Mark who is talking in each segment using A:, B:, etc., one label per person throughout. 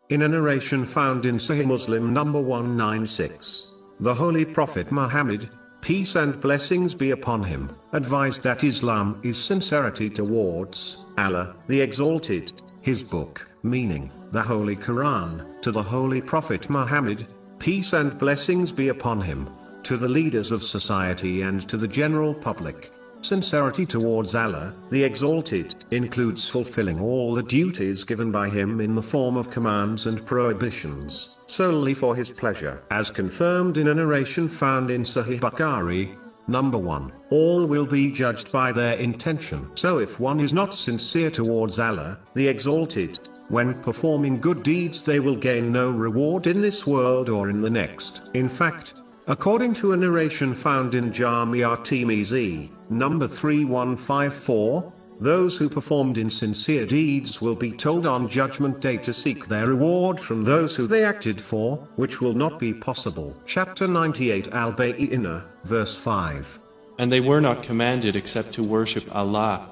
A: In a narration found in Sahih Muslim number 196, the Holy Prophet Muhammad, peace and blessings be upon him, advised that Islam is sincerity towards Allah, the Exalted, His book, meaning the Holy Quran, to the Holy Prophet Muhammad, peace and blessings be upon him, to the leaders of society and to the general public. Sincerity towards Allah, the Exalted, includes fulfilling all the duties given by Him in the form of commands and prohibitions, solely for His pleasure. As confirmed in a narration found in Sahih Bukhari, number 1, all will be judged by their intention. So if one is not sincere towards Allah, the Exalted, when performing good deeds they will gain no reward in this world or in the next. In fact, according to a narration found in Jami' at-Tirmidhi, number 3154, those who performed insincere deeds will be told on Judgment Day to seek their reward from those who they acted for, which will not be possible. Chapter 98 Al-Bayyinah, verse 5.
B: And they were not commanded except to worship Allah,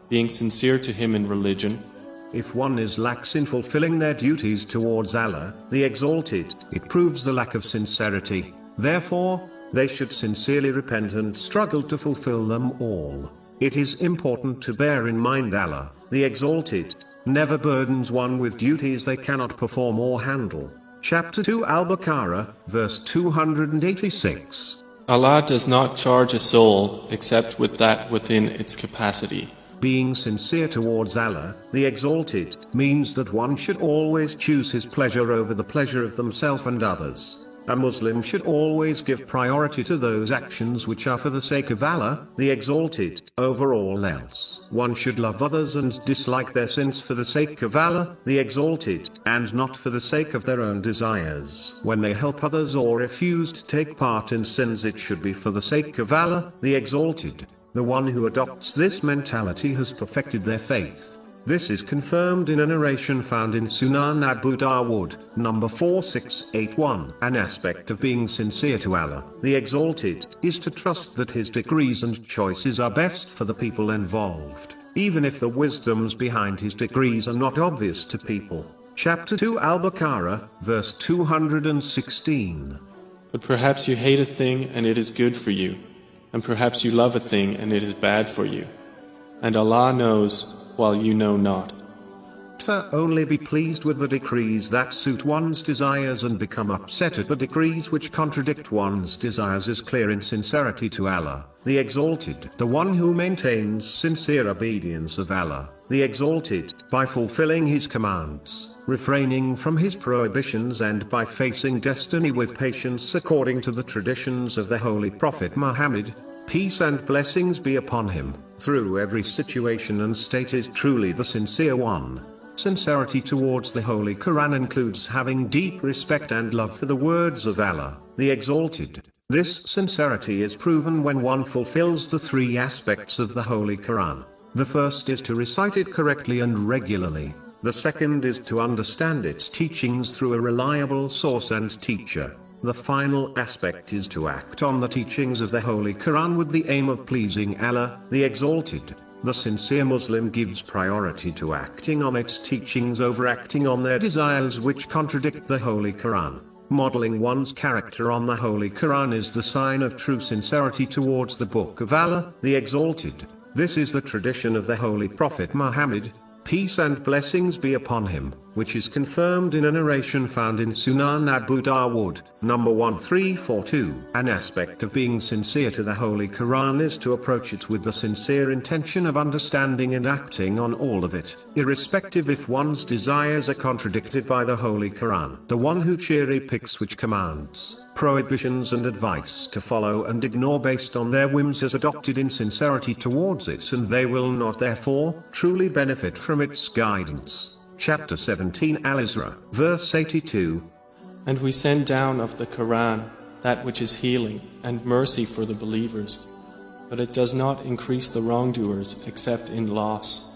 B: being sincere to Him in religion.
A: If one is lax in fulfilling their duties towards Allah, the Exalted, it proves the lack of sincerity. Therefore, they should sincerely repent and struggle to fulfill them all. It is important to bear in mind Allah, the Exalted, never burdens one with duties they cannot perform or handle. Chapter 2 Al-Baqarah, verse 286.
B: Allah does not charge a soul except with that within its capacity.
A: Being sincere towards Allah, the Exalted, means that one should always choose His pleasure over the pleasure of themselves and others. A Muslim should always give priority to those actions which are for the sake of Allah, the Exalted, over all else. One should love others and dislike their sins for the sake of Allah, the Exalted, and not for the sake of their own desires. When they help others or refuse to take part in sins, it should be for the sake of Allah, the Exalted. The one who adopts this mentality has perfected their faith. This is confirmed in a narration found in Sunan Abu Dawud, number 4681. An aspect of being sincere to Allah, the Exalted, is to trust that His decrees and choices are best for the people involved, even if the wisdoms behind His decrees are not obvious to people. Chapter 2 Al-Baqarah, verse 216.
B: But perhaps you hate a thing and it is good for you, and perhaps you love a thing and it is bad for you. And Allah knows, while you know not.
A: Only be pleased with the decrees that suit one's desires and become upset at the decrees which contradict one's desires is clear in sincerity to Allah, the Exalted. The one who maintains sincere obedience of Allah, the Exalted, by fulfilling His commands, refraining from His prohibitions and by facing destiny with patience according to the traditions of the Holy Prophet Muhammad, peace and blessings be upon him, through every situation and state is truly the sincere one. Sincerity towards the Holy Quran includes having deep respect and love for the words of Allah, the Exalted. This sincerity is proven when one fulfills the three aspects of the Holy Quran. The first is to recite it correctly and regularly. The second is to understand its teachings through a reliable source and teacher. The final aspect is to act on the teachings of the Holy Quran with the aim of pleasing Allah, the Exalted. The sincere Muslim gives priority to acting on its teachings over acting on their desires which contradict the Holy Quran. Modeling one's character on the Holy Quran is the sign of true sincerity towards the Book of Allah, the Exalted. This is the tradition of the Holy Prophet Muhammad, peace and blessings be upon him, which is confirmed in a narration found in Sunan Abu Dawud, number 1342. An aspect of being sincere to the Holy Quran is to approach it with the sincere intention of understanding and acting on all of it, irrespective if one's desires are contradicted by the Holy Quran. The one who cherry-picks which commands, prohibitions and advice to follow and ignore based on their whims has adopted insincerity towards it, and they will not therefore truly benefit from its guidance. Chapter 17 Al-Isra, verse 82.
B: And we send down of the Quran that which is healing and mercy for the believers, but it does not increase the wrongdoers except in loss.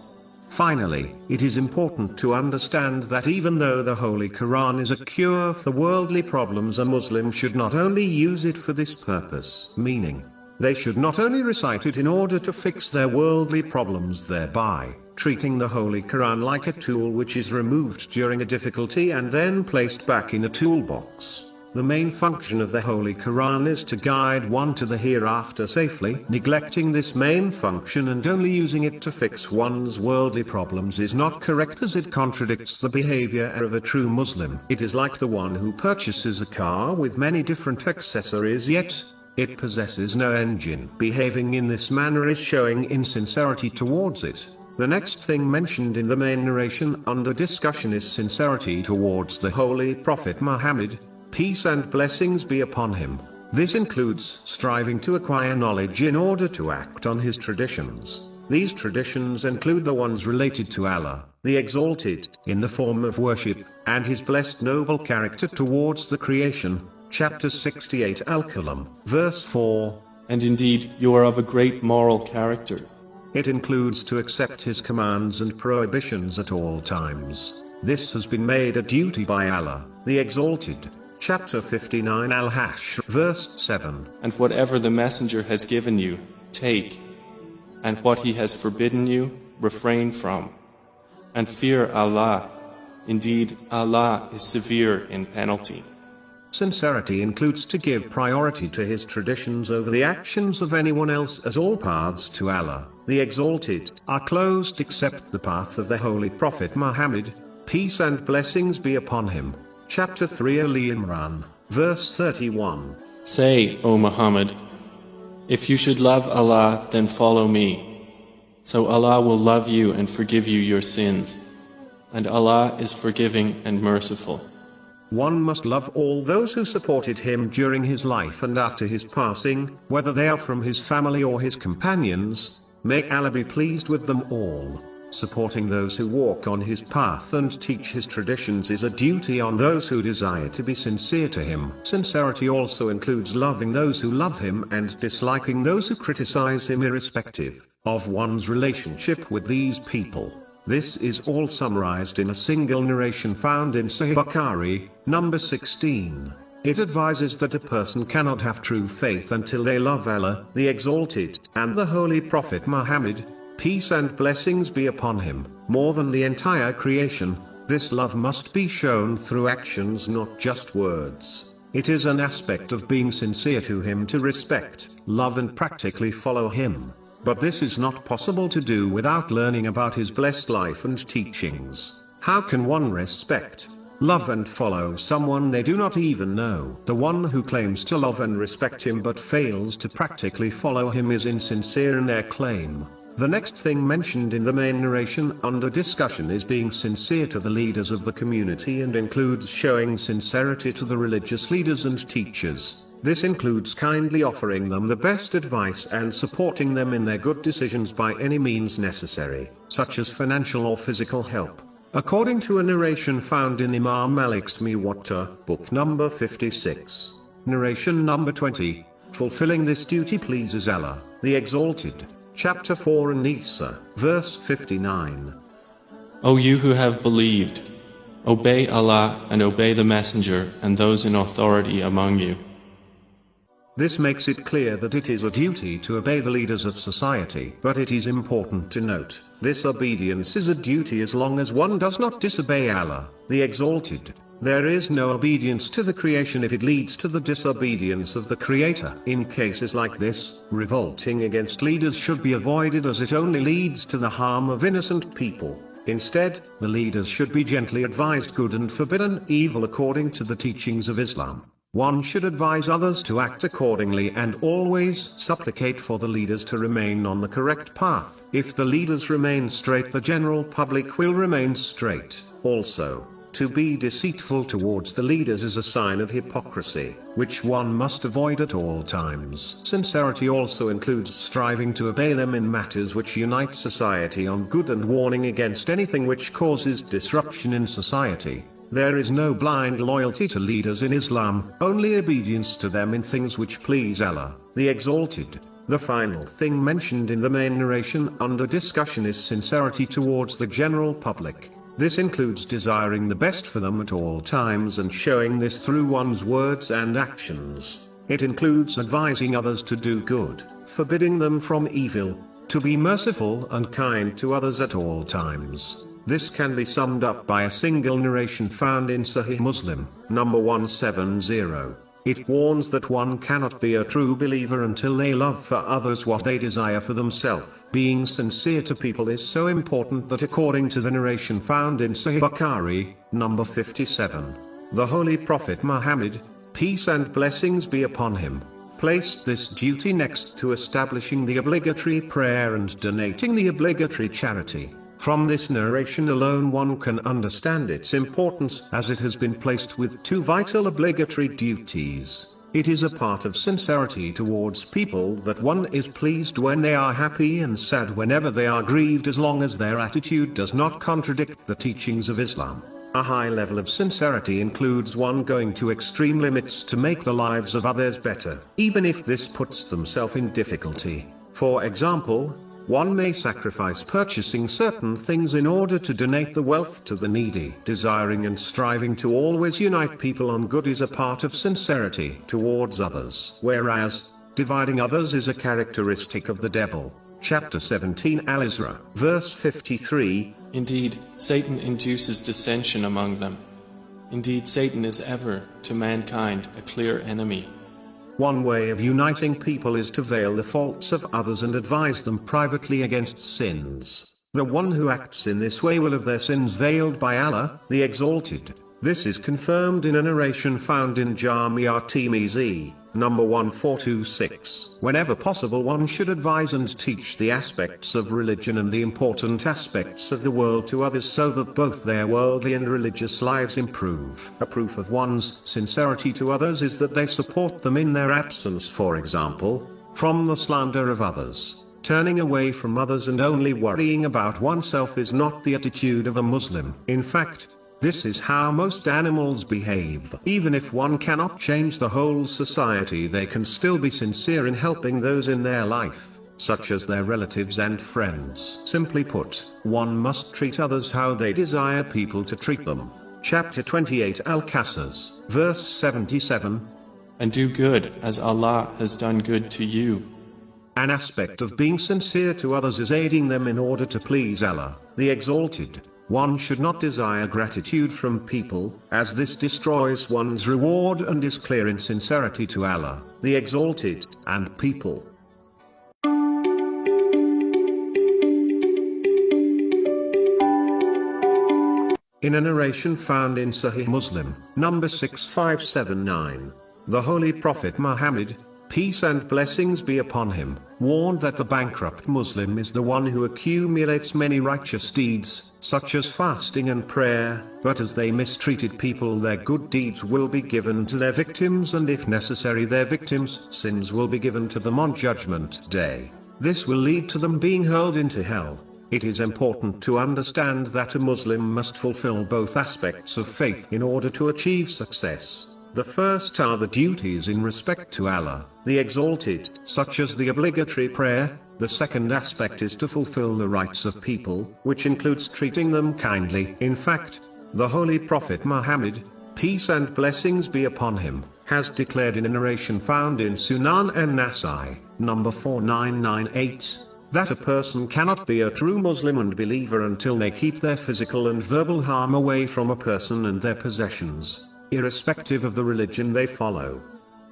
A: Finally, it is important to understand that even though the Holy Quran is a cure for worldly problems, a Muslim should not only use it for this purpose, meaning They should not only recite it in order to fix their worldly problems, thereby treating the Holy Quran like a tool which is removed during a difficulty and then placed back in a toolbox. The main function of the Holy Quran is to guide one to the hereafter safely. Neglecting this main function and only using it to fix one's worldly problems is not correct, as it contradicts the behavior of a true Muslim. It is like the one who purchases a car with many different accessories, yet it possesses no engine. Behaving in this manner is showing insincerity towards it. The next thing mentioned in the main narration under discussion is sincerity towards the Holy Prophet Muhammad, peace and blessings be upon him. This includes striving to acquire knowledge in order to act on his traditions. These traditions include the ones related to Allah, the Exalted, in the form of worship, and his blessed noble character towards the creation. Chapter 68 Al-Kalam, verse 4.
B: And indeed, you are of a great moral character.
A: It includes to accept his commands and prohibitions at all times. This has been made a duty by Allah, the Exalted. Chapter 59 Al-Hashr, verse 7.
B: And whatever the Messenger has given you, take. And what he has forbidden you, refrain from. And fear Allah. Indeed, Allah is severe in penalty.
A: Sincerity includes to give priority to his traditions over the actions of anyone else, as all paths to Allah, the Exalted, are closed except the path of the Holy Prophet Muhammad, peace and blessings be upon him. Chapter 3 Ali Imran, verse 31.
B: Say, O Muhammad, if you should love Allah, then follow me. So Allah will love you and forgive you your sins. And Allah is forgiving and merciful.
A: One must love all those who supported him during his life and after his passing, whether they are from his family or his companions. May Allah be pleased with them all. Supporting those who walk on his path and teach his traditions is a duty on those who desire to be sincere to him. Sincerity also includes loving those who love him and disliking those who criticize him, irrespective of one's relationship with these people. This is all summarized in a single narration found in Sahih Bukhari, number 16. It advises that a person cannot have true faith until they love Allah, the Exalted, and the Holy Prophet Muhammad, peace and blessings be upon him, more than the entire creation. This love must be shown through actions, not just words. It is an aspect of being sincere to him to respect, love and practically follow him. But this is not possible to do without learning about his blessed life and teachings. How can one respect, love and follow someone they do not even know? The one who claims to love and respect him but fails to practically follow him is insincere in their claim. The next thing mentioned in the main narration under discussion is being sincere to the leaders of the community and includes showing sincerity to the religious leaders and teachers. This includes kindly offering them the best advice and supporting them in their good decisions by any means necessary, such as financial or physical help. According to a narration found in Imam Malik's Muwatta, book number 56. Narration number 20. Fulfilling this duty pleases Allah, the Exalted. Chapter 4 An-Nisa, verse 59.
B: O you who have believed, obey Allah and obey the Messenger and those in authority among you.
A: This makes it clear that it is a duty to obey the leaders of society, but it is important to note, this obedience is a duty as long as one does not disobey Allah, the Exalted. There is no obedience to the creation if it leads to the disobedience of the Creator. In cases like this, revolting against leaders should be avoided as it only leads to the harm of innocent people. Instead, the leaders should be gently advised good and forbidden evil according to the teachings of Islam. One should advise others to act accordingly and always supplicate for the leaders to remain on the correct path. If the leaders remain straight, the general public will remain straight. Also, to be deceitful towards the leaders is a sign of hypocrisy, which one must avoid at all times. Sincerity also includes striving to obey them in matters which unite society on good and warning against anything which causes disruption in society. There is no blind loyalty to leaders in Islam, only obedience to them in things which please Allah, the Exalted. The final thing mentioned in the main narration under discussion is sincerity towards the general public. This includes desiring the best for them at all times and showing this through one's words and actions. It includes advising others to do good, forbidding them from evil, to be merciful and kind to others at all times. This can be summed up by a single narration found in Sahih Muslim, number 170. It warns that one cannot be a true believer until they love for others what they desire for themselves. Being sincere to people is so important that according to the narration found in Sahih Bukhari, number 57, the Holy Prophet Muhammad, peace and blessings be upon him, placed this duty next to establishing the obligatory prayer and donating the obligatory charity. From this narration alone one can understand its importance, as it has been placed with two vital obligatory duties. It is a part of sincerity towards people that one is pleased when they are happy and sad whenever they are grieved, as long as their attitude does not contradict the teachings of Islam. A high level of sincerity includes one going to extreme limits to make the lives of others better, even if this puts themselves in difficulty. For example, one may sacrifice purchasing certain things in order to donate the wealth to the needy. Desiring and striving to always unite people on good is a part of sincerity towards others, whereas dividing others is a characteristic of the devil. Chapter 17 Al-Isra, verse 53.
B: Indeed, Satan induces dissension among them. Indeed, Satan is ever, to mankind, a clear enemy.
A: One way of uniting people is to veil the faults of others and advise them privately against sins. The one who acts in this way will have their sins veiled by Allah, the Exalted. This is confirmed in a narration found in Jami' at-Tirmizi, number 1426. Whenever possible one should advise and teach the aspects of religion and the important aspects of the world to others so that both their worldly and religious lives improve. A proof of one's sincerity to others is that they support them in their absence, for example, from the slander of others. Turning away from others and only worrying about oneself is not the attitude of a Muslim. In fact, this is how most animals behave. Even if one cannot change the whole society, they can still be sincere in helping those in their life, such as their relatives and friends. Simply put, one must treat others how they desire people to treat them. Chapter 28 Al-Qasas, verse 77.
B: And do good as Allah has done good to you.
A: An aspect of being sincere to others is aiding them in order to please Allah, the Exalted. One should not desire gratitude from people, as this destroys one's reward and is clear in sincerity to Allah, the Exalted, and people. In a narration found in Sahih Muslim, number 6579, the Holy Prophet Muhammad, peace and blessings be upon him, warned that the bankrupt Muslim is the one who accumulates many righteous deeds, such as fasting and prayer, but as they mistreated people their good deeds will be given to their victims, and if necessary their victims' sins will be given to them on Judgment Day. This will lead to them being hurled into hell. It is important to understand that a Muslim must fulfill both aspects of faith in order to achieve success. The first are the duties in respect to Allah, the Exalted, such as the obligatory prayer. The second aspect is to fulfill the rights of people, which includes treating them kindly. In fact, the Holy Prophet Muhammad, peace and blessings be upon him, has declared in a narration found in Sunan an-Nasai, number 4998, that a person cannot be a true Muslim and believer until they keep their physical and verbal harm away from a person and their possessions, irrespective of the religion they follow.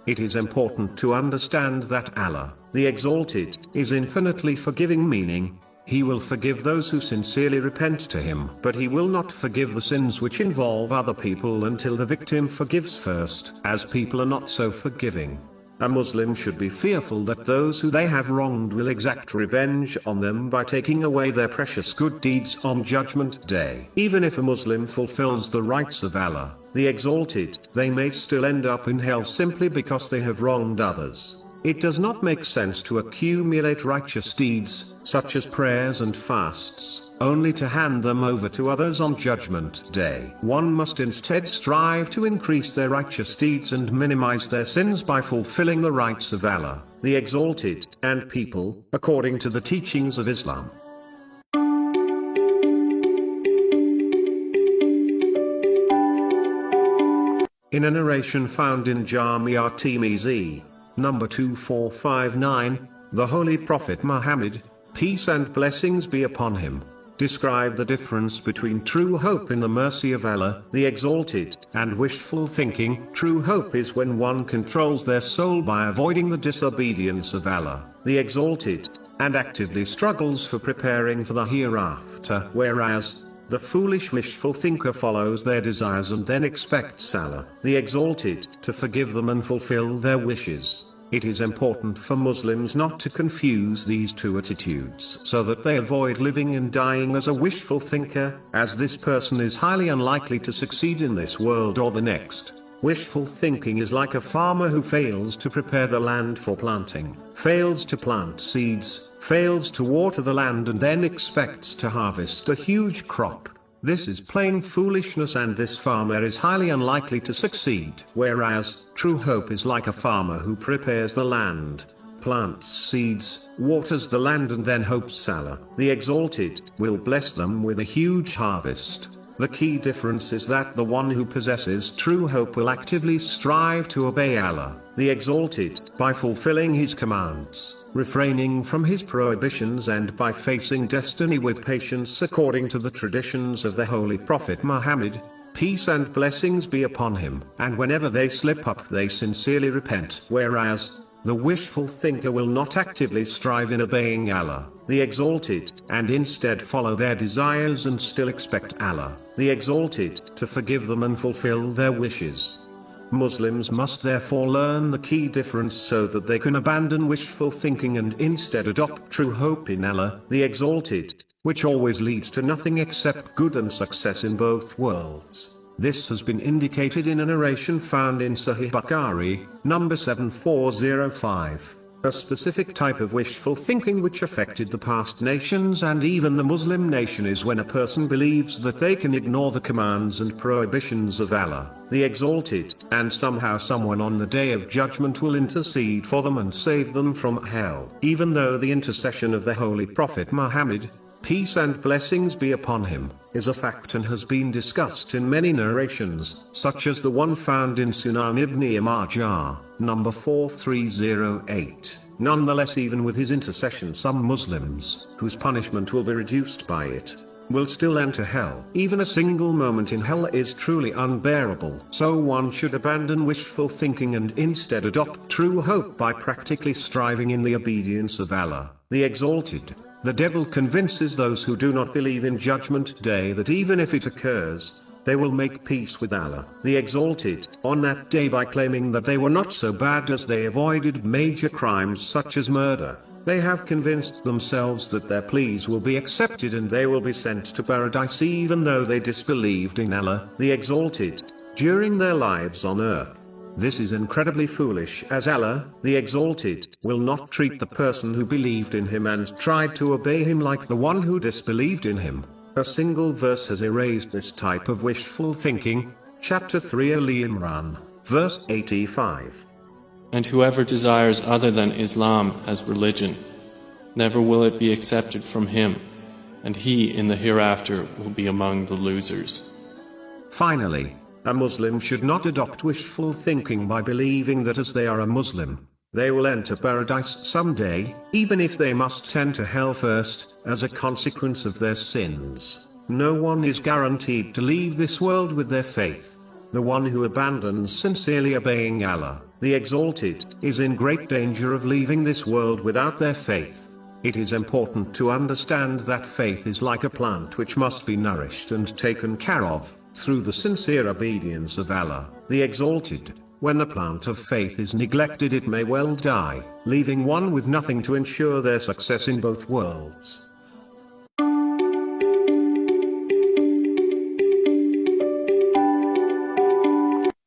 A: It is important to understand that Allah, the Exalted, is infinitely forgiving, meaning, He will forgive those who sincerely repent to Him, but He will not forgive the sins which involve other people until the victim forgives first, as people are not so forgiving. A Muslim should be fearful that those who they have wronged will exact revenge on them by taking away their precious good deeds on Judgment Day. Even if a Muslim fulfills the rights of Allah, the Exalted, they may still end up in hell simply because they have wronged others. It does not make sense to accumulate righteous deeds, such as prayers and fasts, only to hand them over to others on Judgment Day. One must instead strive to increase their righteous deeds and minimize their sins by fulfilling the rights of Allah, the Exalted, and people, according to the teachings of Islam. In a narration found in Jamia Tirmizi, number 2459, the Holy Prophet Muhammad, peace and blessings be upon him, described the difference between true hope in the mercy of Allah, the Exalted, and wishful thinking. True hope is when one controls their soul by avoiding the disobedience of Allah, the Exalted, and actively struggles for preparing for the hereafter, whereas the foolish wishful thinker follows their desires and then expects Allah, the Exalted, to forgive them and fulfill their wishes. It is important for Muslims not to confuse these two attitudes so that they avoid living and dying as a wishful thinker, as this person is highly unlikely to succeed in this world or the next. Wishful thinking is like a farmer who fails to prepare the land for planting, fails to plant seeds, fails to water the land and then expects to harvest a huge crop. This is plain foolishness and this farmer is highly unlikely to succeed. Whereas, true hope is like a farmer who prepares the land, plants seeds, waters the land and then hopes Allah, the Exalted, will bless them with a huge harvest. The key difference is that the one who possesses true hope will actively strive to obey Allah, the Exalted, by fulfilling His commands, refraining from His prohibitions and by facing destiny with patience according to the traditions of the Holy Prophet Muhammad, peace and blessings be upon him. And whenever they slip up they sincerely repent. Whereas, the wishful thinker will not actively strive in obeying Allah, the Exalted, and instead follow their desires and still expect Allah, the Exalted, to forgive them and fulfill their wishes. Muslims must therefore learn the key difference so that they can abandon wishful thinking and instead adopt true hope in Allah, the Exalted, which always leads to nothing except good and success in both worlds. This has been indicated in a narration found in Sahih Bukhari, number 7405. A specific type of wishful thinking which affected the past nations and even the Muslim nation is when a person believes that they can ignore the commands and prohibitions of Allah, the Exalted, and somehow someone on the Day of Judgment will intercede for them and save them from hell. Even though the intercession of the Holy Prophet Muhammad, peace and blessings be upon him, is a fact and has been discussed in many narrations, such as the one found in Sunan ibn Majah, number 4308. Nonetheless, even with his intercession, some Muslims, whose punishment will be reduced by it, will still enter hell. Even a single moment in hell is truly unbearable. So one should abandon wishful thinking and instead adopt true hope by practically striving in the obedience of Allah, the Exalted. The devil convinces those who do not believe in Judgment Day that even if it occurs, they will make peace with Allah, the Exalted, on that day by claiming that they were not so bad as they avoided major crimes such as murder. They have convinced themselves that their pleas will be accepted and they will be sent to paradise even though they disbelieved in Allah, the Exalted, during their lives on earth. This is incredibly foolish, as Allah, the Exalted, will not treat the person who believed in Him and tried to obey Him like the one who disbelieved in Him. A single verse has erased this type of wishful thinking. Chapter 3 Ali Imran, verse 85.
B: And whoever desires other than Islam as religion, never will it be accepted from him, and he in the hereafter will be among the losers.
A: Finally, a Muslim should not adopt wishful thinking by believing that as they are a Muslim, they will enter paradise someday, even if they must enter hell first, as a consequence of their sins. No one is guaranteed to leave this world with their faith. The one who abandons sincerely obeying Allah, the Exalted, is in great danger of leaving this world without their faith. It is important to understand that faith is like a plant which must be nourished and taken care of through the sincere obedience of Allah, the Exalted. When the plant of faith is neglected, it may well die, leaving one with nothing to ensure their success in both worlds.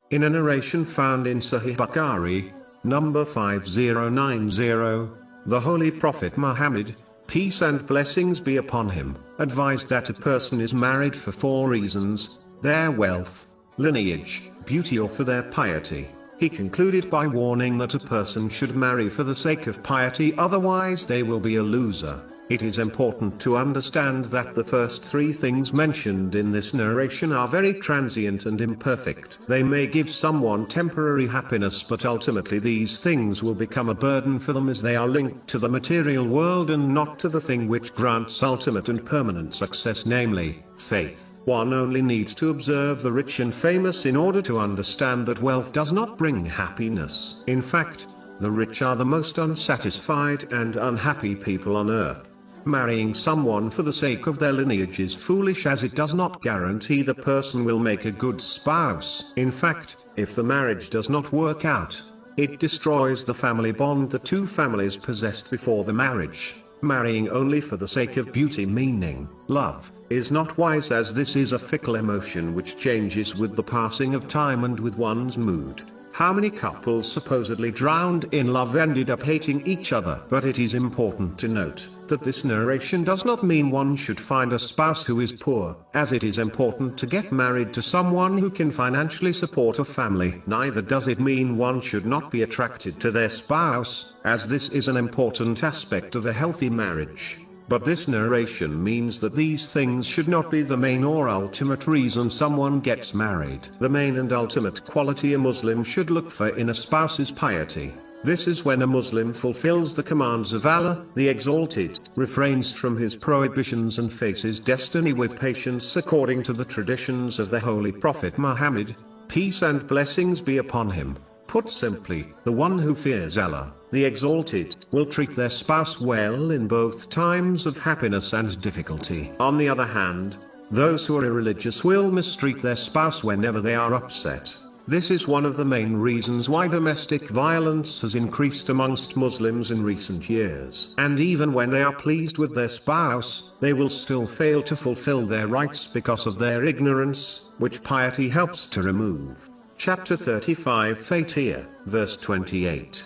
A: In a narration found in Sahih Bukhari, number 5090, the Holy Prophet Muhammad, peace and blessings be upon him, advised that a person is married for 4 reasons: their wealth, lineage, beauty, or for their piety. He concluded by warning that a person should marry for the sake of piety, otherwise they will be a loser. It is important to understand that the first three things mentioned in this narration are very transient and imperfect. They may give someone temporary happiness, but ultimately these things will become a burden for them as they are linked to the material world and not to the thing which grants ultimate and permanent success, namely, faith. One only needs to observe the rich and famous in order to understand that wealth does not bring happiness. In fact, the rich are the most unsatisfied and unhappy people on earth. Marrying someone for the sake of their lineage is foolish, as it does not guarantee the person will make a good spouse. In fact, if the marriage does not work out, it destroys the family bond the two families possessed before the marriage. Marrying only for the sake of beauty, meaning love, is not wise, as this is a fickle emotion which changes with the passing of time and with one's mood. How many couples supposedly drowned in love ended up hating each other? But it is important to note that this narration does not mean one should find a spouse who is poor, as it is important to get married to someone who can financially support a family. Neither does it mean one should not be attracted to their spouse, as this is an important aspect of a healthy marriage. But this narration means that these things should not be the main or ultimate reason someone gets married. The main and ultimate quality a Muslim should look for in a spouse is piety. This is when a Muslim fulfills the commands of Allah, the Exalted, refrains from his prohibitions and faces destiny with patience according to the traditions of the Holy Prophet Muhammad, peace and blessings be upon him. Put simply, the one who fears Allah, the Exalted, will treat their spouse well in both times of happiness and difficulty. On the other hand, those who are irreligious will mistreat their spouse whenever they are upset. This is one of the main reasons why domestic violence has increased amongst Muslims in recent years. And even when they are pleased with their spouse, they will still fail to fulfill their rights because of their ignorance, which piety helps to remove. Chapter 35, Fatiha, verse 28.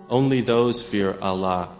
B: Only those fear Allah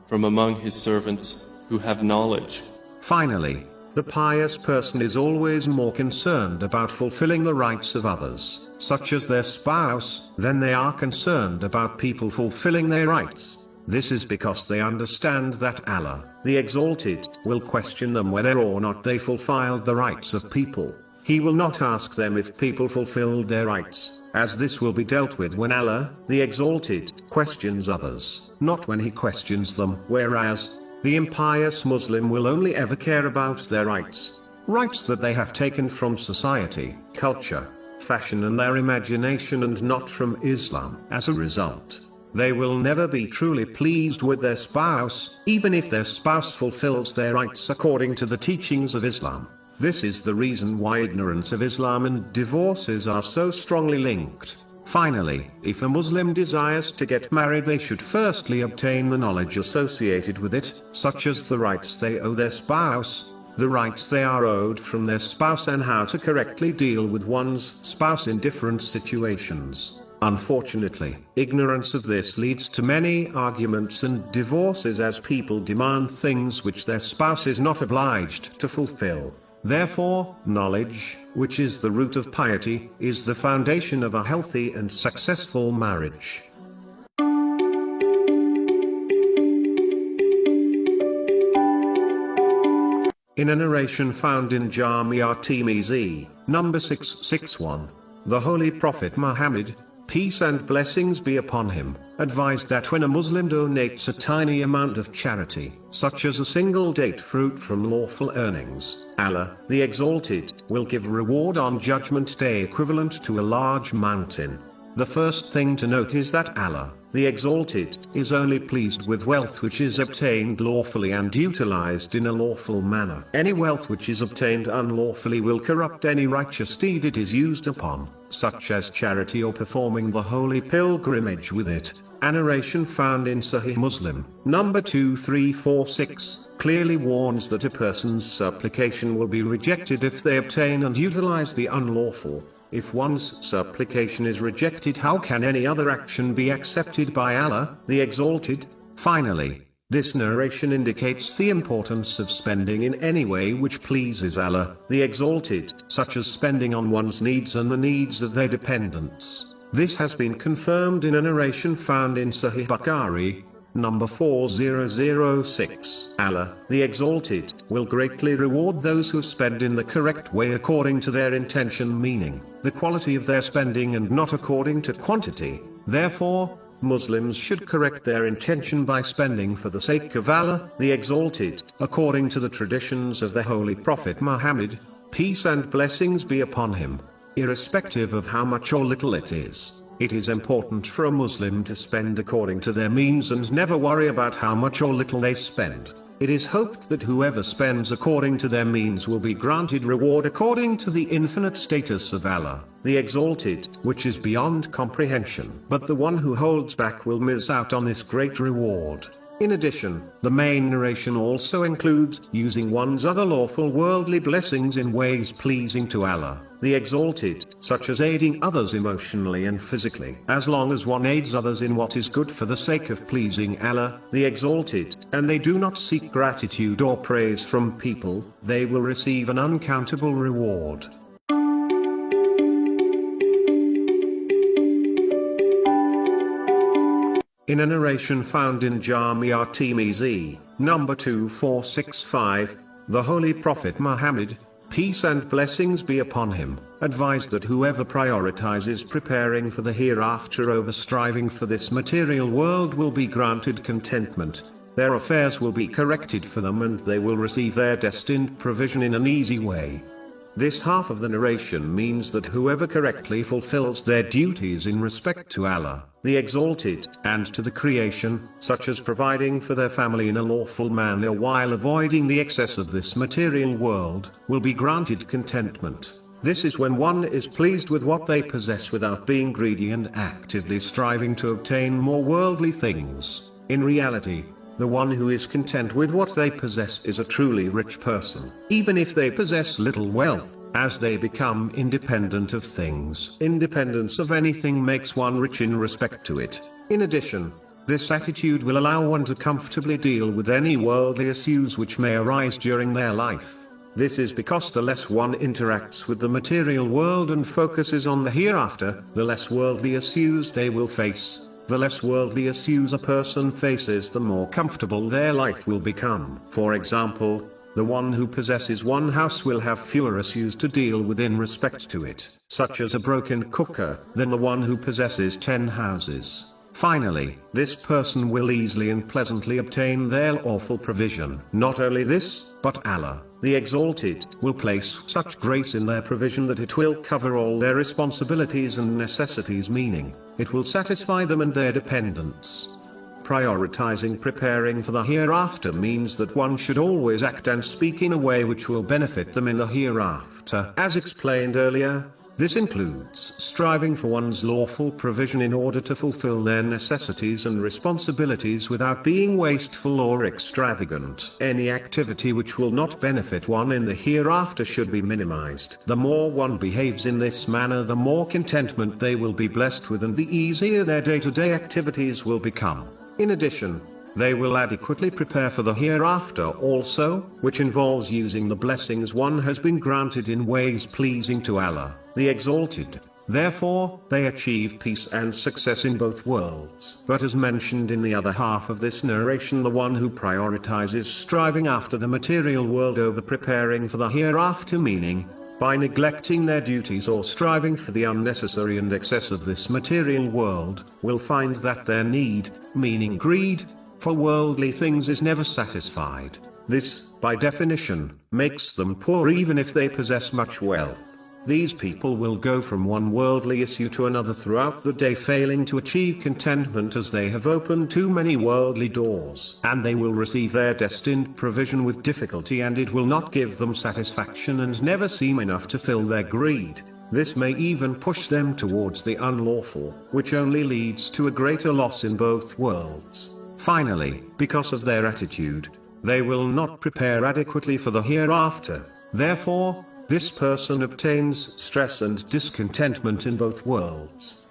B: from among His servants who have knowledge.
A: Finally, the pious person is always more concerned about fulfilling the rights of others, such as their spouse, than they are concerned about people fulfilling their rights. This is because they understand that Allah, the Exalted, will question them whether or not they fulfilled the rights of people. He will not ask them if people fulfilled their rights, as this will be dealt with when Allah, the Exalted, questions others, not when He questions them. Whereas, the impious Muslim will only ever care about their rights that they have taken from society, culture, fashion and their imagination, and not from Islam. As a result, they will never be truly pleased with their spouse, even if their spouse fulfills their rights according to the teachings of Islam. This is the reason why ignorance of Islam and divorces are so strongly linked. Finally, if a Muslim desires to get married, they should firstly obtain the knowledge associated with it, such as the rights they owe their spouse, the rights they are owed from their spouse, and how to correctly deal with one's spouse in different situations. Unfortunately, ignorance of this leads to many arguments and divorces, as people demand things which their spouse is not obliged to fulfill. Therefore, knowledge, which is the root of piety, is the foundation of a healthy and successful marriage. In a narration found in Jami' at-Tirmizi, number 661, the Holy Prophet Muhammad, peace and blessings be upon him, advised that when a Muslim donates a tiny amount of charity, such as a single date fruit from lawful earnings, Allah, the Exalted, will give reward on Judgment Day equivalent to a large mountain. The first thing to note is that Allah, the Exalted, is only pleased with wealth which is obtained lawfully and utilized in a lawful manner. Any wealth which is obtained unlawfully will corrupt any righteous deed it is used upon, such as charity or performing the holy pilgrimage with it. A narration found in Sahih Muslim, number 2346, clearly warns that a person's supplication will be rejected if they obtain and utilize the unlawful. If one's supplication is rejected, how can any other action be accepted by Allah, the Exalted? Finally, this narration indicates the importance of spending in any way which pleases Allah, the Exalted, such as spending on one's needs and the needs of their dependents. This has been confirmed in a narration found in Sahih Bukhari, number 4006. Allah, the Exalted, will greatly reward those who spend in the correct way according to their intention, meaning the quality of their spending and not according to quantity. Therefore, Muslims should correct their intention by spending for the sake of Allah, the Exalted, according to the traditions of the Holy Prophet Muhammad, peace and blessings be upon him. Irrespective of how much or little it is important for a Muslim to spend according to their means and never worry about how much or little they spend. It is hoped that whoever spends according to their means will be granted reward according to the infinite status of Allah, the Exalted, which is beyond comprehension. But the one who holds back will miss out on this great reward. In addition, the main narration also includes using one's other lawful worldly blessings in ways pleasing to Allah, the Exalted, such as aiding others emotionally and physically. As long as one aids others in what is good for the sake of pleasing Allah, the Exalted, and they do not seek gratitude or praise from people, they will receive an uncountable reward. In a narration found in Jamia Tirmizi, number 2465, the Holy Prophet Muhammad, peace and blessings be upon him, advised that whoever prioritizes preparing for the hereafter over striving for this material world will be granted contentment. Their affairs will be corrected for them and they will receive their destined provision in an easy way. This half of the narration means that whoever correctly fulfills their duties in respect to Allah, the Exalted, and to the creation, such as providing for their family in a lawful manner while avoiding the excess of this material world, will be granted contentment. This is when one is pleased with what they possess without being greedy and actively striving to obtain more worldly things. In reality, the one who is content with what they possess is a truly rich person. Even if they possess little wealth, as they become independent of things. Independence of anything makes one rich in respect to it. In addition, this attitude will allow one to comfortably deal with any worldly issues which may arise during their life. This is because the less one interacts with the material world and focuses on the hereafter, the less worldly issues they will face. The less worldly issues a person faces, the more comfortable their life will become. For example, the one who possesses one house will have fewer issues to deal with in respect to it, such as a broken cooker, than the one who possesses 10 houses. Finally, this person will easily and pleasantly obtain their lawful provision. Not only this, but Allah, the Exalted, will place such grace in their provision that it will cover all their responsibilities and necessities, meaning, it will satisfy them and their dependents. Prioritizing preparing for the hereafter means that one should always act and speak in a way which will benefit them in the hereafter. As explained earlier, this includes striving for one's lawful provision in order to fulfill their necessities and responsibilities without being wasteful or extravagant. Any activity which will not benefit one in the hereafter should be minimized. The more one behaves in this manner, the more contentment they will be blessed with and the easier their day-to-day activities will become. In addition, they will adequately prepare for the hereafter also, which involves using the blessings one has been granted in ways pleasing to Allah, the Exalted. Therefore, they achieve peace and success in both worlds. But as mentioned in the other half of this narration, the one who prioritizes striving after the material world over preparing for the hereafter, meaning, by neglecting their duties or striving for the unnecessary and excess of this material world, will find that their need, meaning greed, for worldly things is never satisfied. This, by definition, makes them poor even if they possess much wealth. These people will go from one worldly issue to another throughout the day, failing to achieve contentment as they have opened too many worldly doors. And they will receive their destined provision with difficulty, and it will not give them satisfaction and never seem enough to fill their greed. This may even push them towards the unlawful, which only leads to a greater loss in both worlds. Finally, because of their attitude, they will not prepare adequately for the hereafter. Therefore, this person obtains stress and discontentment in both worlds.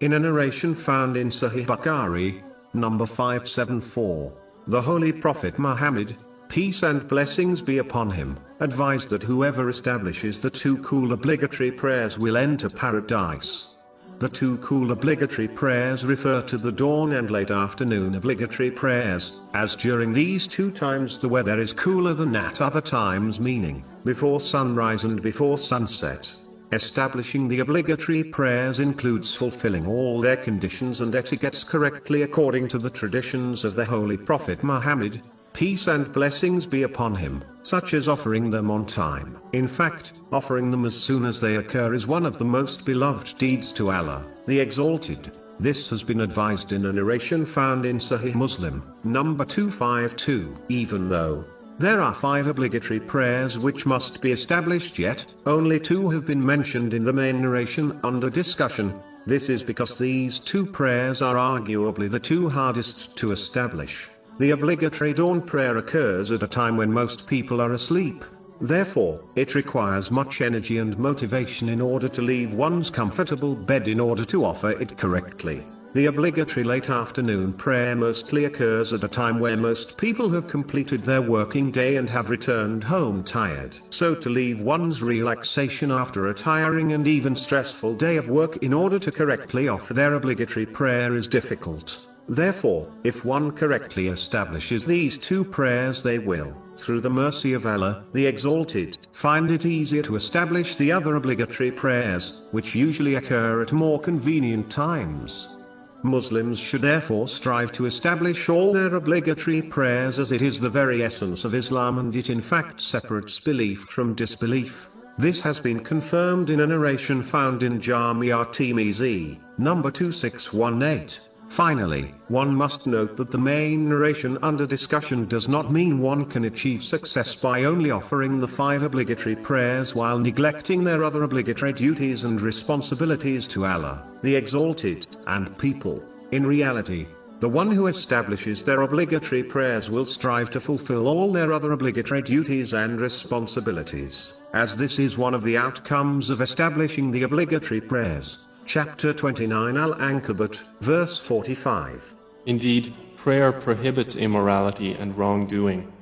A: In a narration found in Sahih Bukhari, number 574, the Holy Prophet Muhammad, peace and blessings be upon him, advised that whoever establishes the two cool obligatory prayers will enter paradise. The two cool obligatory prayers refer to the dawn and late afternoon obligatory prayers, as during these two times the weather is cooler than at other times, meaning before sunrise and before sunset. Establishing the obligatory prayers includes fulfilling all their conditions and etiquettes correctly according to the traditions of the Holy Prophet Muhammad, peace and blessings be upon him, such as offering them on time. In fact, offering them as soon as they occur is one of the most beloved deeds to Allah, the Exalted. This has been advised in a narration found in Sahih Muslim, number 252. Even though there are 5 obligatory prayers which must be established, yet only 2 have been mentioned in the main narration under discussion. This is because these 2 prayers are arguably the 2 hardest to establish. The obligatory dawn prayer occurs at a time when most people are asleep. Therefore, it requires much energy and motivation in order to leave one's comfortable bed in order to offer it correctly. The obligatory late afternoon prayer mostly occurs at a time where most people have completed their working day and have returned home tired. So to leave one's relaxation after a tiring and even stressful day of work in order to correctly offer their obligatory prayer is difficult. Therefore, if one correctly establishes these 2 prayers, they will, through the mercy of Allah, the Exalted, find it easier to establish the other obligatory prayers, which usually occur at more convenient times. Muslims should therefore strive to establish all their obligatory prayers, as it is the very essence of Islam and it in fact separates belief from disbelief. This has been confirmed in a narration found in Jamia Tirmizi, number 2618. Finally, one must note that the main narration under discussion does not mean one can achieve success by only offering the 5 obligatory prayers while neglecting their other obligatory duties and responsibilities to Allah, the Exalted, and people. In reality, the one who establishes their obligatory prayers will strive to fulfill all their other obligatory duties and responsibilities, as this is one of the outcomes of establishing the obligatory prayers. Chapter 29 Al-Ankabut, verse 45.
B: Indeed, prayer prohibits immorality and wrongdoing.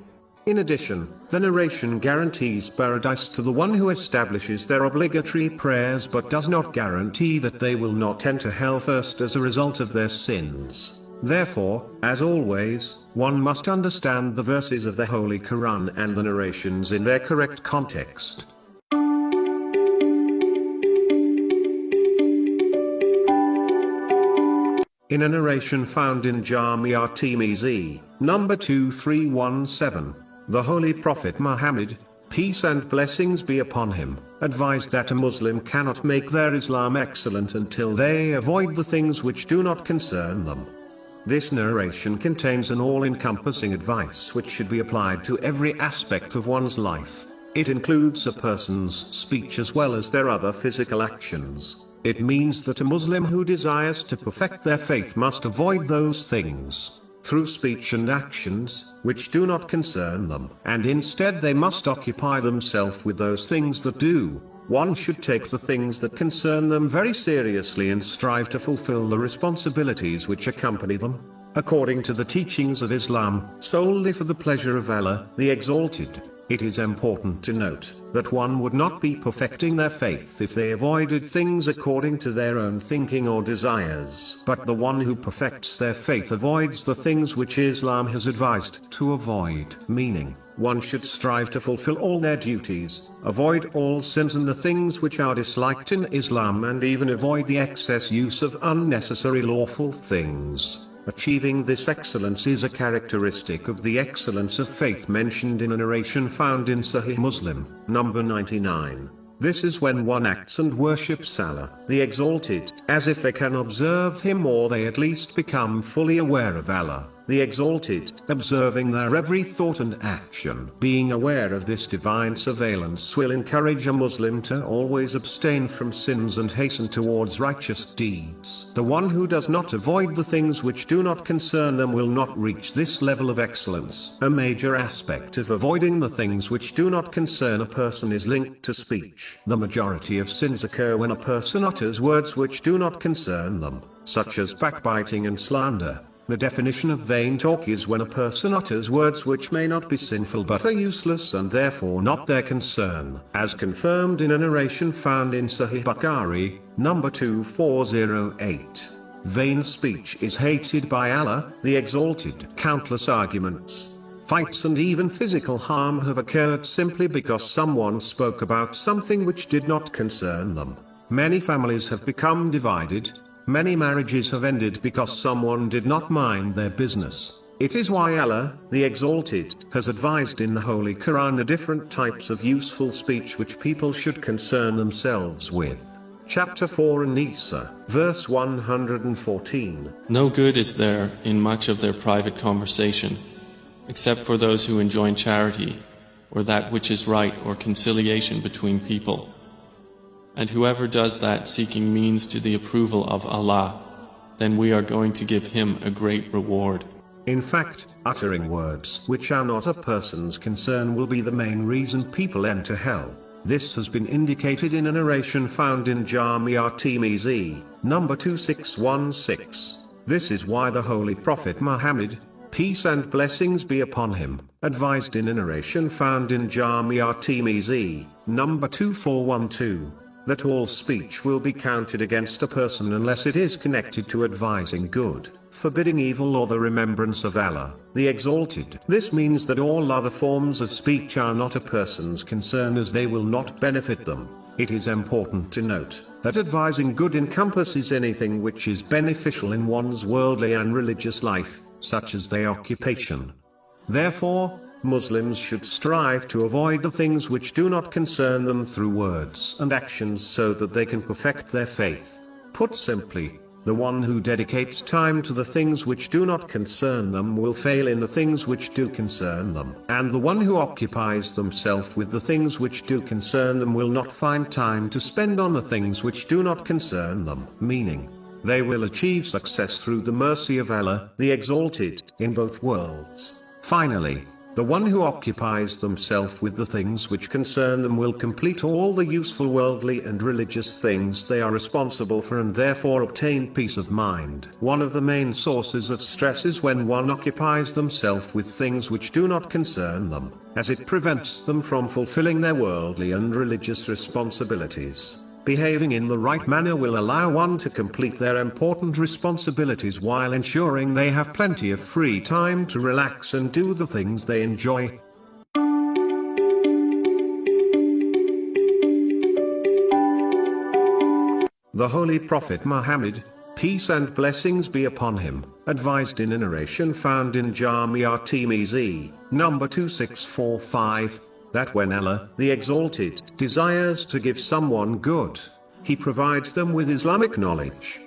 A: In addition, the narration guarantees paradise to the one who establishes their obligatory prayers but does not guarantee that they will not enter hell first as a result of their sins. Therefore, as always, one must understand the verses of the Holy Quran and the narrations in their correct context. In a narration found in Jamia Tirmizi, number 2317, the Holy Prophet Muhammad, peace and blessings be upon him, advised that a Muslim cannot make their Islam excellent until they avoid the things which do not concern them. This narration contains an all-encompassing advice which should be applied to every aspect of one's life. It includes a person's speech as well as their other physical actions. It means that a Muslim who desires to perfect their faith must avoid those things, through speech and actions, which do not concern them, and instead they must occupy themselves with those things that do. One should take the things that concern them very seriously and strive to fulfill the responsibilities which accompany them, according to the teachings of Islam, solely for the pleasure of Allah, the Exalted. It is important to note that one would not be perfecting their faith if they avoided things according to their own thinking or desires. But the one who perfects their faith avoids the things which Islam has advised to avoid, meaning, one should strive to fulfill all their duties, avoid all sins and the things which are disliked in Islam, and even avoid the excess use of unnecessary lawful things. Achieving this excellence is a characteristic of the excellence of faith mentioned in a narration found in Sahih Muslim, number 99. This is when one acts and worships Allah, the Exalted, as if they can observe Him, or they at least become fully aware of Allah, the Exalted, observing their every thought and action. Being aware of this divine surveillance will encourage a Muslim to always abstain from sins and hasten towards righteous deeds. The one who does not avoid the things which do not concern them will not reach this level of excellence. A major aspect of avoiding the things which do not concern a person is linked to speech. The majority of sins occur when a person utters words which do not concern them, such as backbiting and slander. The definition of vain talk is when a person utters words which may not be sinful but are useless and therefore not their concern, as confirmed in a narration found in Sahih Bukhari, number 2408. Vain speech is hated by Allah, the Exalted. Countless arguments, fights and even physical harm have occurred simply because someone spoke about something which did not concern them. Many families have become divided. Many marriages have ended because someone did not mind their business. It is why Allah, the Exalted, has advised in the Holy Quran the different types of useful speech which people should concern themselves with. Chapter 4 An-Nisa, verse 114.
B: No good is there in much of their private conversation, except for those who enjoin charity, or that which is right or conciliation between people. And whoever does that seeking means to the approval of Allah, then we are going to give him a great reward.
A: In fact, uttering words which are not a person's concern will be the main reason people enter hell. This has been indicated in a narration found in Jami' at-Tirmidhi, number 2616. This is why the Holy Prophet Muhammad, peace and blessings be upon him, advised in a narration found in Jami' at-Tirmidhi, number 2412. That all speech will be counted against a person unless it is connected to advising good, forbidding evil or the remembrance of Allah, the Exalted. This means that all other forms of speech are not a person's concern as they will not benefit them. It is important to note that advising good encompasses anything which is beneficial in one's worldly and religious life, such as their occupation. Therefore, Muslims should strive to avoid the things which do not concern them through words and actions so that they can perfect their faith. Put simply, the one who dedicates time to the things which do not concern them will fail in the things which do concern them. And the one who occupies themselves with the things which do concern them will not find time to spend on the things which do not concern them. Meaning, they will achieve success through the mercy of Allah, the Exalted, in both worlds. Finally, the one who occupies themselves with the things which concern them will complete all the useful worldly and religious things they are responsible for and therefore obtain peace of mind. One of the main sources of stress is when one occupies themselves with things which do not concern them, as it prevents them from fulfilling their worldly and religious responsibilities. Behaving in the right manner will allow one to complete their important responsibilities while ensuring they have plenty of free time to relax and do the things they enjoy. The Holy Prophet Muhammad, peace and blessings be upon him, advised in a narration found in Jami' at-Tirmidhi, number 2645. That when Allah, the Exalted, desires to give someone good, He provides them with Islamic knowledge.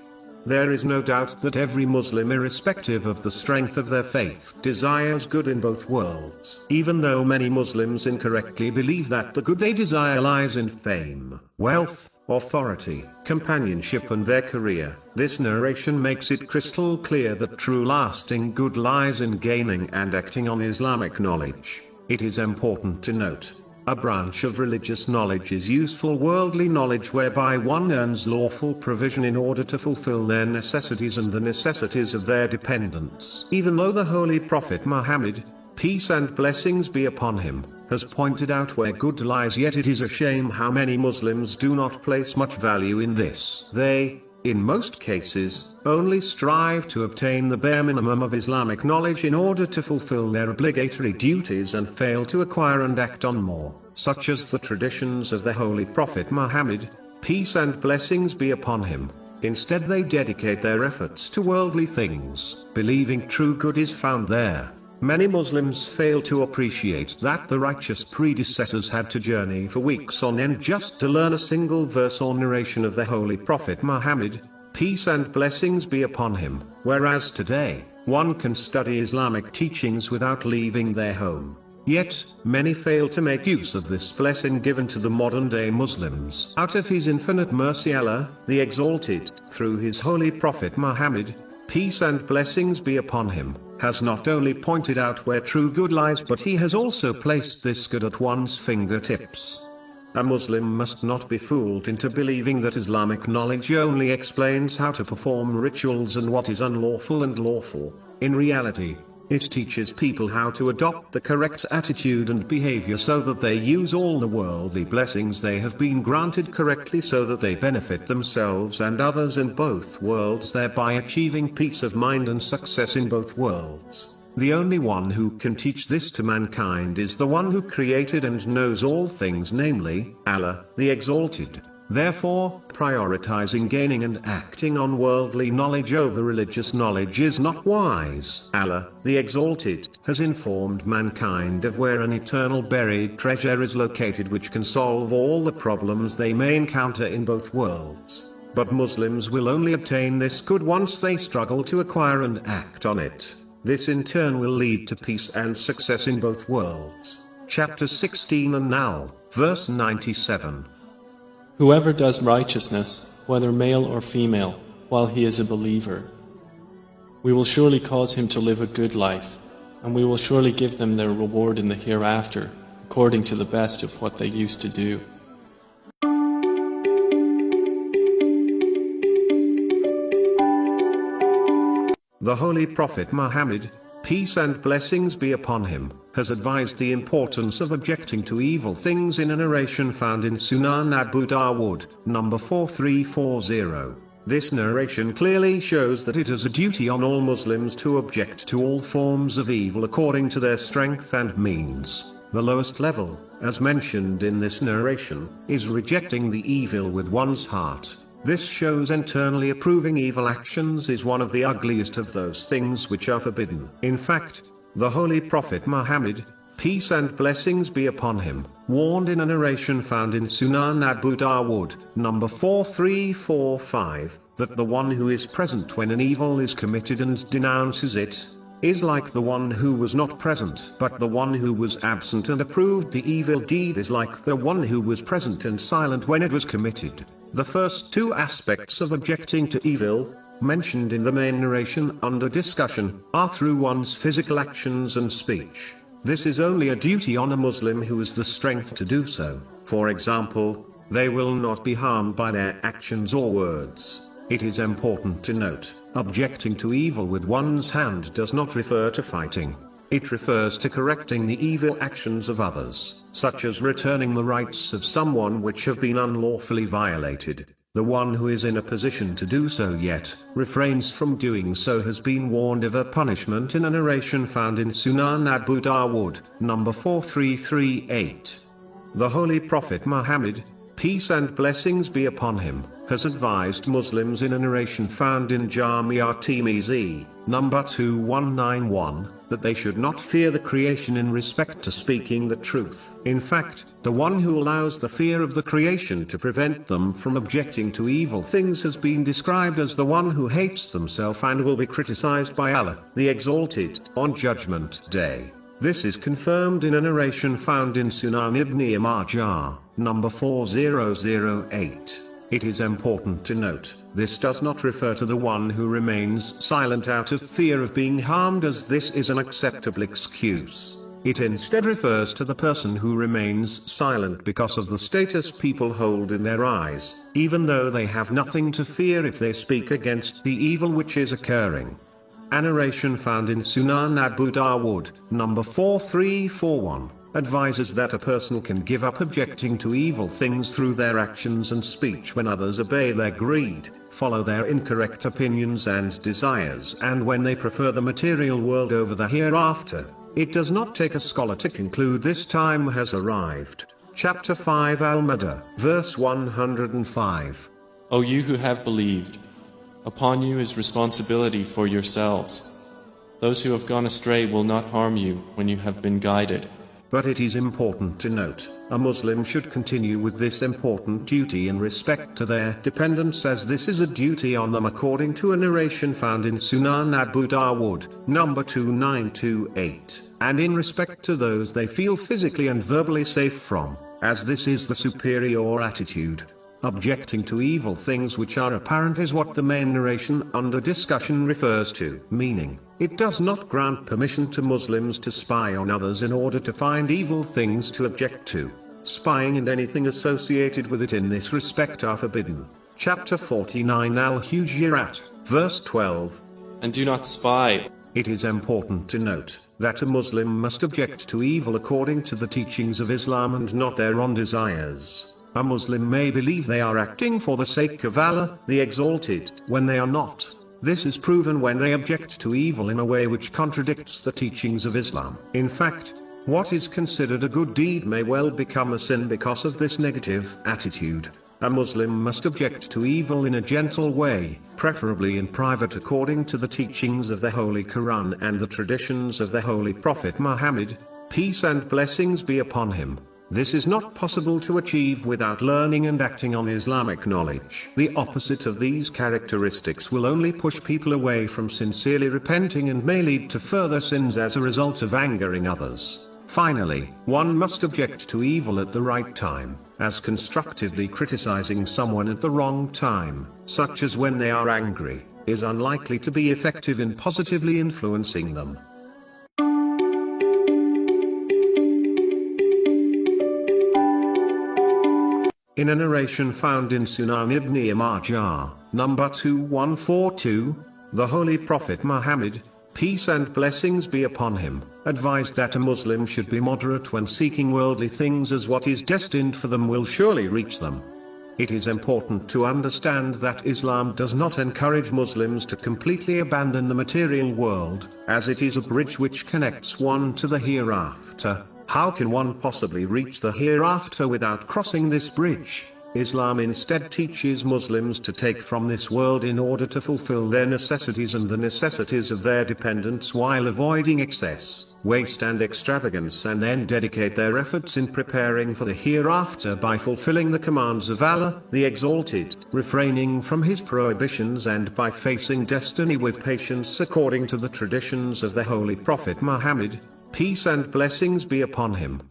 A: There is no doubt that every Muslim, irrespective of the strength of their faith, desires good in both worlds. Even though many Muslims incorrectly believe that the good they desire lies in fame, wealth, authority, companionship and their career, this narration makes it crystal clear that true lasting good lies in gaining and acting on Islamic knowledge. It is important to note, a branch of religious knowledge is useful worldly knowledge whereby one earns lawful provision in order to fulfill their necessities and the necessities of their dependents. Even though the Holy Prophet Muhammad, peace and blessings be upon him, has pointed out where good lies, yet it is a shame how many Muslims do not place much value in this. They, in most cases, only strive to obtain the bare minimum of Islamic knowledge in order to fulfill their obligatory duties and fail to acquire and act on more, such as the traditions of the Holy Prophet Muhammad, peace and blessings be upon him. Instead they dedicate their efforts to worldly things, believing true good is found there. Many Muslims fail to appreciate that the righteous predecessors had to journey for weeks on end just to learn a single verse or narration of the Holy Prophet Muhammad, peace and blessings be upon him, whereas today, one can study Islamic teachings without leaving their home. Yet, many fail to make use of this blessing given to the modern-day Muslims. Out of His infinite mercy, Allah, the Exalted, through His Holy Prophet Muhammad, peace and blessings be upon him, has not only pointed out where true good lies, but He has also placed this good at one's fingertips. A Muslim must not be fooled into believing that Islamic knowledge only explains how to perform rituals and what is unlawful and lawful. In reality, it teaches people how to adopt the correct attitude and behavior so that they use all the worldly blessings they have been granted correctly so that they benefit themselves and others in both worlds, thereby achieving peace of mind and success in both worlds. The only one who can teach this to mankind is the one who created and knows all things, namely, Allah, the Exalted. Therefore, prioritizing gaining and acting on worldly knowledge over religious knowledge is not wise. Allah, the Exalted, has informed mankind of where an eternal buried treasure is located which can solve all the problems they may encounter in both worlds. But Muslims will only obtain this good once they struggle to acquire and act on it. This in turn will lead to peace and success in both worlds. Chapter 16 and now, verse 97.
B: Whoever does righteousness, whether male or female, while he is a believer, we will surely cause him to live a good life, and we will surely give them their reward in the hereafter, according to the best of what they used to do.
A: The Holy Prophet Muhammad, peace and blessings be upon him, has advised the importance of objecting to evil things in a narration found in Sunan Abu Dawood, number 4340. This narration clearly shows that it is a duty on all Muslims to object to all forms of evil according to their strength and means. The lowest level, as mentioned in this narration, is rejecting the evil with one's heart. This shows internally approving evil actions is one of the ugliest of those things which are forbidden. In fact, the Holy Prophet Muhammad, peace and blessings be upon him, warned in a narration found in Sunan Abu Dawood, number 4345, that the one who is present when an evil is committed and denounces it, is like the one who was not present, but the one who was absent and approved the evil deed is like the one who was present and silent when it was committed. The first two aspects of objecting to evil, mentioned in the main narration under discussion, are through one's physical actions and speech. This is only a duty on a Muslim who has the strength to do so. For example, they will not be harmed by their actions or words. It is important to note, objecting to evil with one's hand does not refer to fighting. It refers to correcting the evil actions of others, such as returning the rights of someone which have been unlawfully violated. The one who is in a position to do so yet refrains from doing so has been warned of a punishment in a narration found in Sunan Abu Dawood, number 4338. The Holy Prophet Muhammad, peace and blessings be upon him, has advised Muslims in a narration found in Jami' at-Tirmizi, number 2191, that they should not fear the creation in respect to speaking the truth. In fact, the one who allows the fear of the creation to prevent them from objecting to evil things has been described as the one who hates themselves and will be criticized by Allah, the Exalted, on Judgment Day. This is confirmed in a narration found in Sunan Ibn Majah, number 4008. It is important to note, this does not refer to the one who remains silent out of fear of being harmed, as this is an acceptable excuse. It instead refers to the person who remains silent because of the status people hold in their eyes, even though they have nothing to fear if they speak against the evil which is occurring. A narration found in Sunan Abu Dawood, number 4341. Advises that a person can give up objecting to evil things through their actions and speech when others obey their greed, follow their incorrect opinions and desires, and when they prefer the material world over the hereafter. It does not take a scholar to conclude this time has arrived. Chapter 5 Al-Madah, verse 105.
B: O you who have believed, upon you is responsibility for yourselves. Those who have gone astray will not harm you when you have been guided.
A: But it is important to note, a Muslim should continue with this important duty in respect to their dependents, as this is a duty on them according to a narration found in Sunan Abu Dawood, number 2928, and in respect to those they feel physically and verbally safe from, as this is the superior attitude. Objecting to evil things which are apparent is what the main narration under discussion refers to, meaning, it does not grant permission to Muslims to spy on others in order to find evil things to object to. spying and anything associated with it in this respect are forbidden. Chapter 49 Al-Hujurat, verse 12.
B: And do not spy.
A: It is important to note that a Muslim must object to evil according to the teachings of Islam and not their own desires. A Muslim may believe they are acting for the sake of Allah, the Exalted, when they are not. This is proven when they object to evil in a way which contradicts the teachings of Islam. In fact, what is considered a good deed may well become a sin because of this negative attitude. A Muslim must object to evil in a gentle way, preferably in private according to the teachings of the Holy Quran and the traditions of the Holy Prophet Muhammad, peace and blessings be upon him. This is not possible to achieve without learning and acting on Islamic knowledge. The opposite of these characteristics will only push people away from sincerely repenting and may lead to further sins as a result of angering others. Finally, one must object to evil at the right time, as constructively criticizing someone at the wrong time, such as when they are angry, is unlikely to be effective in positively influencing them. In a narration found in Sunan ibn Majah, number 2142, the Holy Prophet Muhammad, peace and blessings be upon him, advised that a Muslim should be moderate when seeking worldly things, as what is destined for them will surely reach them. It is important to understand that Islam does not encourage Muslims to completely abandon the material world, as it is a bridge which connects one to the hereafter. How can one possibly reach the hereafter without crossing this bridge? Islam instead teaches Muslims to take from this world in order to fulfill their necessities and the necessities of their dependents while avoiding excess, waste and extravagance, and then dedicate their efforts in preparing for the hereafter by fulfilling the commands of Allah, the Exalted, refraining from His prohibitions, and by facing destiny with patience according to the traditions of the Holy Prophet Muhammad, peace and blessings be upon him.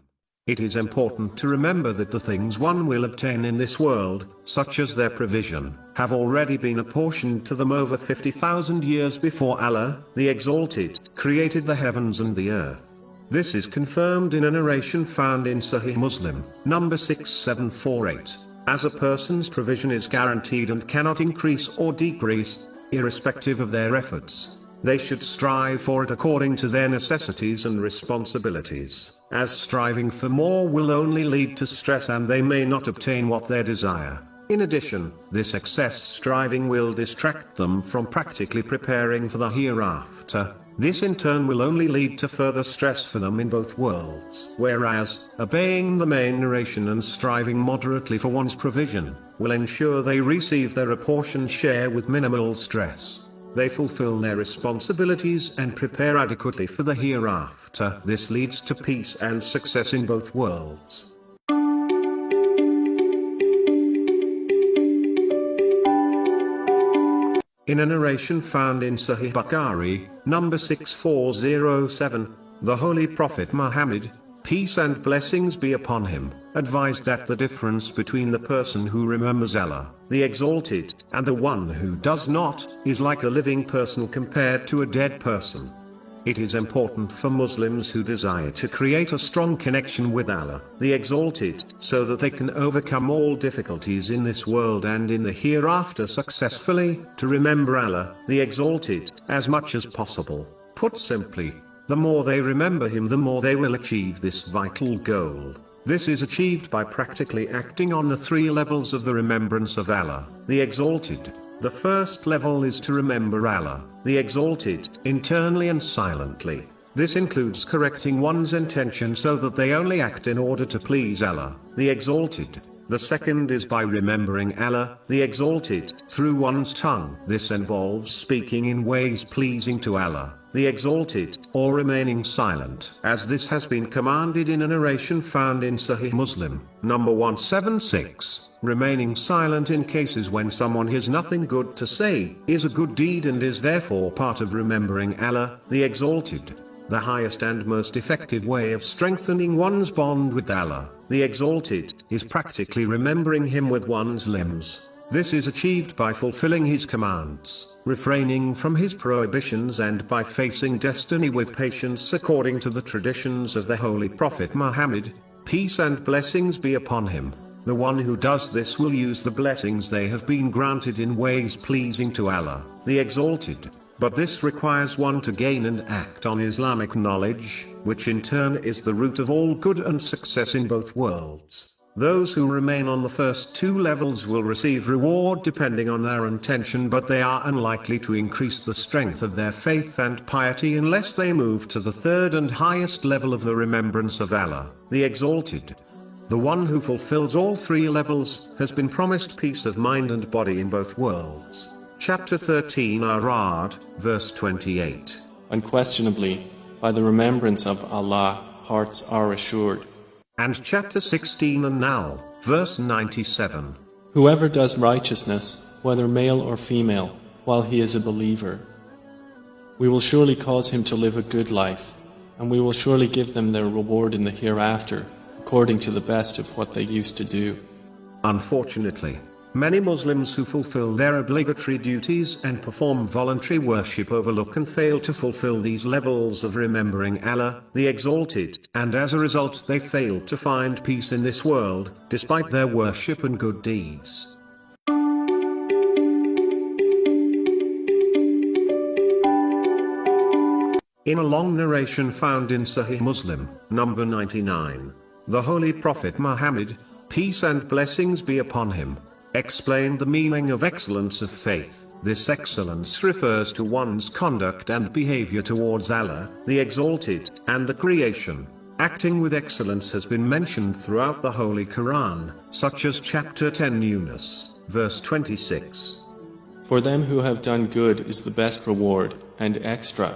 A: It is important to remember that the things one will obtain in this world, such as their provision, have already been apportioned to them over 50,000 years before Allah, the Exalted, created the heavens and the earth. This is confirmed in a narration found in Sahih Muslim, number 6748, as a person's provision is guaranteed and cannot increase or decrease, irrespective of their efforts. They should strive for it according to their necessities and responsibilities, as striving for more will only lead to stress and they may not obtain what they desire. In addition, this excess striving will distract them from practically preparing for the hereafter. This in turn will only lead to further stress for them in both worlds. Whereas, obeying the main narration and striving moderately for one's provision, will ensure they receive their apportioned share with minimal stress. They fulfill their responsibilities and prepare adequately for the hereafter. This leads to peace and success in both worlds. In a narration found in Sahih Bukhari, number 6407, the Holy Prophet Muhammad, peace and blessings be upon him, advised that the difference between the person who remembers Allah, the Exalted, and the one who does not, is like a living person compared to a dead person. It is important for Muslims who desire to create a strong connection with Allah, the Exalted, so that they can overcome all difficulties in this world and in the hereafter successfully, to remember Allah, the Exalted, as much as possible. Put simply, the more they remember Him, the more they will achieve this vital goal. This is achieved by practically acting on the three levels of the remembrance of Allah, the Exalted. The first level is to remember Allah, the Exalted, internally and silently. This includes correcting one's intention so that they only act in order to please Allah, the Exalted. The second is by remembering Allah, the Exalted, through one's tongue. This involves speaking in ways pleasing to Allah, the Exalted, or remaining silent, as this has been commanded in a narration found in Sahih Muslim, number 176. Remaining silent in cases when someone has nothing good to say, is a good deed and is therefore part of remembering Allah, the Exalted. The highest and most effective way of strengthening one's bond with Allah, the Exalted, is practically remembering Him with one's limbs. This is achieved by fulfilling His commands, refraining from His prohibitions, and by facing destiny with patience according to the traditions of the Holy Prophet Muhammad, peace and blessings be upon him. The one who does this will use the blessings they have been granted in ways pleasing to Allah, the Exalted. But this requires one to gain and act on Islamic knowledge, which in turn is the root of all good and success in both worlds. Those who remain on the first two levels will receive reward depending on their intention, but they are unlikely to increase the strength of their faith and piety unless they move to the third and highest level of the remembrance of Allah, the Exalted. The one who fulfills all three levels has been promised peace of mind and body in both worlds. Chapter 13 Arad, verse 28.
B: Unquestionably, by the remembrance of Allah, hearts are assured.
A: And chapter 16 An-Nahl, verse 97.
B: Whoever does righteousness, whether male or female, while he is a believer, we will surely cause him to live a good life, and we will surely give them their reward in the hereafter, according to the best of what they used to do.
A: Unfortunately, many Muslims who fulfill their obligatory duties and perform voluntary worship overlook and fail to fulfill these levels of remembering Allah, the Exalted, and as a result they fail to find peace in this world, despite their worship and good deeds. In a long narration found in Sahih Muslim, number 99, the Holy Prophet Muhammad, peace and blessings be upon him, explained the meaning of excellence of faith. This excellence refers to one's conduct and behavior towards Allah, the Exalted, and the creation. Acting with excellence has been mentioned throughout the Holy Quran, such as chapter 10 Yunus, verse 26.
B: For them who have done good is the best reward, and extra.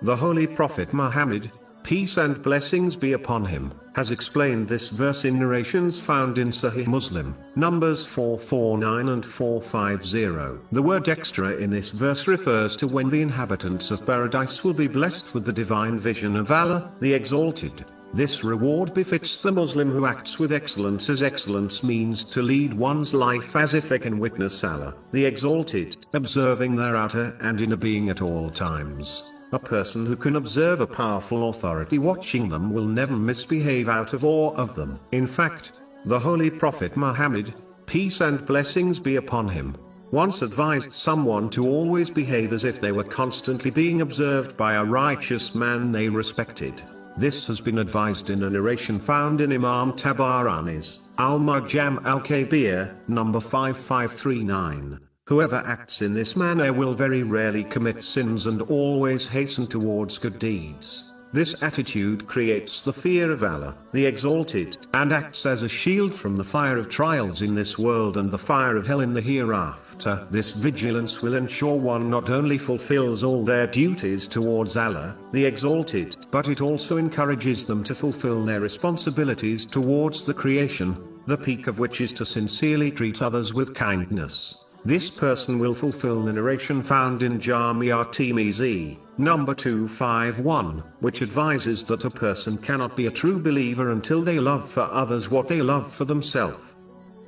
A: The Holy Prophet Muhammad, peace and blessings be upon him, has explained this verse in narrations found in Sahih Muslim, numbers 449 and 450. The word extra in this verse refers to when the inhabitants of paradise will be blessed with the divine vision of Allah, the Exalted. This reward befits the Muslim who acts with excellence, as excellence means to lead one's life as if they can witness Allah, the Exalted, observing their outer and inner being at all times. A person who can observe a powerful authority watching them will never misbehave out of awe of them. In fact, the Holy Prophet Muhammad, peace and blessings be upon him, once advised someone to always behave as if they were constantly being observed by a righteous man they respected. This has been advised in a narration found in Imam Tabarani's Al-Marjam al-Kabir, number 5539. Whoever acts in this manner will very rarely commit sins and always hasten towards good deeds. This attitude creates the fear of Allah, the Exalted, and acts as a shield from the fire of trials in this world and the fire of hell in the hereafter. This vigilance will ensure one not only fulfills all their duties towards Allah, the Exalted, but it also encourages them to fulfill their responsibilities towards the creation, the peak of which is to sincerely treat others with kindness. This person will fulfill the narration found in Jami' at-Tirmizi, number 251, which advises that a person cannot be a true believer until they love for others what they love for themselves.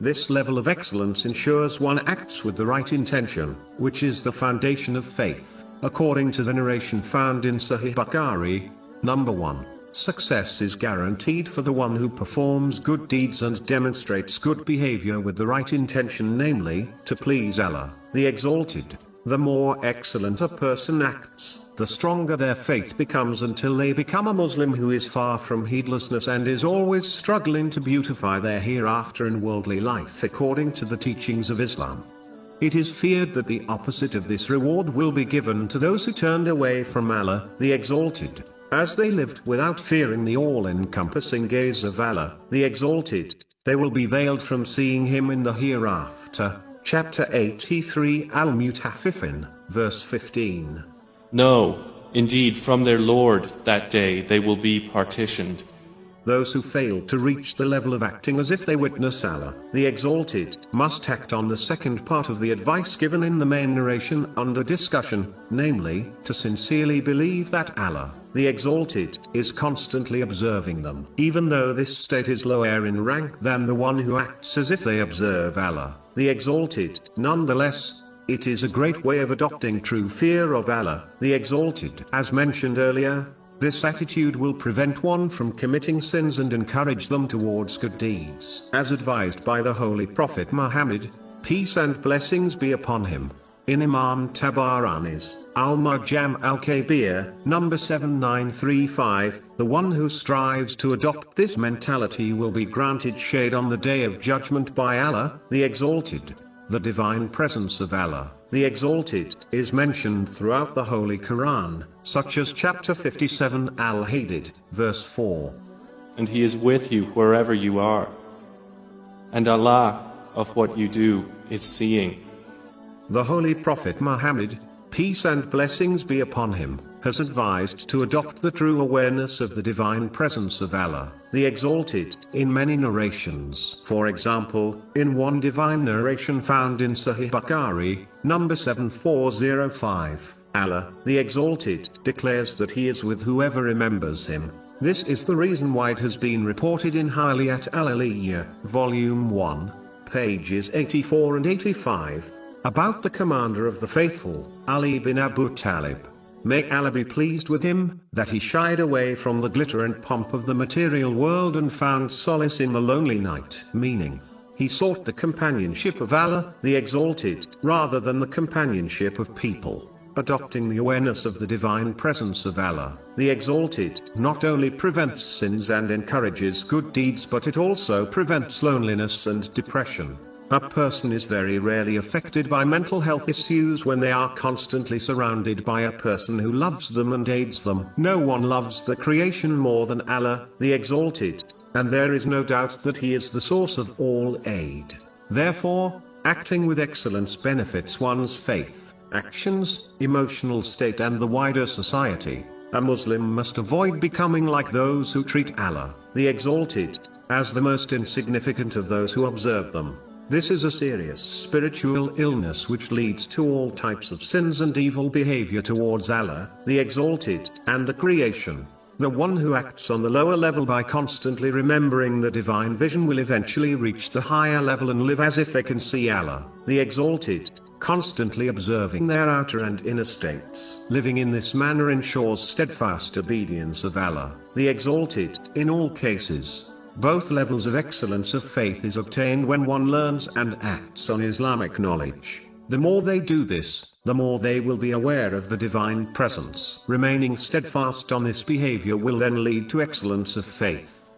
A: This level of excellence ensures one acts with the right intention, which is the foundation of faith, according to the narration found in Sahih Bukhari, number 1. Success is guaranteed for the one who performs good deeds and demonstrates good behavior with the right intention, namely, to please Allah, the Exalted. The more excellent a person acts, the stronger their faith becomes until they become a Muslim who is far from heedlessness and is always struggling to beautify their hereafter and worldly life according to the teachings of Islam. It is feared that the opposite of this reward will be given to those who turned away from Allah, the Exalted. As they lived without fearing the all-encompassing gaze of Allah, the Exalted, they will be veiled from seeing Him in the hereafter. Chapter 83 Al-Mutaffifin, verse 15.
B: No, indeed from their Lord that day they will be partitioned.
A: Those who fail to reach the level of acting as if they witness Allah, the Exalted, must act on the second part of the advice given in the main narration under discussion, namely, to sincerely believe that Allah, the Exalted, is constantly observing them, even though this state is lower in rank than the one who acts as if they observe Allah, the Exalted. Nonetheless, it is a great way of adopting true fear of Allah, the Exalted. As mentioned earlier, This attitude will prevent one from committing sins and encourage them towards good deeds, as advised by the Holy Prophet Muhammad, peace and blessings be upon him. In Imam Tabarani's Al-Mujam al-Kabir, number 7935, the one who strives to adopt this mentality will be granted shade on the Day of Judgment by Allah, the Exalted. The divine presence of Allah, the Exalted, is mentioned throughout the Holy Quran, such as chapter 57 Al-Hadid, verse 4.
B: And He is with you wherever you are. And Allah, of what you do, is seeing.
A: The Holy Prophet Muhammad, peace and blessings be upon him, has advised to adopt the true awareness of the divine presence of Allah, the Exalted, in many narrations. For example, in one divine narration found in Sahih Bukhari, number 7405, Allah, the Exalted, declares that He is with whoever remembers Him. This is the reason why it has been reported in Hiliyat al-Aliyah, volume 1, pages 84 and 85, about the commander of the faithful, Ali bin Abu Talib. May Allah be pleased with him, that he shied away from the glitter and pomp of the material world and found solace in the lonely night, meaning, he sought the companionship of Allah, the Exalted, rather than the companionship of people. Adopting the awareness of the divine presence of Allah, the Exalted, not only prevents sins and encourages good deeds, but it also prevents loneliness and depression. A person is very rarely affected by mental health issues when they are constantly surrounded by a person who loves them and aids them. No one loves the creation more than Allah, the Exalted, and there is no doubt that He is the source of all aid. Therefore, acting with excellence benefits one's faith, actions, emotional state and the wider society. A Muslim must avoid becoming like those who treat Allah, the Exalted, as the most insignificant of those who observe them. This is a serious spiritual illness which leads to all types of sins and evil behavior towards Allah, the Exalted, and the creation. The one who acts on the lower level by constantly remembering the divine vision will eventually reach the higher level and live as if they can see Allah, the Exalted, constantly observing their outer and inner states. Living in this manner ensures steadfast obedience of Allah, the Exalted, in all cases. Both levels of excellence of faith is obtained when one learns and acts on Islamic knowledge. The more they do this, the more they will be aware of the divine presence. Remaining steadfast on this behavior will then lead to excellence of faith.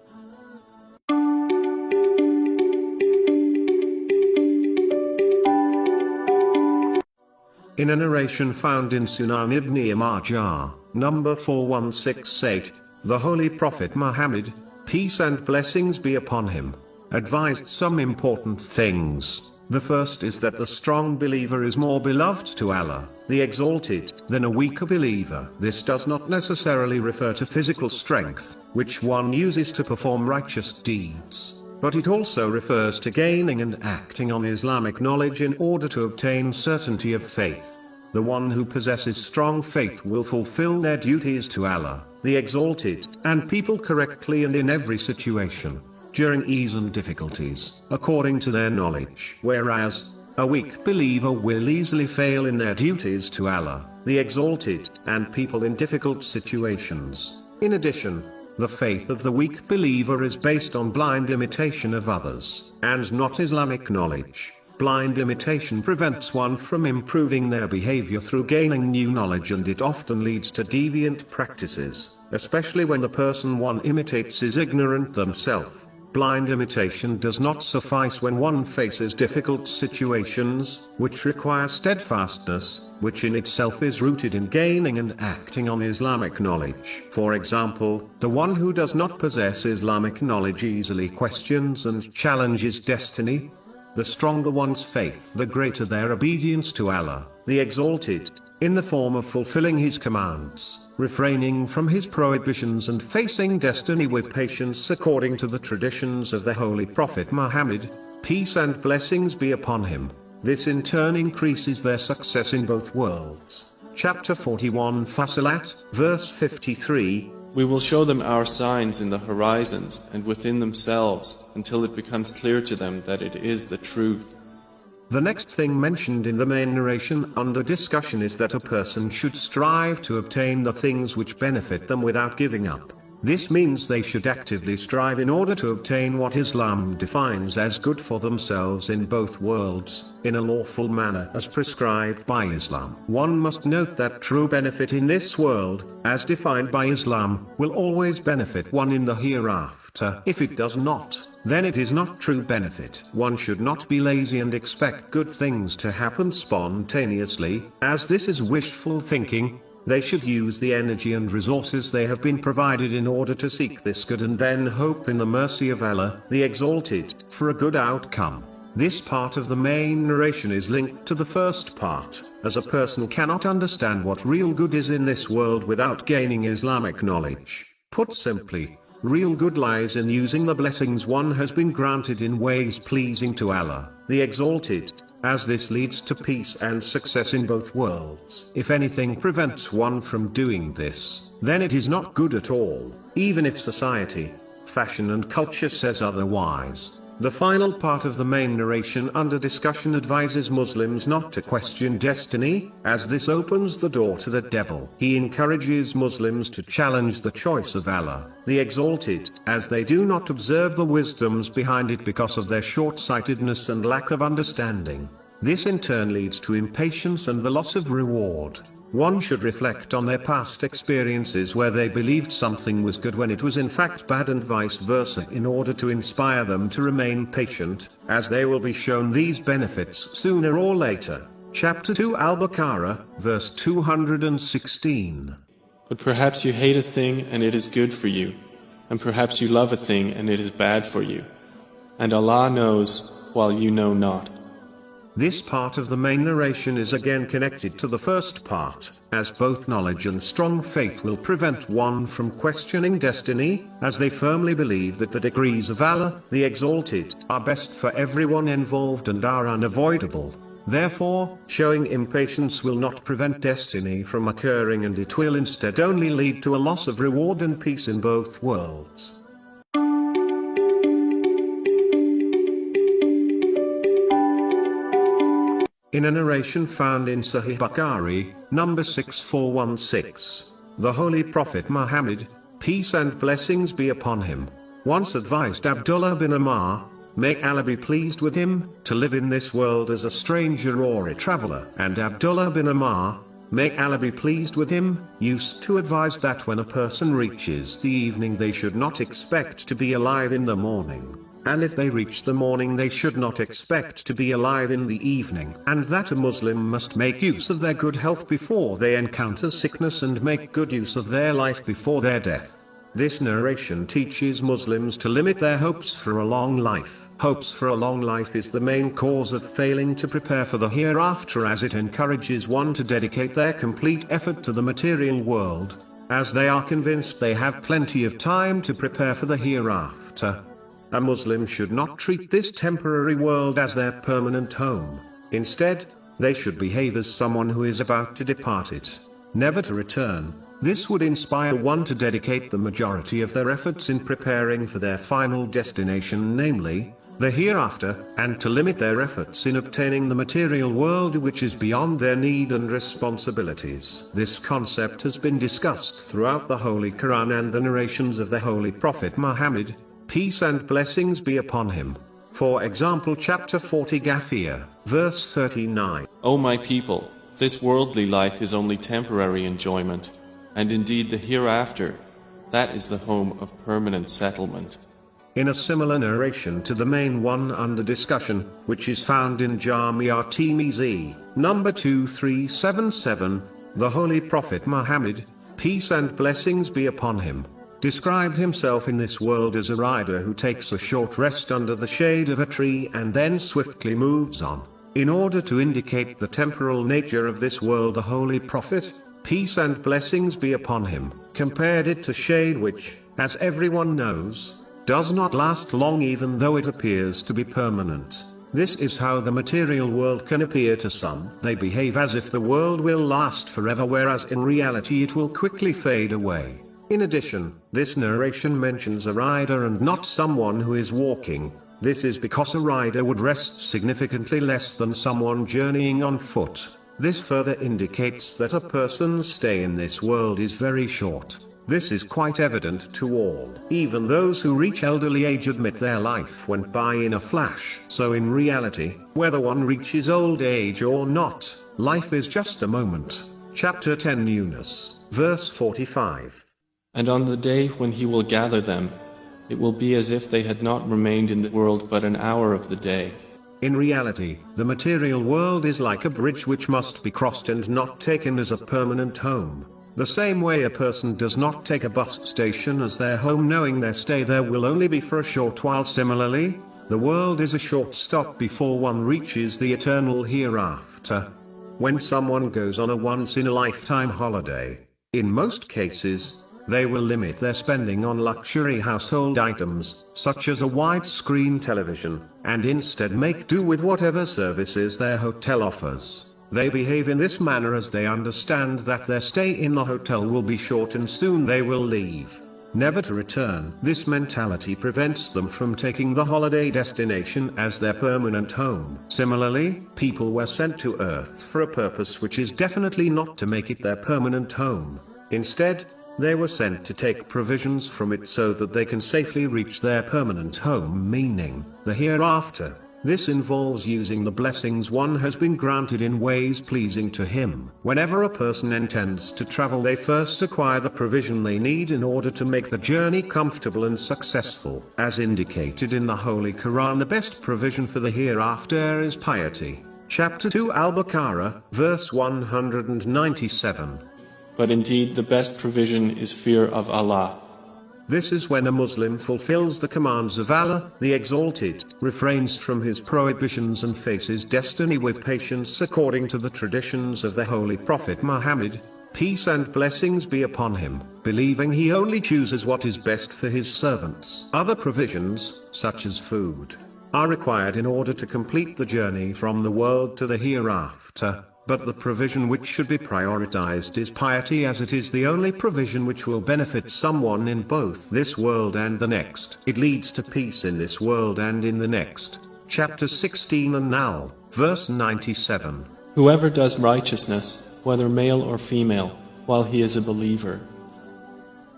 A: In a narration found in Sunan ibn Majah, number 4168, the Holy Prophet Muhammad, peace and blessings be upon him, advised some important things. The first is that the strong believer is more beloved to Allah, the Exalted, than a weaker believer. This does not necessarily refer to physical strength, which one uses to perform righteous deeds, but it also refers to gaining and acting on Islamic knowledge in order to obtain certainty of faith. The one who possesses strong faith will fulfill their duties to Allah, the Exalted, and people correctly and in every situation, during ease and difficulties, according to their knowledge. Whereas, a weak believer will easily fail in their duties to Allah, the Exalted, and people in difficult situations. In addition, the faith of the weak believer is based on blind imitation of others, and not Islamic knowledge. Blind imitation prevents one from improving their behavior through gaining new knowledge, and it often leads to deviant practices, especially when the person one imitates is ignorant themselves. Blind imitation does not suffice when one faces difficult situations, which require steadfastness, which in itself is rooted in gaining and acting on Islamic knowledge. For example, the one who does not possess Islamic knowledge easily questions and challenges destiny. The stronger one's faith, the greater their obedience to Allah, the Exalted, in the form of fulfilling His commands, refraining from His prohibitions and facing destiny with patience according to the traditions of the Holy Prophet Muhammad, peace and blessings be upon him. This in turn increases their success in both worlds. Chapter 41 Fasilat, verse 53.
B: We will show them our signs in the horizons and within themselves until it becomes clear to them that it is the truth.
A: The next thing mentioned in the main narration under discussion is that a person should strive to obtain the things which benefit them without giving up. This means they should actively strive in order to obtain what Islam defines as good for themselves in both worlds, in a lawful manner as prescribed by Islam. One must note that true benefit in this world, as defined by Islam, will always benefit one in the hereafter. If it does not, then it is not true benefit. One should not be lazy and expect good things to happen spontaneously, as this is wishful thinking. They should use the energy and resources they have been provided in order to seek this good and then hope in the mercy of Allah, the Exalted, for a good outcome. This part of the main narration is linked to the first part, as a person cannot understand what real good is in this world without gaining Islamic knowledge. Put simply, real good lies in using the blessings one has been granted in ways pleasing to Allah, the Exalted, as this leads to peace and success in both worlds. If anything prevents one from doing this, then it is not good at all, even if society, fashion and culture says otherwise. The final part of the main narration under discussion advises Muslims not to question destiny, as this opens the door to the devil. He encourages Muslims to challenge the choice of Allah, the Exalted, as they do not observe the wisdoms behind it because of their short-sightedness and lack of understanding. This in turn leads to impatience and the loss of reward. One should reflect on their past experiences where they believed something was good when it was in fact bad and vice versa in order to inspire them to remain patient, as they will be shown these benefits sooner or later. Chapter 2 Al-Baqarah, verse 216.
B: But perhaps you hate a thing and it is good for you, and perhaps you love a thing and it is bad for you. And Allah knows, while you know not.
A: This part of the main narration is again connected to the first part, as both knowledge and strong faith will prevent one from questioning destiny, as they firmly believe that the decrees of Allah, the Exalted, are best for everyone involved and are unavoidable. Therefore, showing impatience will not prevent destiny from occurring, and it will instead only lead to a loss of reward and peace in both worlds. In a narration found in Sahih Bukhari, number 6416, the Holy Prophet Muhammad, peace and blessings be upon him, once advised Abdullah bin Amr, may Allah be pleased with him, to live in this world as a stranger or a traveler. And Abdullah bin Amr, may Allah be pleased with him, used to advise that when a person reaches the evening they should not expect to be alive in the morning. And if they reach the morning they should not expect to be alive in the evening. And that a Muslim must make use of their good health before they encounter sickness and make good use of their life before their death. This narration teaches Muslims to limit their hopes for a long life. Hopes for a long life is the main cause of failing to prepare for the hereafter, as it encourages one to dedicate their complete effort to the material world, as they are convinced they have plenty of time to prepare for the hereafter. A Muslim should not treat this temporary world as their permanent home. Instead, they should behave as someone who is about to depart it, never to return. This would inspire one to dedicate the majority of their efforts in preparing for their final destination, namely, the hereafter, and to limit their efforts in obtaining the material world which is beyond their need and responsibilities. This concept has been discussed throughout the Holy Quran and the narrations of the Holy Prophet Muhammad, peace and blessings be upon him. For example, chapter 40 Ghafir, verse 39.
B: O my people, this worldly life is only temporary enjoyment, and indeed the hereafter, that is the home of permanent settlement.
A: In a similar narration to the main one under discussion, which is found in Jami' at-Tirmizi, number 2377, the Holy Prophet Muhammad, peace and blessings be upon him, described himself in this world as a rider who takes a short rest under the shade of a tree and then swiftly moves on. In order to indicate the temporal nature of this world, the Holy Prophet, peace and blessings be upon him, compared it to shade which, as everyone knows, does not last long even though it appears to be permanent. This is how the material world can appear to some. They behave as if the world will last forever, whereas in reality it will quickly fade away. In addition, this narration mentions a rider and not someone who is walking, This is because a rider would rest significantly less than someone journeying on foot. This further indicates that a person's stay in this world is very short. This is quite evident to all. Even those who reach elderly age admit their life went by in a flash. So in reality, whether one reaches old age or not, life is just a moment. Chapter 10 Yunus, verse 45.
B: And on the day when he will gather them, it will be as if they had not remained in the world but an hour of the day.
A: In reality, the material world is like a bridge which must be crossed and not taken as a permanent home. The same way a person does not take a bus station as their home knowing their stay there will only be for a short while. Similarly, the world is a short stop before one reaches the eternal hereafter. When someone goes on a once-in-a-lifetime holiday, in most cases, they will limit their spending on luxury household items, such as a widescreen television, and instead make do with whatever services their hotel offers. They behave in this manner as they understand that their stay in the hotel will be short and soon they will leave, never to return. This mentality prevents them from taking the holiday destination as their permanent home. Similarly, people were sent to Earth for a purpose which is definitely not to make it their permanent home. Instead, they were sent to take provisions from it so that they can safely reach their permanent home, meaning the hereafter. This involves using the blessings one has been granted in ways pleasing to him. Whenever a person intends to travel, they first acquire the provision they need in order to make the journey comfortable and successful. As indicated in the Holy Quran, the best provision for the hereafter is piety. Chapter 2 Al-Baqarah, verse 197.
B: But indeed the best provision is fear of Allah.
A: This is when a Muslim fulfills the commands of Allah, the Exalted, refrains from his prohibitions and faces destiny with patience according to the traditions of the Holy Prophet Muhammad, peace and blessings be upon him, believing he only chooses what is best for his servants. Other provisions, such as food, are required in order to complete the journey from the world to the hereafter. But the provision which should be prioritized is piety, as it is the only provision which will benefit someone in both this world and the next. It leads to peace in this world and in the next. Chapter 16 An-Nahl, verse 97.
B: Whoever does righteousness, whether male or female, while he is a believer,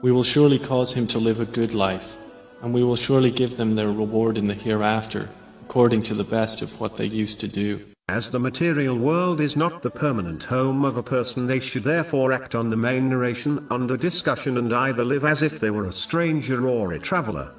B: we will surely cause him to live a good life, and we will surely give them their reward in the hereafter, according to the best of what they used to do.
A: As the material world is not the permanent home of a person, they should therefore act on the main narration under discussion and either live as if they were a stranger or a traveler.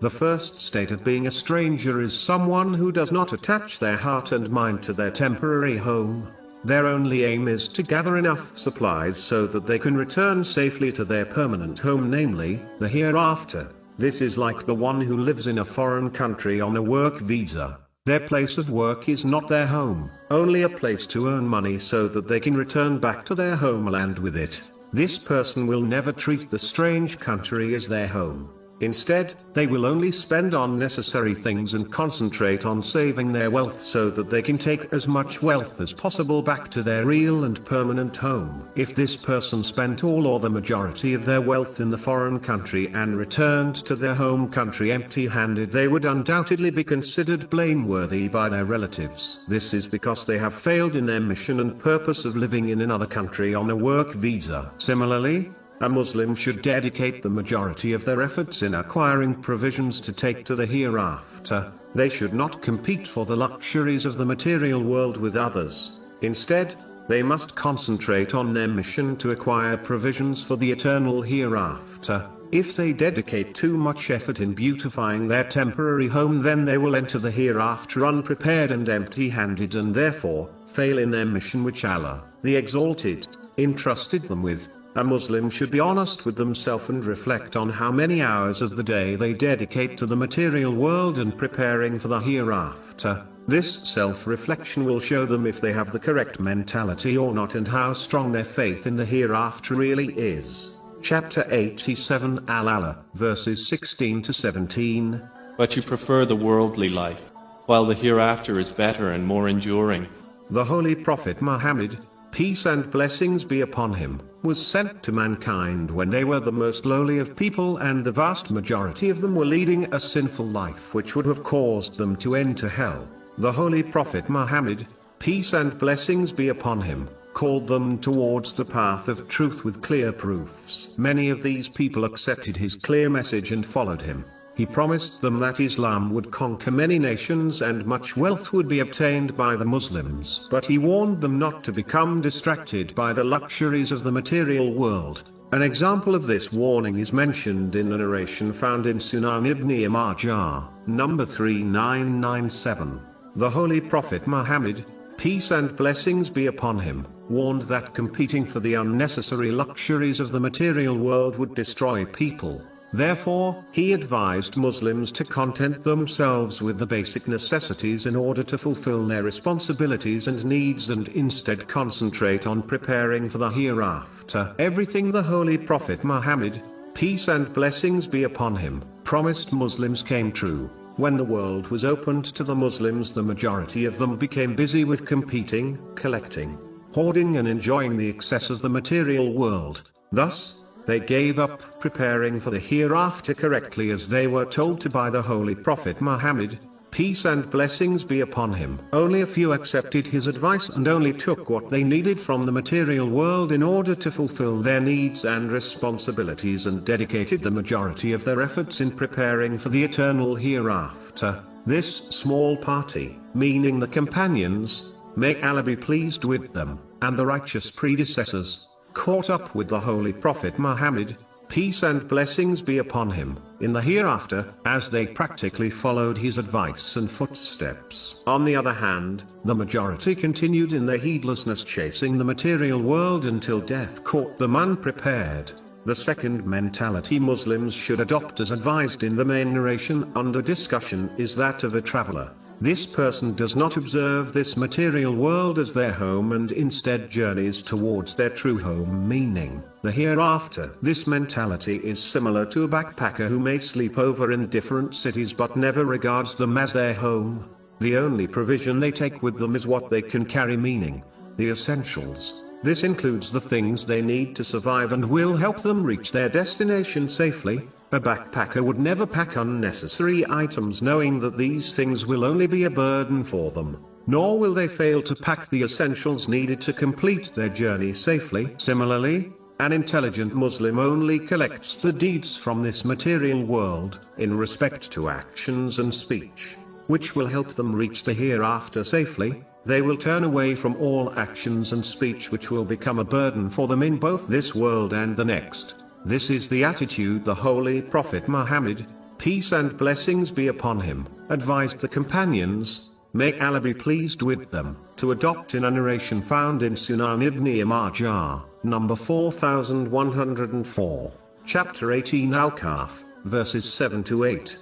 A: The first state of being a stranger is someone who does not attach their heart and mind to their temporary home. Their only aim is to gather enough supplies so that they can return safely to their permanent home, namely, the hereafter. This is like the one who lives in a foreign country on a work visa. Their place of work is not their home, only a place to earn money so that they can return back to their homeland with it. This person will never treat the strange country as their home. Instead, they will only spend on necessary things and concentrate on saving their wealth so that they can take as much wealth as possible back to their real and permanent home. If this person spent all or the majority of their wealth in the foreign country and returned to their home country empty-handed, they would undoubtedly be considered blameworthy by their relatives. This is because they have failed in their mission and purpose of living in another country on a work visa. Similarly, a Muslim should dedicate the majority of their efforts in acquiring provisions to take to the hereafter. They should not compete for the luxuries of the material world with others. Instead, they must concentrate on their mission to acquire provisions for the eternal hereafter. If they dedicate too much effort in beautifying their temporary home, then they will enter the hereafter unprepared and empty-handed and therefore fail in their mission which Allah, the Exalted, entrusted them with. A Muslim should be honest with themselves and reflect on how many hours of the day they dedicate to the material world and preparing for the hereafter. This self-reflection will show them if they have the correct mentality or not and how strong their faith in the hereafter really is. Chapter 87 Al-Allah, verses 16 to 17.
B: But you prefer the worldly life, while the hereafter is better and more enduring.
A: The Holy Prophet Muhammad, peace and blessings be upon him, was sent to mankind when they were the most lowly of people, and the vast majority of them were leading a sinful life which would have caused them to enter hell. The Holy Prophet Muhammad, peace and blessings be upon him, called them towards the path of truth with clear proofs. Many of these people accepted his clear message and followed him. He promised them that Islam would conquer many nations and much wealth would be obtained by the Muslims. But he warned them not to become distracted by the luxuries of the material world. An example of this warning is mentioned in a narration found in Sunan ibn Majah, number 3997. The Holy Prophet Muhammad, peace and blessings be upon him, warned that competing for the unnecessary luxuries of the material world would destroy people. Therefore, he advised Muslims to content themselves with the basic necessities in order to fulfill their responsibilities and needs, and instead concentrate on preparing for the hereafter. Everything the Holy Prophet Muhammad, peace and blessings be upon him, promised Muslims came true. When the world was opened to the Muslims, the majority of them became busy with competing, collecting, hoarding and enjoying the excess of the material world. Thus, they gave up preparing for the hereafter correctly as they were told to by the Holy Prophet Muhammad, peace and blessings be upon him. Only a few accepted his advice and only took what they needed from the material world in order to fulfill their needs and responsibilities, and dedicated the majority of their efforts in preparing for the eternal hereafter. This small party, meaning the companions, may Allah be pleased with them, and the righteous predecessors, caught up with the Holy Prophet Muhammad, peace and blessings be upon him, in the hereafter, as they practically followed his advice and footsteps. On the other hand, the majority continued in their heedlessness, chasing the material world until death caught them unprepared. The second mentality Muslims should adopt, as advised in the main narration under discussion, is that of a traveler. This person does not observe this material world as their home and instead journeys towards their true home, meaning the hereafter. This mentality is similar to a backpacker who may sleep over in different cities but never regards them as their home. The only provision they take with them is what they can carry, meaning the essentials. This includes the things they need to survive and will help them reach their destination safely. A backpacker would never pack unnecessary items knowing that these things will only be a burden for them, nor will they fail to pack the essentials needed to complete their journey safely. Similarly, an intelligent Muslim only collects the deeds from this material world, in respect to actions and speech, which will help them reach the hereafter safely. They will turn away from all actions and speech which will become a burden for them in both this world and the next. This is the attitude the Holy Prophet Muhammad, peace and blessings be upon him, advised the companions, may Allah be pleased with them, to adopt in a narration found in Sunan ibn Majah, number 4104, chapter 18 Al-Kahf, verses 7-8.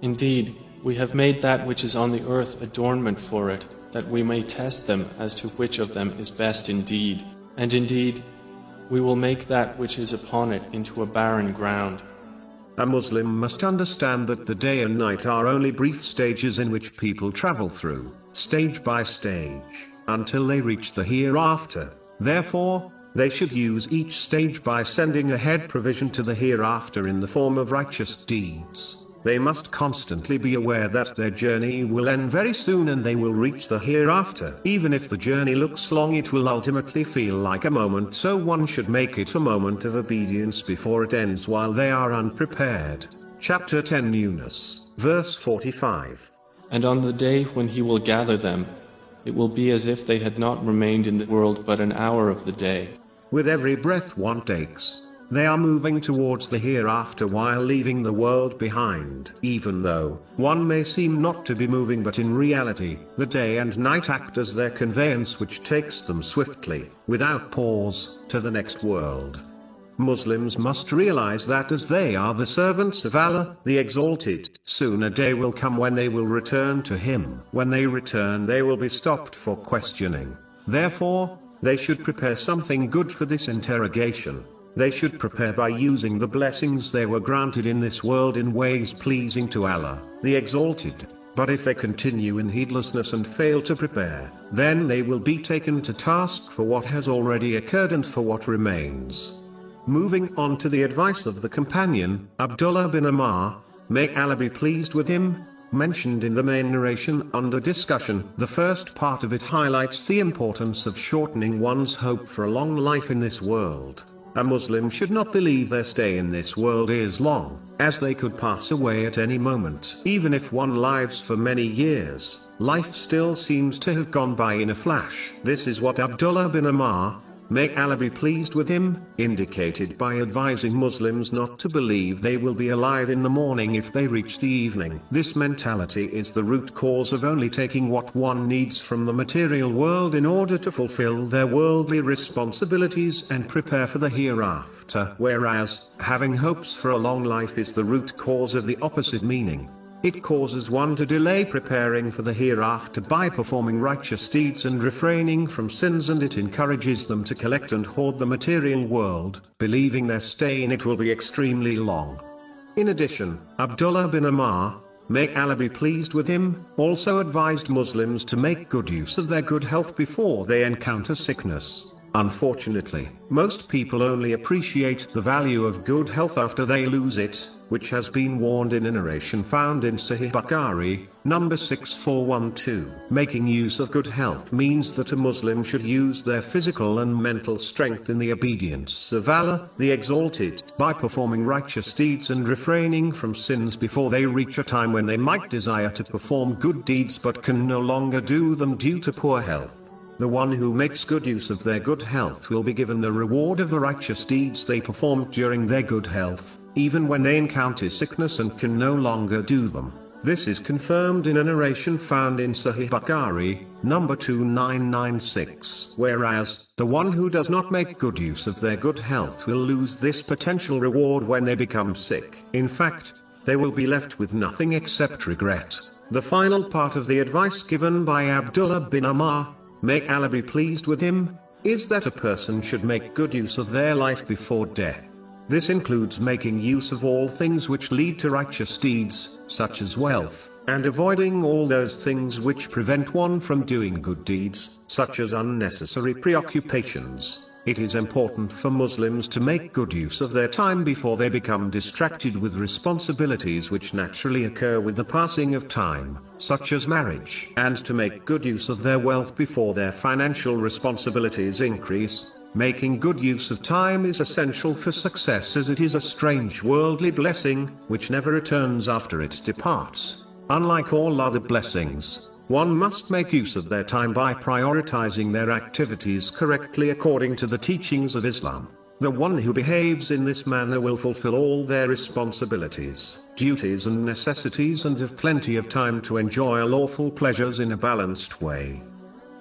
B: Indeed, we have made that which is on the earth adornment for it, that we may test them as to which of them is best indeed. And indeed, we will make that which is upon it into a barren ground.
A: A Muslim must understand that the day and night are only brief stages in which people travel through, stage by stage, until they reach the hereafter. Therefore, they should use each stage by sending ahead provision to the hereafter in the form of righteous deeds. They must constantly be aware that their journey will end very soon and they will reach the hereafter. Even if the journey looks long, it will ultimately feel like a moment, so one should make it a moment of obedience before it ends while they are unprepared. Chapter 10 Yunus, verse 45.
B: And on the day when he will gather them, it will be as if they had not remained in the world but an hour of the day.
A: With every breath one takes, they are moving towards the hereafter while leaving the world behind. Even though one may seem not to be moving, but in reality, the day and night act as their conveyance which takes them swiftly, without pause, to the next world. Muslims must realize that as they are the servants of Allah, the Exalted, soon a day will come when they will return to Him. When they return, they will be stopped for questioning. Therefore, they should prepare something good for this interrogation. They should prepare by using the blessings they were granted in this world in ways pleasing to Allah, the Exalted. But if they continue in heedlessness and fail to prepare, then they will be taken to task for what has already occurred and for what remains. Moving on to the advice of the companion, Abdullah bin Amr, may Allah be pleased with him, mentioned in the main narration under discussion. The first part of it highlights the importance of shortening one's hope for a long life in this world. A Muslim should not believe their stay in this world is long, as they could pass away at any moment. Even if one lives for many years, life still seems to have gone by in a flash. This is what Abdullah bin Amr, may Allah be pleased with him, indicated by advising Muslims not to believe they will be alive in the morning if they reach the evening. This mentality is the root cause of only taking what one needs from the material world in order to fulfill their worldly responsibilities and prepare for the hereafter, whereas having hopes for a long life is the root cause of the opposite meaning. It causes one to delay preparing for the hereafter by performing righteous deeds and refraining from sins, and it encourages them to collect and hoard the material world, believing their stay in it will be extremely long. In addition, Abdullah bin Amr, may Allah be pleased with him, also advised Muslims to make good use of their good health before they encounter sickness. Unfortunately, most people only appreciate the value of good health after they lose it, which has been warned in a narration found in Sahih Bukhari, number 6412. Making use of good health means that a Muslim should use their physical and mental strength in the obedience of Allah, the Exalted, by performing righteous deeds and refraining from sins before they reach a time when they might desire to perform good deeds but can no longer do them due to poor health. The one who makes good use of their good health will be given the reward of the righteous deeds they performed during their good health, even when they encounter sickness and can no longer do them. This is confirmed in a narration found in Sahih Bukhari, number 2996. Whereas, the one who does not make good use of their good health will lose this potential reward when they become sick. In fact, they will be left with nothing except regret. The final part of the advice given by Abdullah bin Amr, may Allah be pleased with him, is that a person should make good use of their life before death. This includes making use of all things which lead to righteous deeds, such as wealth, and avoiding all those things which prevent one from doing good deeds, such as unnecessary preoccupations. It is important for Muslims to make good use of their time before they become distracted with responsibilities which naturally occur with the passing of time, such as marriage, and to make good use of their wealth before their financial responsibilities increase. Making good use of time is essential for success, as it is a strange worldly blessing, which never returns after it departs. Unlike all other blessings, one must make use of their time by prioritizing their activities correctly according to the teachings of Islam. The one who behaves in this manner will fulfill all their responsibilities, duties and necessities, and have plenty of time to enjoy lawful pleasures in a balanced way.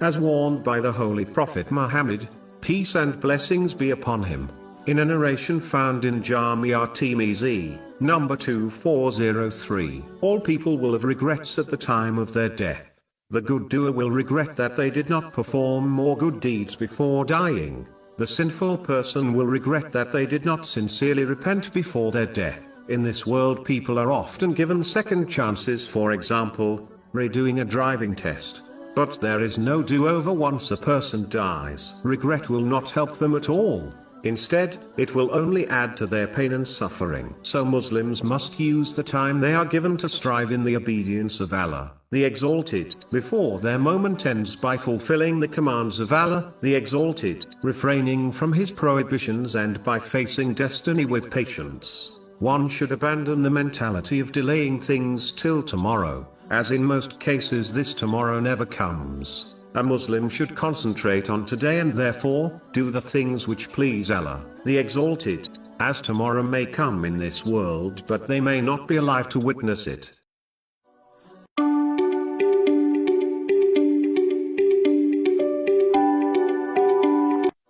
A: As warned by the Holy Prophet Muhammad, peace and blessings be upon him, in a narration found in Jami' at-Tirmidhi, number 2403, all people will have regrets at the time of their death. The good doer will regret that they did not perform more good deeds before dying. The sinful person will regret that they did not sincerely repent before their death. In this world, people are often given second chances, for example, redoing a driving test. But there is no do-over once a person dies. Regret will not help them at all. Instead, it will only add to their pain and suffering. So Muslims must use the time they are given to strive in the obedience of Allah, the Exalted, before their moment ends, by fulfilling the commands of Allah, the Exalted, refraining from His prohibitions, and by facing destiny with patience. One should abandon the mentality of delaying things till tomorrow, as in most cases this tomorrow never comes. A Muslim should concentrate on today and therefore, do the things which please Allah, the Exalted, as tomorrow may come in this world but they may not be alive to witness it.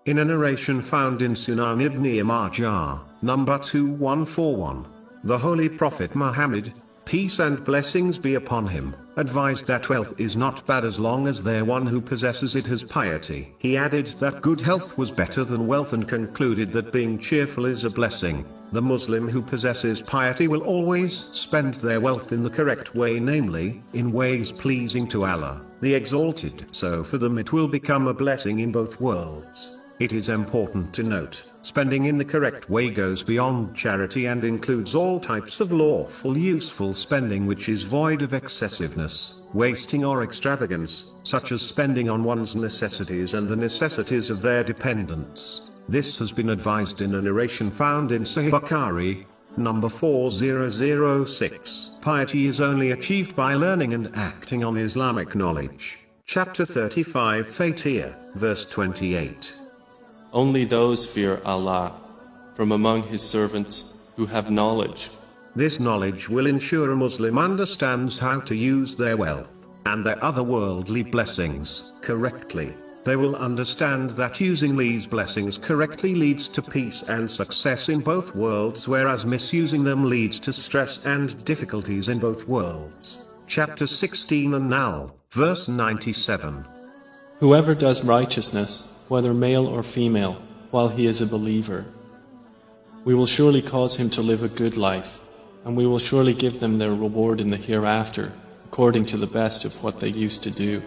A: In a narration found in Sunan ibn Majah, number 2141, the Holy Prophet Muhammad, peace and blessings be upon him, advised that wealth is not bad as long as the one who possesses it has piety. He added that good health was better than wealth, and concluded that being cheerful is a blessing. The Muslim who possesses piety will always spend their wealth in the correct way, namely, in ways pleasing to Allah, the Exalted. So for them it will become a blessing in both worlds. It is important to note, spending in the correct way goes beyond charity and includes all types of lawful useful spending which is void of excessiveness, wasting or extravagance, such as spending on one's necessities and the necessities of their dependents. This has been advised in a narration found in Sahih Bukhari, number 4006. Piety is only achieved by learning and acting on Islamic knowledge. Chapter 35 Fatir, verse 28.
B: Only those fear Allah from among His servants who have knowledge.
A: This knowledge will ensure a Muslim understands how to use their wealth and their other worldly blessings correctly. They will understand that using these blessings correctly leads to peace and success in both worlds, whereas misusing them leads to stress and difficulties in both worlds. Chapter 16 An-Nahl, verse 97.
B: Whoever does righteousness, whether male or female, while he is a believer, we will surely cause him to live a good life, and we will surely give them their reward in the hereafter, according to the best of what they used to do.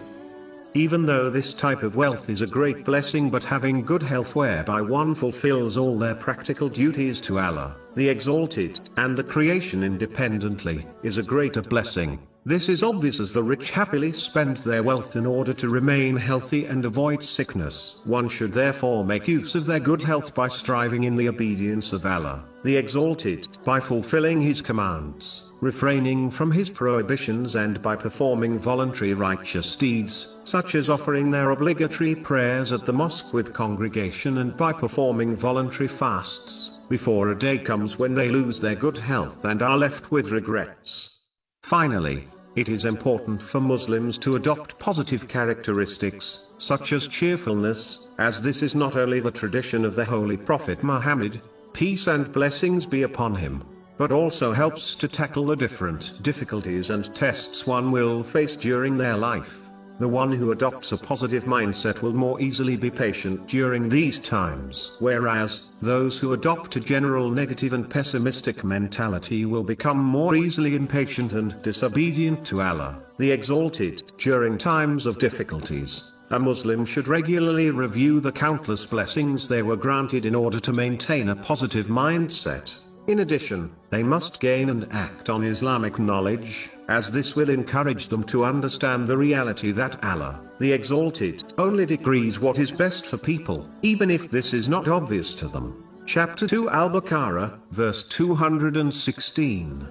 A: Even though this type of wealth is a great blessing, but having good health whereby one fulfills all their practical duties to Allah, the Exalted, and the creation independently, is a greater blessing. This is obvious as the rich happily spend their wealth in order to remain healthy and avoid sickness. One should therefore make use of their good health by striving in the obedience of Allah, the Exalted, by fulfilling His commands, refraining from His prohibitions, and by performing voluntary righteous deeds, such as offering their obligatory prayers at the mosque with congregation, and by performing voluntary fasts, before a day comes when they lose their good health and are left with regrets. Finally, it is important for Muslims to adopt positive characteristics, such as cheerfulness, as this is not only the tradition of the Holy Prophet Muhammad, peace and blessings be upon him, but also helps to tackle the different difficulties and tests one will face during their life. The one who adopts a positive mindset will more easily be patient during these times, whereas those who adopt a general negative and pessimistic mentality will become more easily impatient and disobedient to Allah, the Exalted. During times of difficulties, a Muslim should regularly review the countless blessings they were granted in order to maintain a positive mindset. In addition, they must gain and act on Islamic knowledge, as this will encourage them to understand the reality that Allah, the Exalted, only decrees what is best for people, even if this is not obvious to them. Chapter 2 Al-Baqarah, verse 216.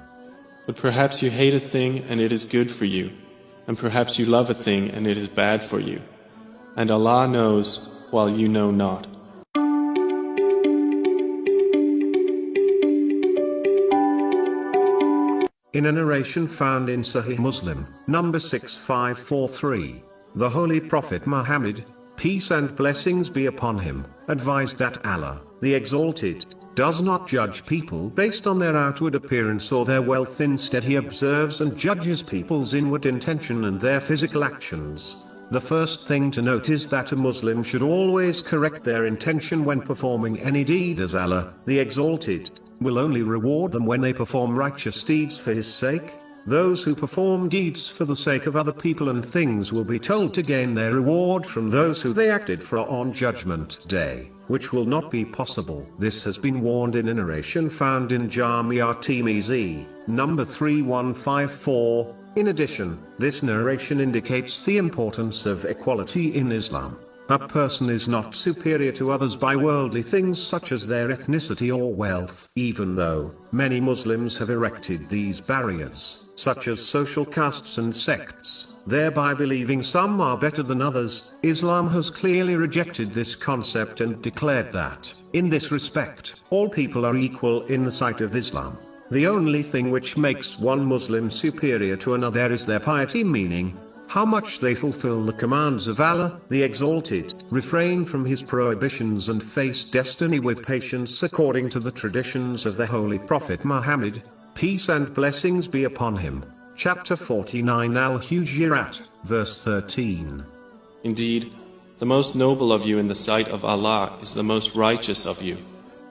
B: But perhaps you hate a thing and it is good for you, and perhaps you love a thing and it is bad for you. And Allah knows, while you know not.
A: In a narration found in Sahih Muslim, number 6543, the Holy Prophet Muhammad, peace and blessings be upon him, advised that Allah, the Exalted, does not judge people based on their outward appearance or their wealth. Instead, He observes and judges people's inward intention and their physical actions. The first thing to note is that a Muslim should always correct their intention when performing any deed, as Allah, the Exalted, will only reward them when they perform righteous deeds for His sake. Those who perform deeds for the sake of other people and things will be told to gain their reward from those who they acted for on Judgment Day, which will not be possible. This has been warned in a narration found in Jami' at-Tirmizi, number 3154. In addition, this narration indicates the importance of equality in Islam. A person is not superior to others by worldly things such as their ethnicity or wealth, even though many Muslims have erected these barriers, such as social castes and sects, thereby believing some are better than others. Islam has clearly rejected this concept and declared that, in this respect, all people are equal in the sight of Islam. The only thing which makes one Muslim superior to another is their piety, meaning how much they fulfill the commands of Allah, the Exalted, refrain from His prohibitions, and face destiny with patience according to the traditions of the Holy Prophet Muhammad, peace and blessings be upon him. Chapter 49 Al-Hujurat, verse 13.
B: Indeed, the most noble of you in the sight of Allah is the most righteous of you.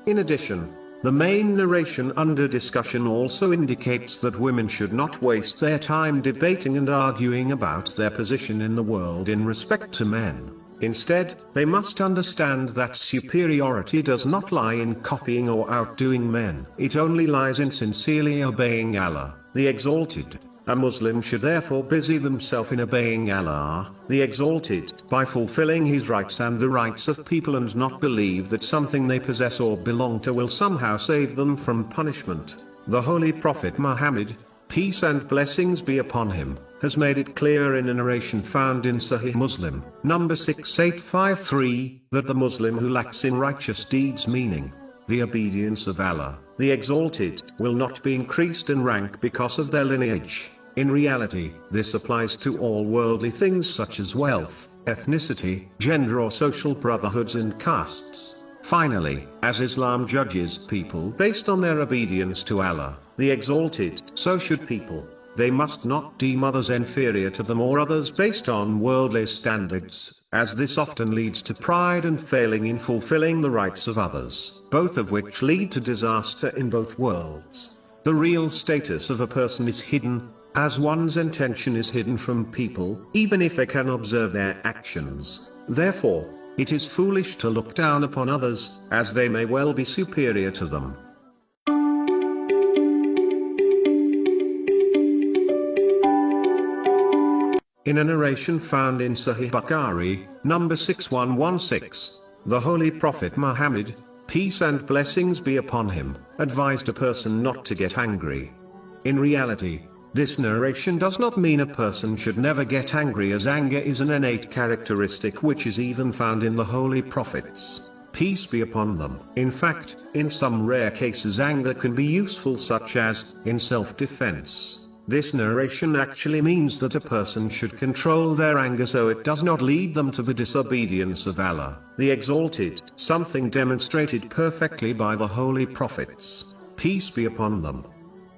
A: In addition, The main narration under discussion also indicates that women should not waste their time debating and arguing about their position in the world in respect to men. Instead, they must understand that superiority does not lie in copying or outdoing men. It only lies in sincerely obeying Allah, the Exalted. A Muslim should therefore busy themselves in obeying Allah, the Exalted, by fulfilling His rights and the rights of people, and not believe that something they possess or belong to will somehow save them from punishment. The Holy Prophet Muhammad, peace and blessings be upon him, has made it clear in a narration found in Sahih Muslim, number 6853, that the Muslim who lacks in righteous deeds, meaning the obedience of Allah, the Exalted, will not be increased in rank because of their lineage. In reality, this applies to all worldly things such as wealth, ethnicity, gender or social brotherhoods and castes. Finally, as Islam judges people based on their obedience to Allah, the Exalted, so should people. They must not deem others inferior to them or others based on worldly standards, as this often leads to pride and failing in fulfilling the rights of others, both of which lead to disaster in both worlds. The real status of a person is hidden, as one's intention is hidden from people, even if they can observe their actions. Therefore, it is foolish to look down upon others, as they may well be superior to them. In a narration found in Sahih Bukhari, number 6116, the Holy Prophet Muhammad, peace and blessings be upon him, advised a person not to get angry. In reality, this narration does not mean a person should never get angry, as anger is an innate characteristic which is even found in the Holy Prophets, peace be upon them. In fact, in some rare cases anger can be useful, such as in self-defense. This narration actually means that a person should control their anger so it does not lead them to the disobedience of Allah, the Exalted, something demonstrated perfectly by the Holy Prophets, peace be upon them.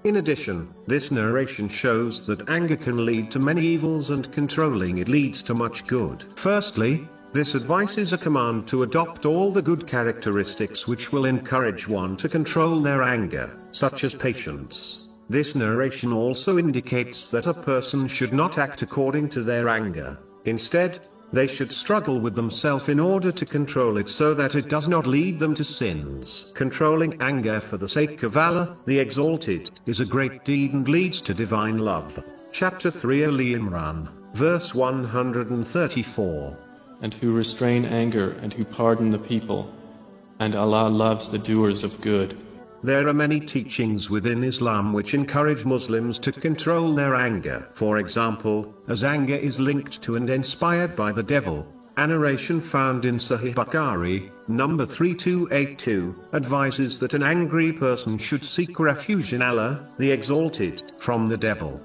A: In addition, this narration shows that anger can lead to many evils and controlling it leads to much good. Firstly, this advice is a command to adopt all the good characteristics which will encourage one to control their anger, such as patience. This narration also indicates that a person should not act according to their anger. Instead, they should struggle with themselves in order to control it so that it does not lead them to sins. Controlling anger for the sake of Allah, the Exalted, is a great deed and leads to divine love. Chapter 3 Ali Imran, verse 134.
B: And who restrain anger and who pardon the people, and Allah loves the doers of good.
A: There are many teachings within Islam which encourage Muslims to control their anger. For example, as anger is linked to and inspired by the devil, a narration found in Sahih Bukhari, number 3282, advises that an angry person should seek refuge in Allah, the Exalted, from the devil.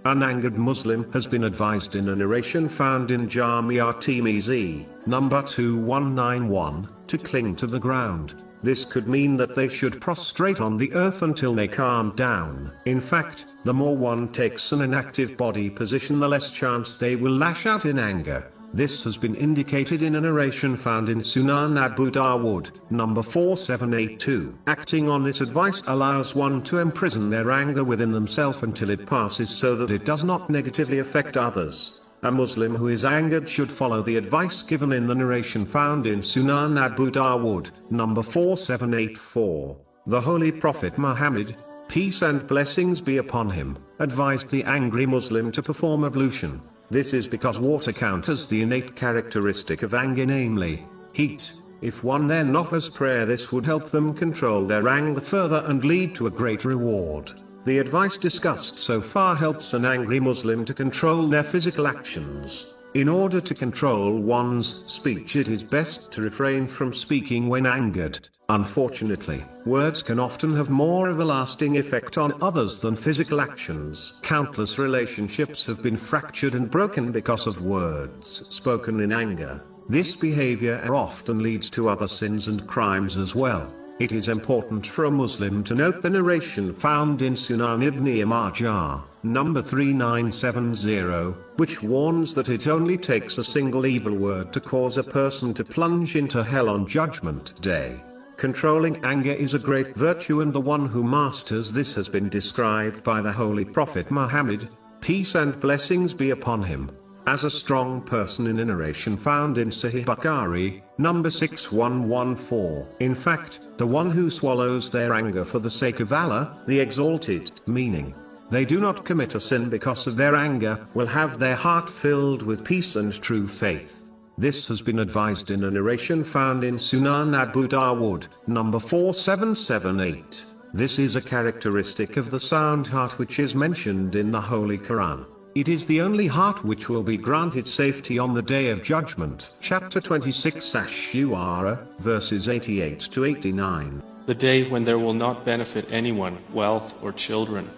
A: An angered Muslim has been advised in a narration found in Jamia Tirmizi, number 2191, to cling to the ground. This could mean that they should prostrate on the earth until they calm down. In fact, the more one takes an inactive body position, the less chance they will lash out in anger. This has been indicated in a narration found in Sunan Abu Dawud, number 4782. Acting on this advice allows one to imprison their anger within themselves until it passes so that it does not negatively affect others. A Muslim who is angered should follow the advice given in the narration found in Sunan Abu Dawud, number 4784. The Holy Prophet Muhammad, peace and blessings be upon him, advised the angry Muslim to perform ablution. This is because water counters the innate characteristic of anger, namely, heat. If one then offers prayer, this would help them control their anger further and lead to a great reward. The advice discussed so far helps an angry Muslim to control their physical actions. In order to control one's speech, it is best to refrain from speaking when angered. Unfortunately, words can often have more of a lasting effect on others than physical actions. Countless relationships have been fractured and broken because of words spoken in anger. This behavior often leads to other sins and crimes as well. It is important for a Muslim to note the narration found in Sunan Ibn Majah, number 3970, which warns that it only takes a single evil word to cause a person to plunge into hell on Judgment Day. Controlling anger is a great virtue, and the one who masters this has been described by the Holy Prophet Muhammad, peace and blessings be upon him, as a strong person in a narration found in Sahih Bukhari, number 6114. In fact, the one who swallows their anger for the sake of Allah, the Exalted, meaning they do not commit a sin because of their anger, will have their heart filled with peace and true faith. This has been advised in a narration found in Sunan Abu Dawood, number 4778. This is a characteristic of the sound heart which is mentioned in the Holy Quran. It is the only heart which will be granted safety on the Day of Judgment. Chapter 26 Ash-Shura, verses 88 to 89.
B: The day when there will not benefit anyone, wealth or children,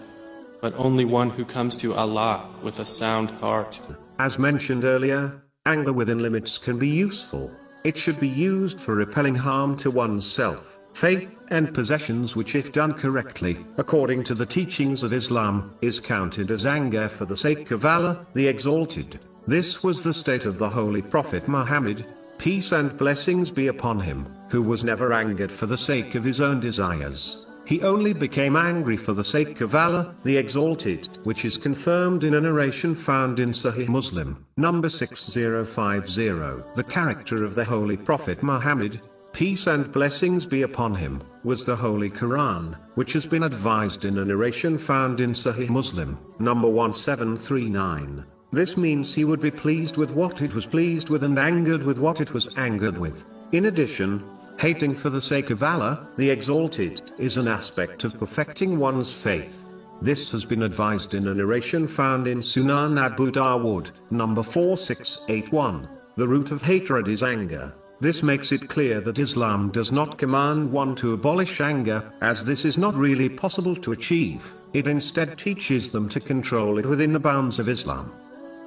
B: but only one who comes to Allah with a sound heart.
A: As mentioned earlier, anger within limits can be useful. It should be used for repelling harm to oneself, faith and possessions, which if done correctly, according to the teachings of Islam, is counted as anger for the sake of Allah, the Exalted. This was the state of the Holy Prophet Muhammad, peace and blessings be upon him, who was never angered for the sake of his own desires. He only became angry for the sake of Allah, the Exalted, which is confirmed in a narration found in Sahih Muslim, number 6050. The character of the Holy Prophet Muhammad, peace and blessings be upon him, was the Holy Quran, which has been advised in a narration found in Sahih Muslim, number 1739. This means he would be pleased with what it was pleased with and angered with what it was angered with. In addition, hating for the sake of Allah, the Exalted, is an aspect of perfecting one's faith. This has been advised in a narration found in Sunan Abu Dawood, number 4681. The root of hatred is anger. This makes it clear that Islam does not command one to abolish anger, as this is not really possible to achieve. It instead teaches them to control it within the bounds of Islam.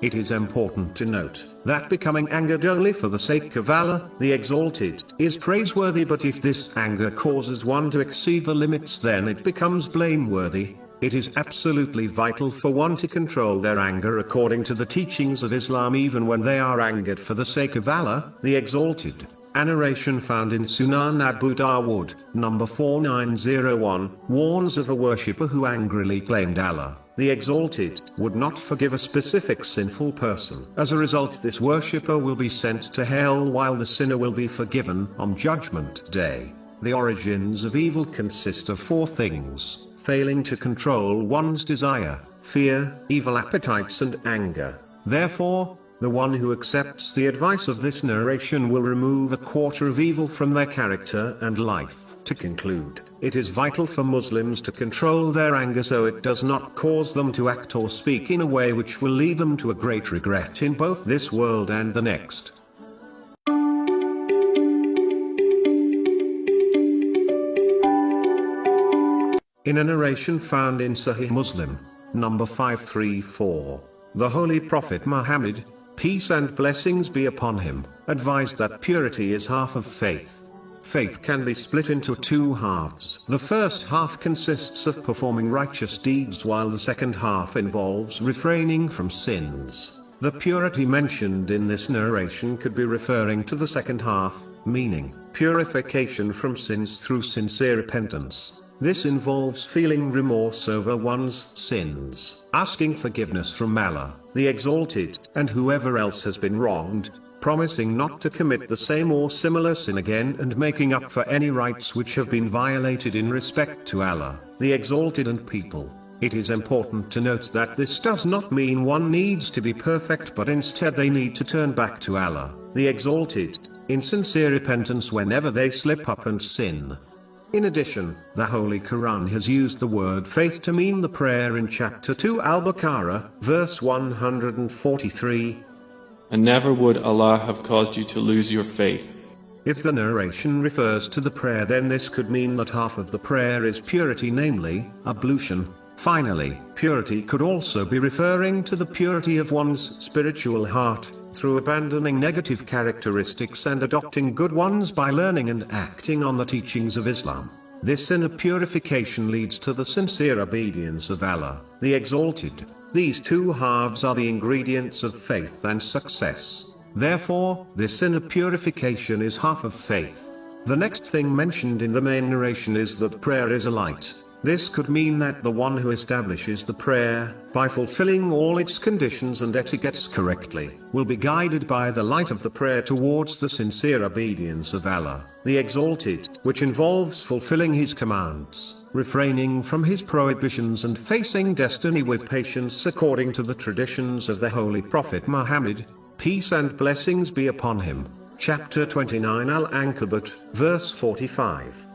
A: It is important to note that becoming angered only for the sake of Allah, the Exalted, is praiseworthy, but if this anger causes one to exceed the limits, then it becomes blameworthy. It is absolutely vital for one to control their anger according to the teachings of Islam, even when they are angered for the sake of Allah, the Exalted. A narration found in Sunan Abu Dawood, number 4901, warns of a worshipper who angrily claimed Allah, the Exalted, would not forgive a specific sinful person. As a result, this worshipper will be sent to hell, while the sinner will be forgiven on Judgment Day. The origins of evil consist of four things: failing to control one's desire, fear, evil appetites and anger. Therefore, the one who accepts the advice of this narration will remove a quarter of evil from their character and life. To conclude, it is vital for Muslims to control their anger so it does not cause them to act or speak in a way which will lead them to a great regret in both this world and the next. In a narration found in Sahih Muslim, number 534, the Holy Prophet Muhammad, peace and blessings be upon him, advised that purity is half of faith. Faith can be split into two halves. The first half consists of performing righteous deeds, while the second half involves refraining from sins. The purity mentioned in this narration could be referring to the second half, meaning purification from sins through sincere repentance. This involves feeling remorse over one's sins, asking forgiveness from Allah, the Exalted, and whoever else has been wronged, promising not to commit the same or similar sin again, and making up for any rights which have been violated in respect to Allah, the Exalted, and people. It is important to note that this does not mean one needs to be perfect, but instead they need to turn back to Allah, the Exalted, in sincere repentance whenever they slip up and sin. In addition, the Holy Quran has used the word faith to mean the prayer in chapter 2 Al-Baqarah, verse 143.
B: And never would Allah have caused you to lose your faith.
A: If the narration refers to the prayer, then this could mean that half of the prayer is purity, namely, ablution. Finally, purity could also be referring to the purity of one's spiritual heart, through abandoning negative characteristics and adopting good ones by learning and acting on the teachings of Islam. This inner purification leads to the sincere obedience of Allah, the Exalted. These two halves are the ingredients of faith and success. Therefore, this inner purification is half of faith. The next thing mentioned in the main narration is that prayer is a light. This could mean that the one who establishes the prayer, by fulfilling all its conditions and etiquettes correctly, will be guided by the light of the prayer towards the sincere obedience of Allah, the Exalted, which involves fulfilling His commands, refraining from His prohibitions and facing destiny with patience according to the traditions of the Holy Prophet Muhammad, peace and blessings be upon him. Chapter 29 Al-Ankabut, verse 45.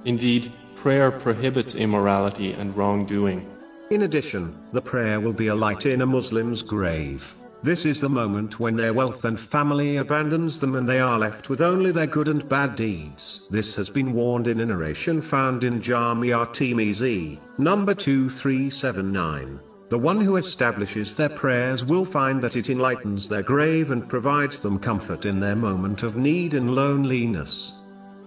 B: Indeed, prayer prohibits immorality and wrongdoing.
A: In addition, the prayer will be a light in a Muslim's grave. This is the moment when their wealth and family abandons them and they are left with only their good and bad deeds. This has been warned in a narration found in Jami' at-Tirmizi, number 2379. The one who establishes their prayers will find that it enlightens their grave and provides them comfort in their moment of need and loneliness.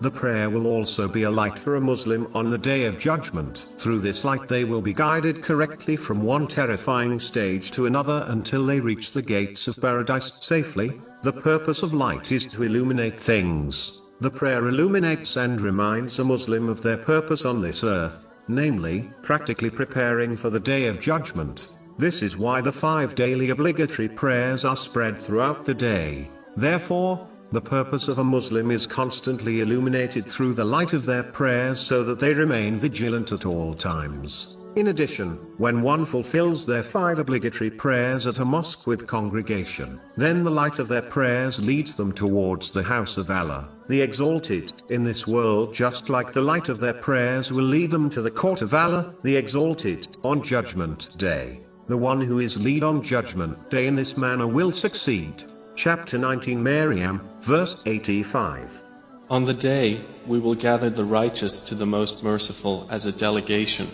A: The prayer will also be a light for a Muslim on the Day of Judgment. Through this light they will be guided correctly from one terrifying stage to another until they reach the gates of paradise safely. The purpose of light is to illuminate things. The prayer illuminates and reminds a Muslim of their purpose on this earth, namely, practically preparing for the Day of Judgment. This is why the 5 daily obligatory prayers are spread throughout the day. Therefore, the purpose of a Muslim is constantly illuminated through the light of their prayers so that they remain vigilant at all times. In addition, when one fulfills their 5 obligatory prayers at a mosque with congregation, then the light of their prayers leads them towards the house of Allah, the Exalted, in this world, just like the light of their prayers will lead them to the court of Allah, the Exalted, on Judgment Day. The one who is led on Judgment Day in this manner will succeed. Chapter 19 Maryam, verse 85.
B: On the day, we will gather the righteous to the Most Merciful as a delegation.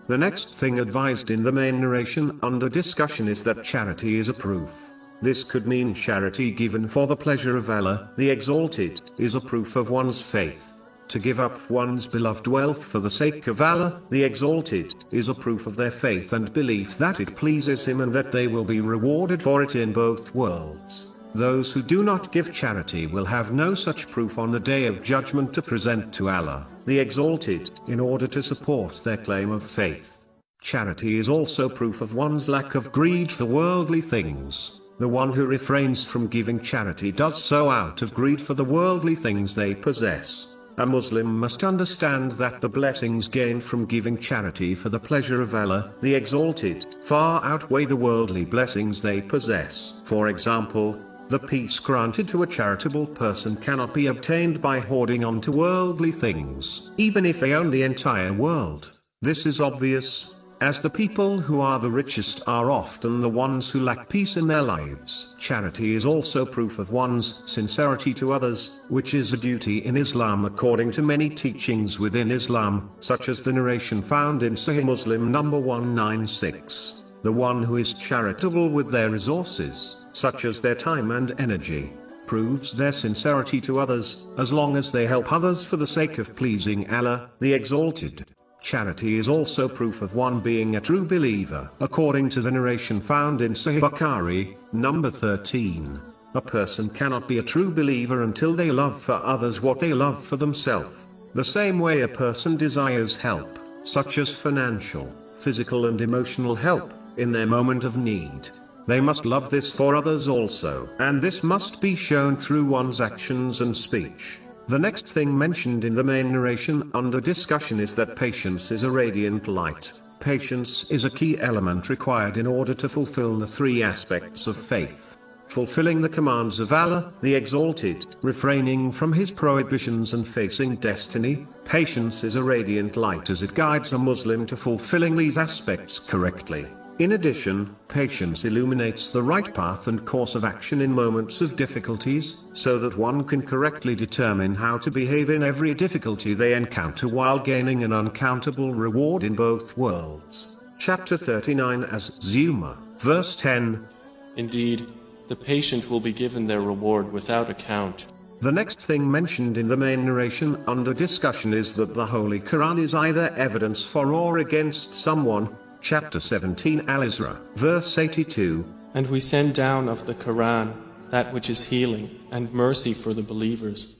A: The next thing advised in the main narration under discussion is that charity is a proof. This could mean charity given for the pleasure of Allah, the Exalted, is a proof of one's faith. To give up one's beloved wealth for the sake of Allah, the Exalted, is a proof of their faith and belief that it pleases Him and that they will be rewarded for it in both worlds. Those who do not give charity will have no such proof on the Day of Judgment to present to Allah, the Exalted, in order to support their claim of faith. Charity is also proof of one's lack of greed for worldly things. The one who refrains from giving charity does so out of greed for the worldly things they possess. A Muslim must understand that the blessings gained from giving charity for the pleasure of Allah, the Exalted, far outweigh the worldly blessings they possess. For example, the peace granted to a charitable person cannot be obtained by hoarding on to worldly things, even if they own the entire world. This is obvious, as the people who are the richest are often the ones who lack peace in their lives. Charity is also proof of one's sincerity to others, which is a duty in Islam according to many teachings within Islam, such as the narration found in Sahih Muslim number 196. The one who is charitable with their resources, such as their time and energy, proves their sincerity to others, as long as they help others for the sake of pleasing Allah, the Exalted. Charity is also proof of one being a true believer, according to the narration found in Sahih Bukhari, number 13. A person cannot be a true believer until they love for others what they love for themselves. The same way a person desires help, such as financial, physical and emotional help, in their moment of need. They must love this for others also, and this must be shown through one's actions and speech. The next thing mentioned in the main narration under discussion is that patience is a radiant light. Patience is a key element required in order to fulfill the 3 aspects of faith. Fulfilling the commands of Allah, the Exalted, refraining from His prohibitions and facing destiny. Patience is a radiant light as it guides a Muslim to fulfilling these aspects correctly. In addition, patience illuminates the right path and course of action in moments of difficulties, so that one can correctly determine how to behave in every difficulty they encounter while gaining an uncountable reward in both worlds. Chapter 39 Az-Zumar, verse 10.
B: Indeed, the patient will be given their reward without account.
A: The next thing mentioned in the main narration under discussion is that the Holy Quran is either evidence for or against someone. Chapter 17 Al-Isra, verse 82.
B: And we send down of the Quran that which is healing and mercy for the believers.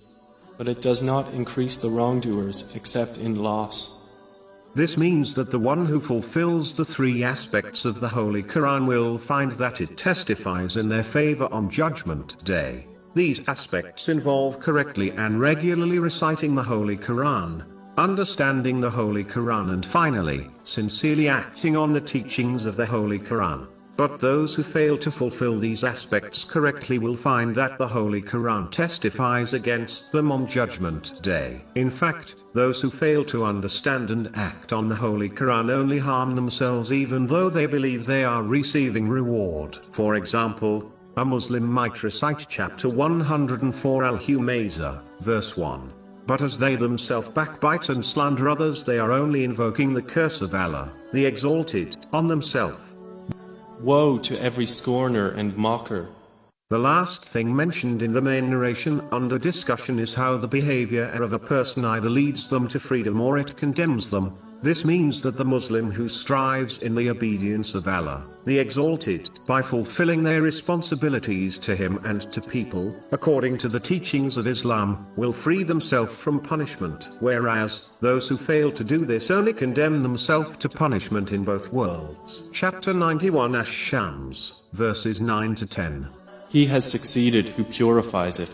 B: but it does not increase the wrongdoers except in loss.
A: This means that the one who fulfills the three aspects of the Holy Quran will find that it testifies in their favor on Judgment Day. These aspects involve correctly and regularly reciting the Holy Quran, understanding the Holy Quran, and finally, sincerely acting on the teachings of the Holy Quran. But those who fail to fulfill these aspects correctly will find that the Holy Quran testifies against them on Judgment Day. In fact, those who fail to understand and act on the Holy Quran only harm themselves, even though they believe they are receiving reward. For example, a Muslim might recite chapter 104 Al-Humayza, verse 1. But as they themselves backbite and slander others, they are only invoking the curse of Allah, the Exalted, on themselves.
B: Woe to every scorner and mocker.
A: The last thing mentioned in the main narration under discussion is how the behavior of a person either leads them to freedom or it condemns them. This means that the Muslim who strives in the obedience of Allah, the Exalted, by fulfilling their responsibilities to Him and to people, according to the teachings of Islam, will free themselves from punishment, whereas those who fail to do this only condemn themselves to punishment in both worlds. Chapter 91 Ash-Shams, verses 9 to 10.
B: He has succeeded who purifies it,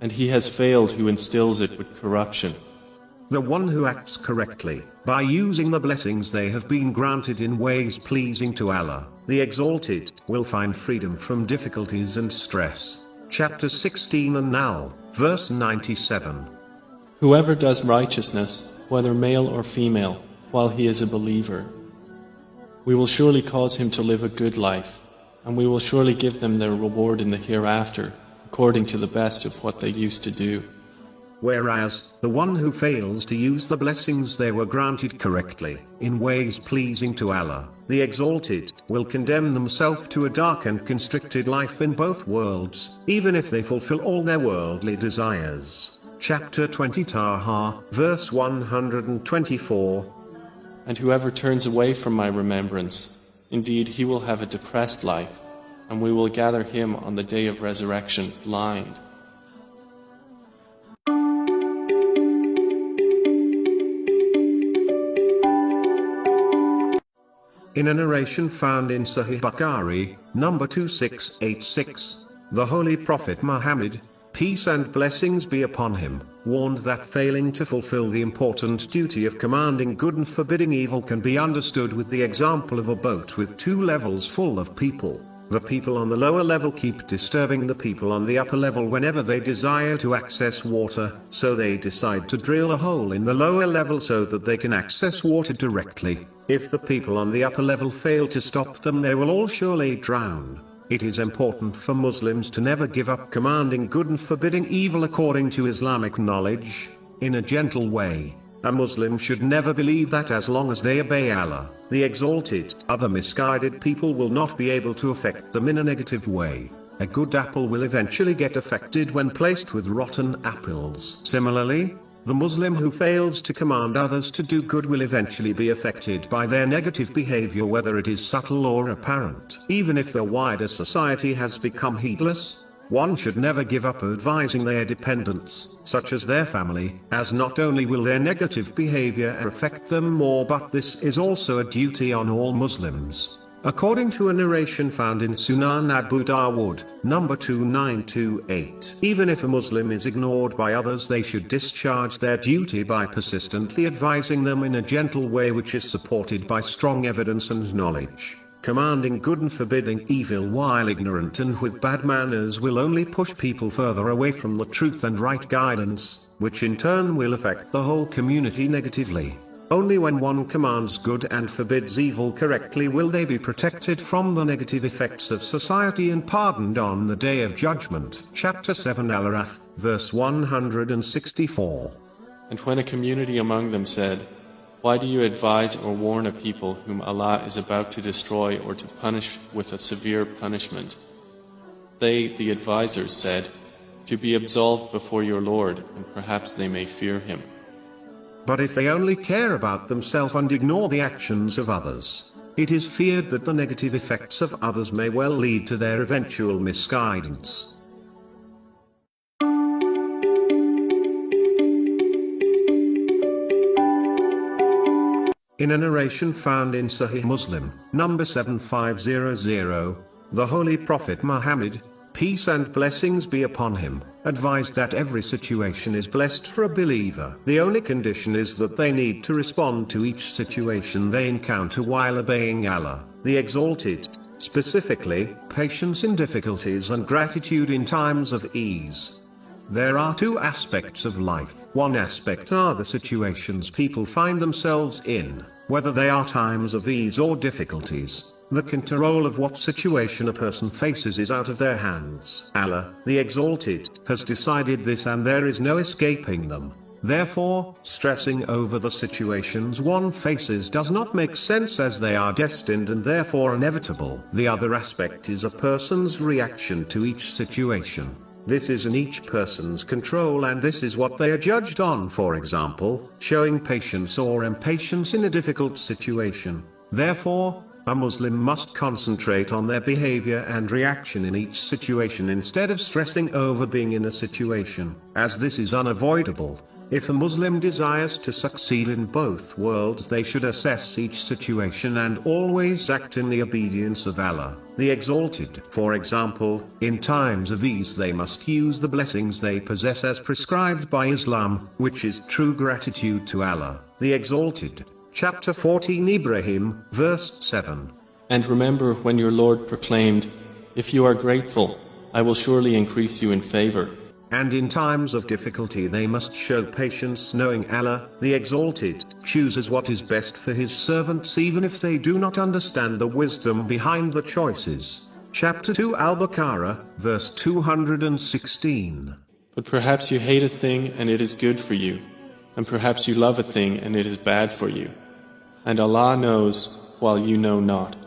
B: and he has failed who instills it with corruption.
A: The one who acts correctly, by using the blessings they have been granted in ways pleasing to Allah, the Exalted, will find freedom from difficulties and stress. Chapter 16 An-Nahl, verse 97.
B: Whoever does righteousness, whether male or female, while he is a believer, we will surely cause him to live a good life, and we will surely give them their reward in the hereafter, according to the best of what they used to do.
A: Whereas, the one who fails to use the blessings they were granted correctly, in ways pleasing to Allah, the Exalted, will condemn themselves to a dark and constricted life in both worlds, even if they fulfill all their worldly desires. Chapter 20 Taha, verse 124.
B: And whoever turns away from my remembrance, indeed he will have a depressed life, and we will gather him on the day of resurrection blind.
A: In a narration found in Sahih Bukhari, number 2686, the Holy Prophet Muhammad, peace and blessings be upon him, warned that failing to fulfill the important duty of commanding good and forbidding evil can be understood with the example of a boat with two levels full of people. The people on the lower level keep disturbing the people on the upper level whenever they desire to access water, so they decide to drill a hole in the lower level so that they can access water directly. If the people on the upper level fail to stop them, they will all surely drown. It is important for Muslims to never give up commanding good and forbidding evil according to Islamic knowledge, in a gentle way. A Muslim should never believe that as long as they obey Allah, the Exalted, other misguided people will not be able to affect them in a negative way. A good apple will eventually get affected when placed with rotten apples. Similarly, the Muslim who fails to command others to do good will eventually be affected by their negative behavior, whether it is subtle or apparent. Even if the wider society has become heedless, one should never give up advising their dependents, such as their family, as not only will their negative behavior affect them more, but this is also a duty on all Muslims. According to a narration found in Sunan Abu Dawood, number 2928, even if a Muslim is ignored by others, they should discharge their duty by persistently advising them in a gentle way which is supported by strong evidence and knowledge. Commanding good and forbidding evil while ignorant and with bad manners will only push people further away from the truth and right guidance, which in turn will affect the whole community negatively. Only when one commands good and forbids evil correctly will they be protected from the negative effects of society and pardoned on the Day of Judgment. Chapter 7 Al-Arath, verse 164.
B: And when a community among them said, "Why do you advise or warn a people whom Allah is about to destroy or to punish with a severe punishment?" They, the advisors, said, "To be absolved before your Lord, and perhaps they may fear Him."
A: But if they only care about themselves and ignore the actions of others, it is feared that the negative effects of others may well lead to their eventual misguidance. In a narration found in Sahih Muslim, number 7500, the Holy Prophet Muhammad, peace and blessings be upon him, advised that every situation is blessed for a believer. The only condition is that they need to respond to each situation they encounter while obeying Allah, the Exalted, specifically, patience in difficulties and gratitude in times of ease. There are two aspects of life. One aspect are the situations people find themselves in, whether they are times of ease or difficulties. The control of what situation a person faces is out of their hands. Allah, the Exalted, has decided this and there is no escaping them. Therefore, stressing over the situations one faces does not make sense as they are destined and therefore inevitable. The other aspect is a person's reaction to each situation. This is in each person's control and this is what they are judged on, for example, showing patience or impatience in a difficult situation. Therefore, a Muslim must concentrate on their behavior and reaction in each situation instead of stressing over being in a situation, as this is unavoidable. If a Muslim desires to succeed in both worlds, they should assess each situation and always act in the obedience of Allah, the Exalted. For example, in times of ease they must use the blessings they possess as prescribed by Islam, which is true gratitude to Allah, the Exalted. Chapter 14 Ibrahim, verse 7.
B: And remember when your Lord proclaimed, "If you are grateful, I will surely increase you in favor."
A: And in times of difficulty they must show patience, knowing Allah, the Exalted, chooses what is best for his servants even if they do not understand the wisdom behind the choices. Chapter 2 Al-Baqarah, verse 216.
B: But perhaps you hate a thing and it is good for you, and perhaps you love a thing and it is bad for you. And Allah knows, while you know not.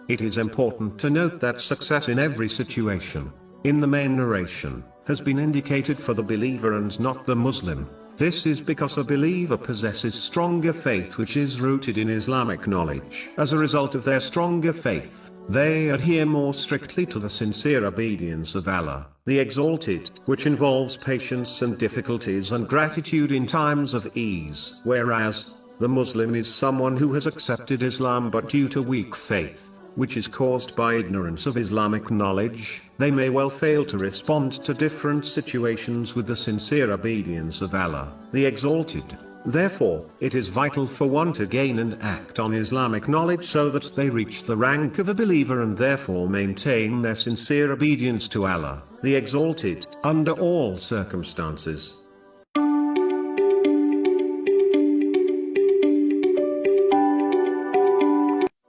A: It is important to note that success in every situation, in the main narration, has been indicated for the believer and not the Muslim. This is because a believer possesses stronger faith which is rooted in Islamic knowledge. As a result of their stronger faith, they adhere more strictly to the sincere obedience of Allah, the Exalted, which involves patience and difficulties and gratitude in times of ease. Whereas, the Muslim is someone who has accepted Islam but due to weak faith, which is caused by ignorance of Islamic knowledge, they may well fail to respond to different situations with the sincere obedience of Allah, the Exalted. Therefore, it is vital for one to gain and act on Islamic knowledge so that they reach the rank of a believer and therefore maintain their sincere obedience to Allah, the Exalted, under all circumstances.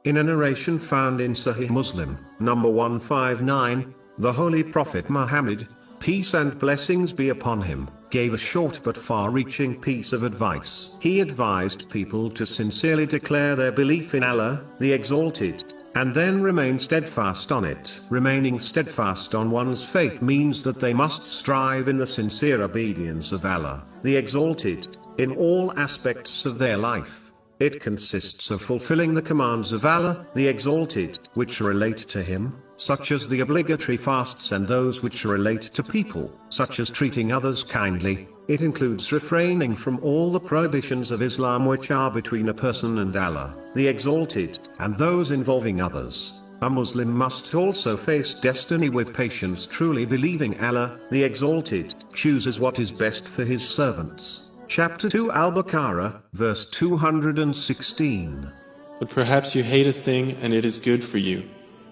A: In a narration found in Sahih Muslim, number 159, the Holy Prophet Muhammad, peace and blessings be upon him, gave a short but far-reaching piece of advice. He advised people to sincerely declare their belief in Allah, the Exalted, and then remain steadfast on it. Remaining steadfast on one's faith means that they must strive in the sincere obedience of Allah, the Exalted, in all aspects of their life. It consists of fulfilling the commands of Allah, the Exalted, which relate to Him, such as the obligatory fasts, and those which relate to people, such as treating others kindly. It includes refraining from all the prohibitions of Islam which are between a person and Allah, the Exalted, and those involving others. A Muslim must also face destiny with patience, truly believing Allah, the Exalted, chooses what is best for His servants. Chapter 2 Al-Baqarah, verse 216.
B: But perhaps you hate a thing and it is good for you,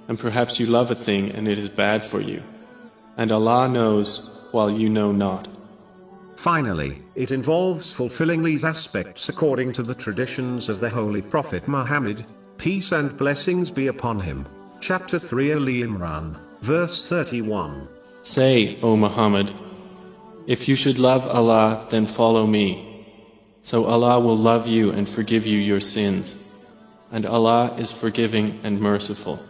B: and perhaps you love a thing and it is bad for you. And Allah knows, while you know not.
A: Finally, it involves fulfilling these aspects according to the traditions of the Holy Prophet Muhammad, peace and blessings be upon him. Chapter 3 Ali Imran, verse 31.
B: Say, O Muhammad, if you should love Allah, then follow me. So Allah will love you and forgive you your sins. And Allah is forgiving and merciful.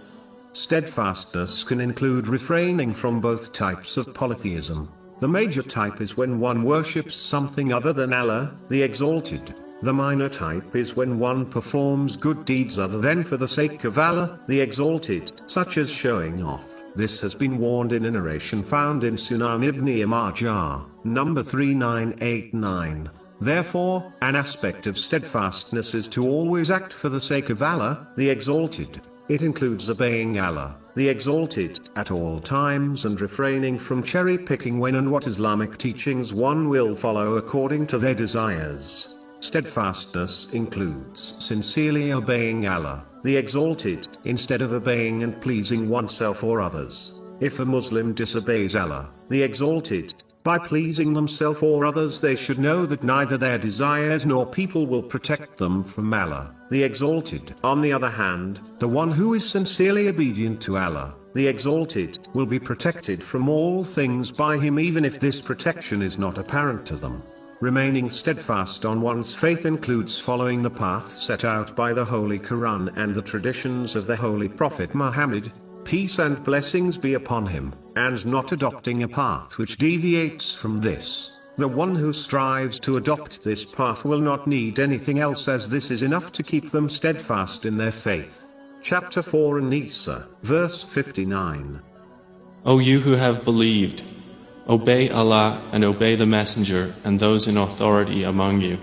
A: Steadfastness can include refraining from both types of polytheism. The major type is when one worships something other than Allah, the Exalted. The minor type is when one performs good deeds other than for the sake of Allah, the Exalted, such as showing off. This has been warned in a narration found in Sunan ibn Majah, number 3989. Therefore, an aspect of steadfastness is to always act for the sake of Allah, the Exalted. It includes obeying Allah, the Exalted, at all times and refraining from cherry-picking when and what Islamic teachings one will follow according to their desires. Steadfastness includes sincerely obeying Allah, the Exalted, instead of obeying and pleasing oneself or others. If a Muslim disobeys Allah, the Exalted, by pleasing themselves or others, they should know that neither their desires nor people will protect them from Allah, the Exalted. On the other hand, the one who is sincerely obedient to Allah, the Exalted, will be protected from all things by Him even if this protection is not apparent to them. Remaining steadfast on one's faith includes following the path set out by the Holy Quran and the traditions of the Holy Prophet Muhammad, peace and blessings be upon him, and not adopting a path which deviates from this. The one who strives to adopt this path will not need anything else, as this is enough to keep them steadfast in their faith. Chapter 4 An-Nisa, verse 59.
B: O you who have believed, obey Allah and obey the Messenger and those in authority among you.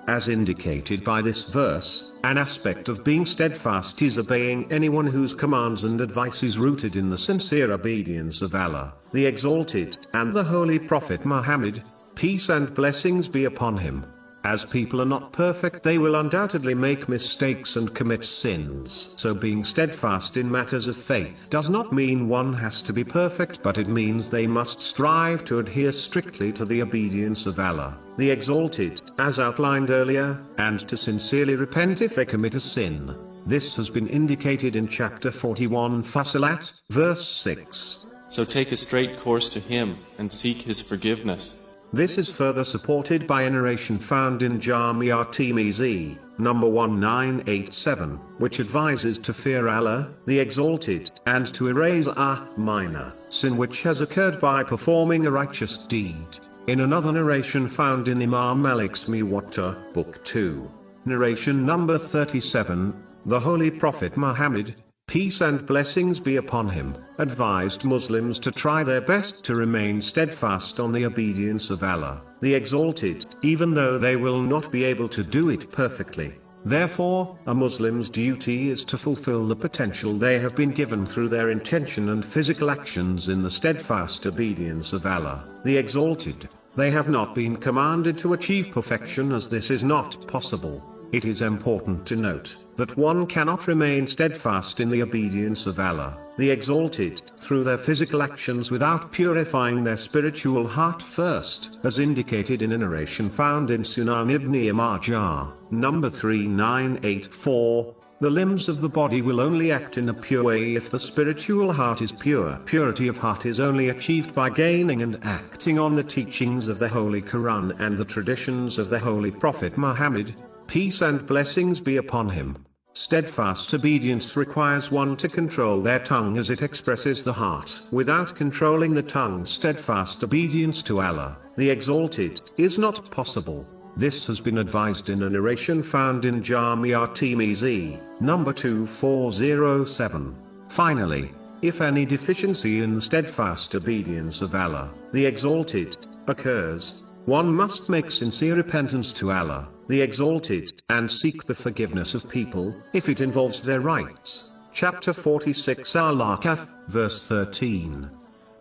A: As indicated by this verse, an aspect of being steadfast is obeying anyone whose commands and advice is rooted in the sincere obedience of Allah, the Exalted, and the Holy Prophet Muhammad, peace and blessings be upon him. As people are not perfect, they will undoubtedly make mistakes and commit sins. So being steadfast in matters of faith does not mean one has to be perfect, but it means they must strive to adhere strictly to the obedience of Allah, the Exalted, as outlined earlier, and to sincerely repent if they commit a sin. This has been indicated in chapter 41 Fussilat, verse 6.
B: So take a straight course to Him and seek His forgiveness.
A: This is further supported by a narration found in Jamia Tirmizi, number 1987, which advises to fear Allah, the Exalted, and to erase a minor sin which has occurred by performing a righteous deed. In another narration found in Imam Malik's Muwatta, Book 2, narration number 37, the Holy Prophet Muhammad, peace and blessings be upon him, advised Muslims to try their best to remain steadfast on the obedience of Allah, the Exalted, even though they will not be able to do it perfectly. Therefore, a Muslim's duty is to fulfill the potential they have been given through their intention and physical actions in the steadfast obedience of Allah, the Exalted. They have not been commanded to achieve perfection, as this is not possible. It is important to note that one cannot remain steadfast in the obedience of Allah, the Exalted, through their physical actions without purifying their spiritual heart first, as indicated in a narration found in Sunan ibn Majah, number 3984. The limbs of the body will only act in a pure way if the spiritual heart is pure. Purity of heart is only achieved by gaining and acting on the teachings of the Holy Quran and the traditions of the Holy Prophet Muhammad, peace and blessings be upon him. Steadfast obedience requires one to control their tongue as it expresses the heart. Without controlling the tongue, steadfast obedience to Allah, the Exalted, is not possible. This has been advised in a narration found in Jamia Tirmizi, number 2407. Finally, if any deficiency in the steadfast obedience of Allah, the Exalted, occurs, one must make sincere repentance to Allah, the Exalted, and seek the forgiveness of people, if it involves their rights. Chapter 46 Al-Kahf, verse 13.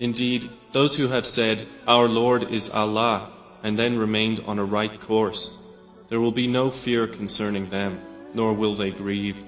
B: Indeed, those who have said, Our Lord is Allah, and then remained on a right course, there will be no fear concerning them, nor will they grieve.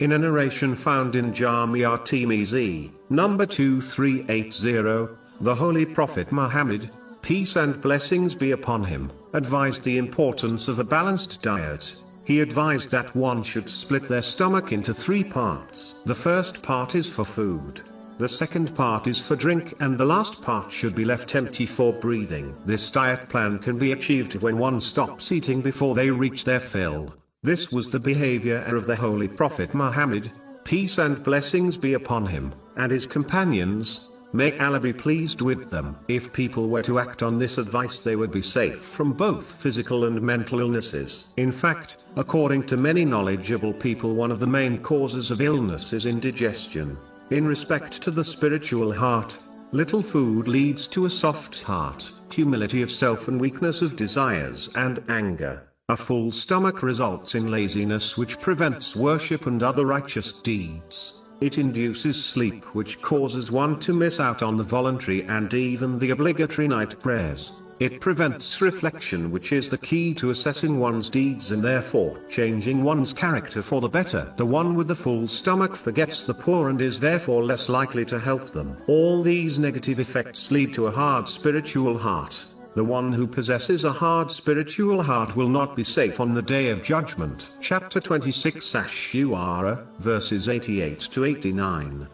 A: In a narration found in Jamia Tirmizi, number 2380, the Holy Prophet Muhammad, peace and blessings be upon him, advised the importance of a balanced diet. He advised that one should split their stomach into 3 parts. The first part is for food, the second part is for drink, and the last part should be left empty for breathing. This diet plan can be achieved when one stops eating before they reach their fill. This was the behavior of the Holy Prophet Muhammad, peace and blessings be upon him, and his companions, may Allah be pleased with them. If people were to act on this advice, they would be safe from both physical and mental illnesses. In fact, according to many knowledgeable people, one of the main causes of illness is indigestion. In respect to the spiritual heart, little food leads to a soft heart, humility of self and weakness of desires and anger. A full stomach results in laziness which prevents worship and other righteous deeds. It induces sleep which causes one to miss out on the voluntary and even the obligatory night prayers. It prevents reflection which is the key to assessing one's deeds and therefore changing one's character for the better. The one with the full stomach forgets the poor and is therefore less likely to help them. All these negative effects lead to a hard spiritual heart. The one who possesses a hard spiritual heart will not be safe on the day of judgment. Chapter 26 Ash-Urah, verses 88 to 89.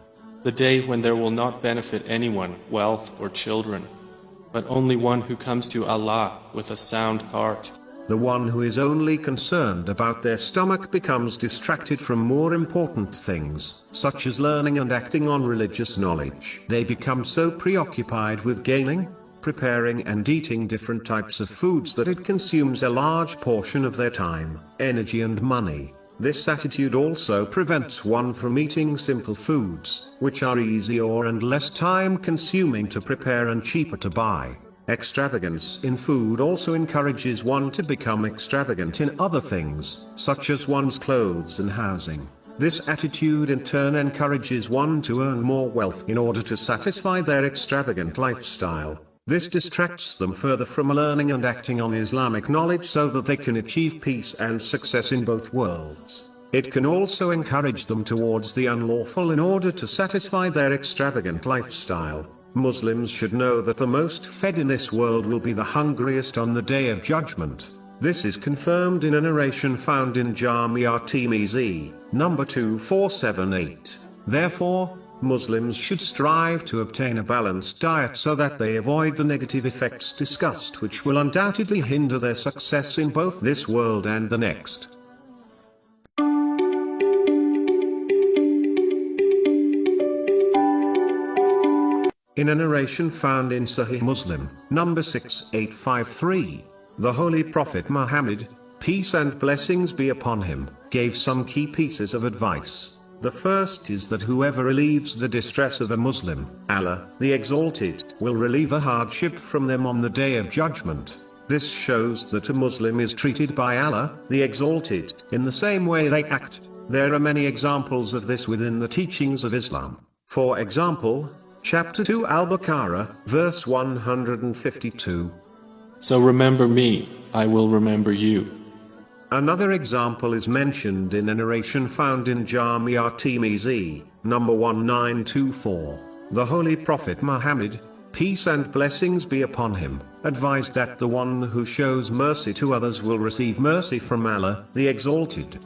B: The day when there will not benefit anyone, wealth or children, but only one who comes to Allah with a sound heart.
A: The one who is only concerned about their stomach becomes distracted from more important things, such as learning and acting on religious knowledge. They become so preoccupied with gaining, preparing and eating different types of foods that it consumes a large portion of their time, energy and money. This attitude also prevents one from eating simple foods, which are easier and less time-consuming to prepare and cheaper to buy. Extravagance in food also encourages one to become extravagant in other things, such as one's clothes and housing. This attitude in turn encourages one to earn more wealth in order to satisfy their extravagant lifestyle. This distracts them further from learning and acting on Islamic knowledge so that they can achieve peace and success in both worlds. It can also encourage them towards the unlawful in order to satisfy their extravagant lifestyle. Muslims should know that the most fed in this world will be the hungriest on the day of judgment. This is confirmed in a narration found in Jamia Tirmizi, number 2478. Therefore, Muslims should strive to obtain a balanced diet so that they avoid the negative effects discussed which will undoubtedly hinder their success in both this world and the next. In a narration found in Sahih Muslim, number 6853, the Holy Prophet Muhammad, peace and blessings be upon him, gave some key pieces of advice. The first is that whoever relieves the distress of a Muslim, Allah, the Exalted, will relieve a hardship from them on the day of judgment. This shows that a Muslim is treated by Allah, the Exalted, in the same way they act. There are many examples of this within the teachings of Islam. For example, Chapter 2 Al-Baqarah, verse 152.
B: So remember me, I will remember you.
A: Another example is mentioned in a narration found in Jamia Tirmizi, number 1924. The Holy Prophet Muhammad, peace and blessings be upon him, advised that the one who shows mercy to others will receive mercy from Allah, the Exalted.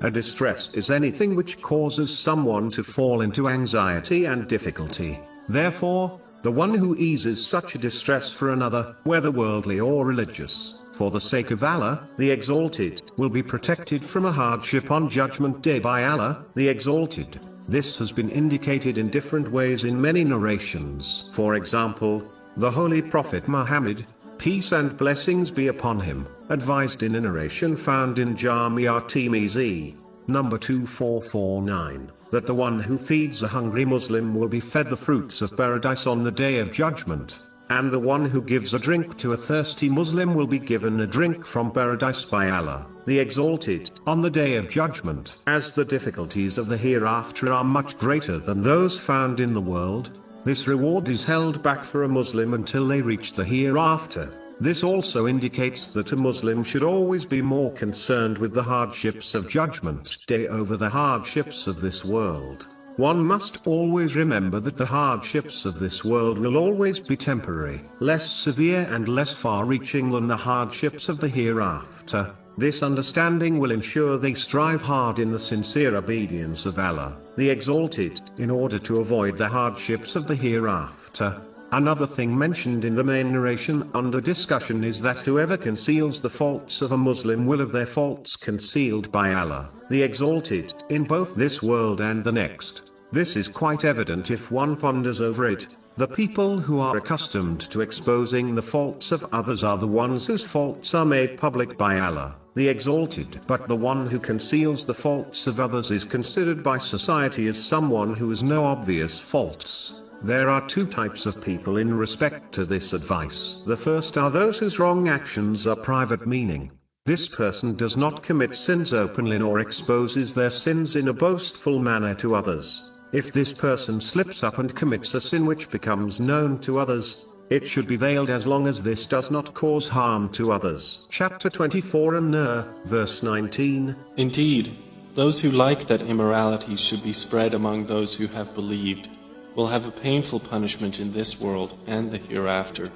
A: A distress is anything which causes someone to fall into anxiety and difficulty. Therefore, the one who eases such a distress for another, whether worldly or religious, for the sake of Allah, the Exalted, will be protected from a hardship on Judgment Day by Allah, the Exalted. This has been indicated in different ways in many narrations. For example, the Holy Prophet Muhammad, peace and blessings be upon him, advised in a narration found in Jamia Tirmizi, number 2449, that the one who feeds a hungry Muslim will be fed the fruits of paradise on the day of judgment. And the one who gives a drink to a thirsty Muslim will be given a drink from paradise by Allah, the Exalted, on the day of judgment. As the difficulties of the hereafter are much greater than those found in the world, this reward is held back for a Muslim until they reach the hereafter. This also indicates that a Muslim should always be more concerned with the hardships of Judgment Day over the hardships of this world. One must always remember that the hardships of this world will always be temporary, less severe and less far-reaching than the hardships of the hereafter. This understanding will ensure they strive hard in the sincere obedience of Allah, the Exalted, in order to avoid the hardships of the hereafter. Another thing mentioned in the main narration under discussion is that whoever conceals the faults of a Muslim will have their faults concealed by Allah, the Exalted, in both this world and the next. This is quite evident if one ponders over it. The people who are accustomed to exposing the faults of others are the ones whose faults are made public by Allah, the Exalted. But the one who conceals the faults of others is considered by society as someone who has no obvious faults. There are two types of people in respect to this advice. The first are those whose wrong actions are private, meaning this person does not commit sins openly nor exposes their sins in a boastful manner to others. If this person slips up and commits a sin which becomes known to others, it should be veiled as long as this does not cause harm to others. Chapter 24 An-Nur, verse 19.
B: Indeed, those who like that immorality should be spread among those who have believed will have a painful punishment in this world and the hereafter.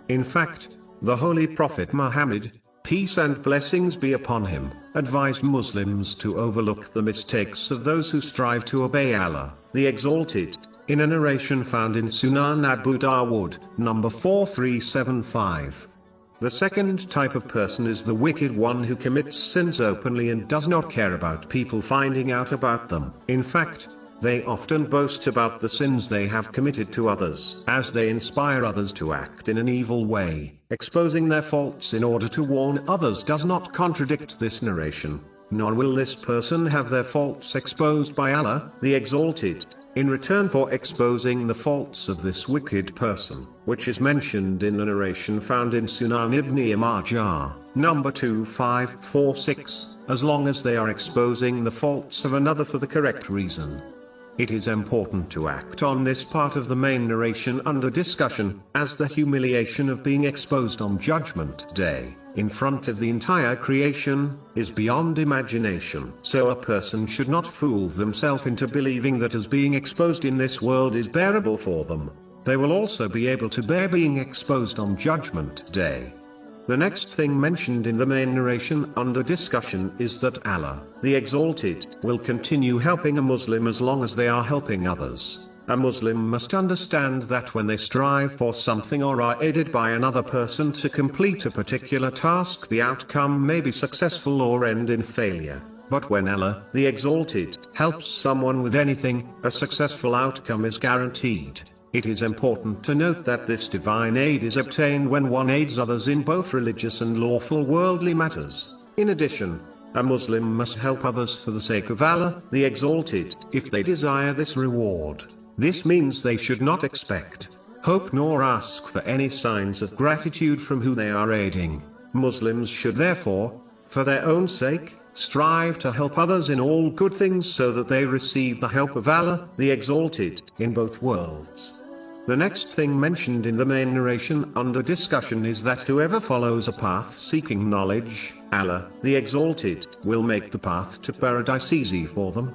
A: In fact, the Holy Prophet Muhammad, peace and blessings be upon him, advised Muslims to overlook the mistakes of those who strive to obey Allah, the Exalted, in a narration found in Sunan Abu Dawood, number 4375. The second type of person is the wicked one who commits sins openly and does not care about people finding out about them. In fact, they often boast about the sins they have committed to others, as they inspire others to act in an evil way. Exposing their faults in order to warn others does not contradict this narration, nor will this person have their faults exposed by Allah, the Exalted, in return for exposing the faults of this wicked person, which is mentioned in the narration found in Sunan Ibn Majah, number 2546, as long as they are exposing the faults of another for the correct reason. It is important to act on this part of the main narration under discussion, as the humiliation of being exposed on Judgment Day, in front of the entire creation, is beyond imagination. So a person should not fool themselves into believing that as being exposed in this world is bearable for them, they will also be able to bear being exposed on Judgment Day. The next thing mentioned in the main narration under discussion is that Allah, the Exalted, will continue helping a Muslim as long as they are helping others. A Muslim must understand that when they strive for something or are aided by another person to complete a particular task, the outcome may be successful or end in failure. But when Allah, the Exalted, helps someone with anything, a successful outcome is guaranteed. It is important to note that this divine aid is obtained when one aids others in both religious and lawful worldly matters. In addition, a Muslim must help others for the sake of Allah, the Exalted, if they desire this reward. This means they should not expect, hope nor ask for any signs of gratitude from who they are aiding. Muslims should therefore, for their own sake, strive to help others in all good things so that they receive the help of Allah, the Exalted, in both worlds. The next thing mentioned in the main narration under discussion is that whoever follows a path seeking knowledge, Allah, the Exalted, will make the path to paradise easy for them.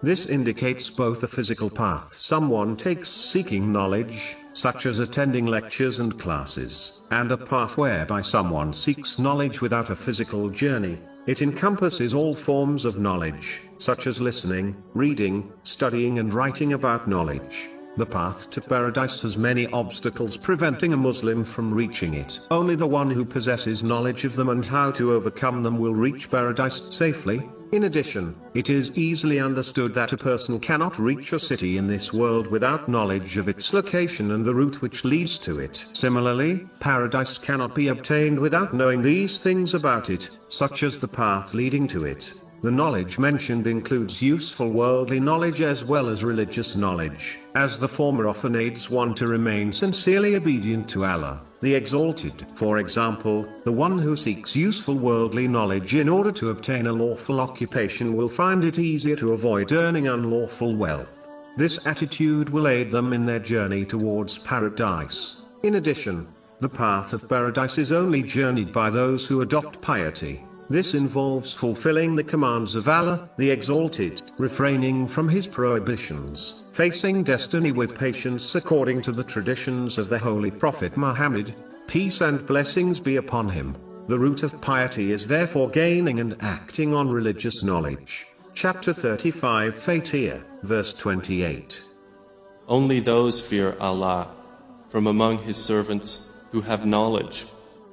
A: This indicates both a physical path someone takes seeking knowledge, such as attending lectures and classes, and a path whereby someone seeks knowledge without a physical journey. It encompasses all forms of knowledge, such as listening, reading, studying and writing about knowledge. The path to paradise has many obstacles preventing a Muslim from reaching it. Only the one who possesses knowledge of them and how to overcome them will reach paradise safely. In addition, it is easily understood that a person cannot reach a city in this world without knowledge of its location and the route which leads to it. Similarly, paradise cannot be obtained without knowing these things about it, such as the path leading to it. The knowledge mentioned includes useful worldly knowledge as well as religious knowledge, as the former often aids one to remain sincerely obedient to Allah, the Exalted. For example, the one who seeks useful worldly knowledge in order to obtain a lawful occupation will find it easier to avoid earning unlawful wealth. This attitude will aid them in their journey towards paradise. In addition, the path of paradise is only journeyed by those who adopt piety. This involves fulfilling the commands of Allah, the Exalted, refraining from His prohibitions, facing destiny with patience according to the traditions of the Holy Prophet Muhammad, peace and blessings be upon him. The root of piety is therefore gaining and acting on religious knowledge. Chapter 35 Fatir, verse 28.
B: Only those fear Allah, from among His servants, who have knowledge.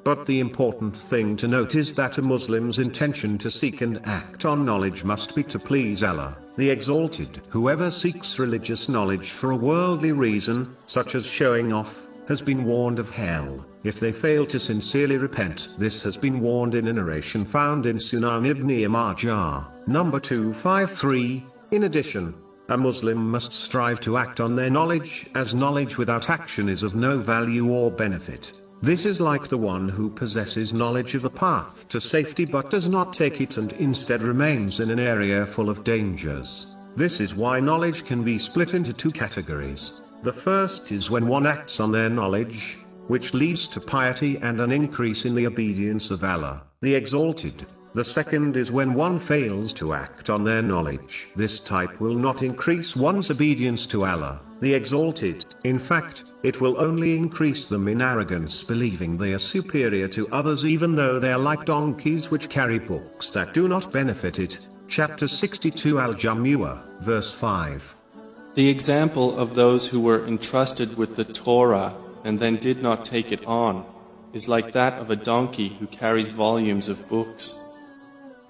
A: But the important thing to note is that a Muslim's intention to seek and act on knowledge must be to please Allah, the Exalted. Whoever seeks religious knowledge for a worldly reason, such as showing off, has been warned of hell, if they fail to sincerely repent. This has been warned in a narration found in Sunan ibn Majah, number 253. In addition, a Muslim must strive to act on their knowledge, as knowledge without action is of no value or benefit. This is like the one who possesses knowledge of the path to safety but does not take it and instead remains in an area full of dangers. This is why knowledge can be split into two categories. The first is when one acts on their knowledge, which leads to piety and an increase in the obedience of Allah, the Exalted. The second is when one fails to act on their knowledge. This type will not increase one's obedience to Allah, the Exalted. In fact, it will only increase them in arrogance, believing they are superior to others even though they are like donkeys which carry books that do not benefit it. Chapter 62 Al-Jamua, verse 5.
B: The example of those who were entrusted with the Torah and then did not take it on is like that of a donkey who carries volumes of books.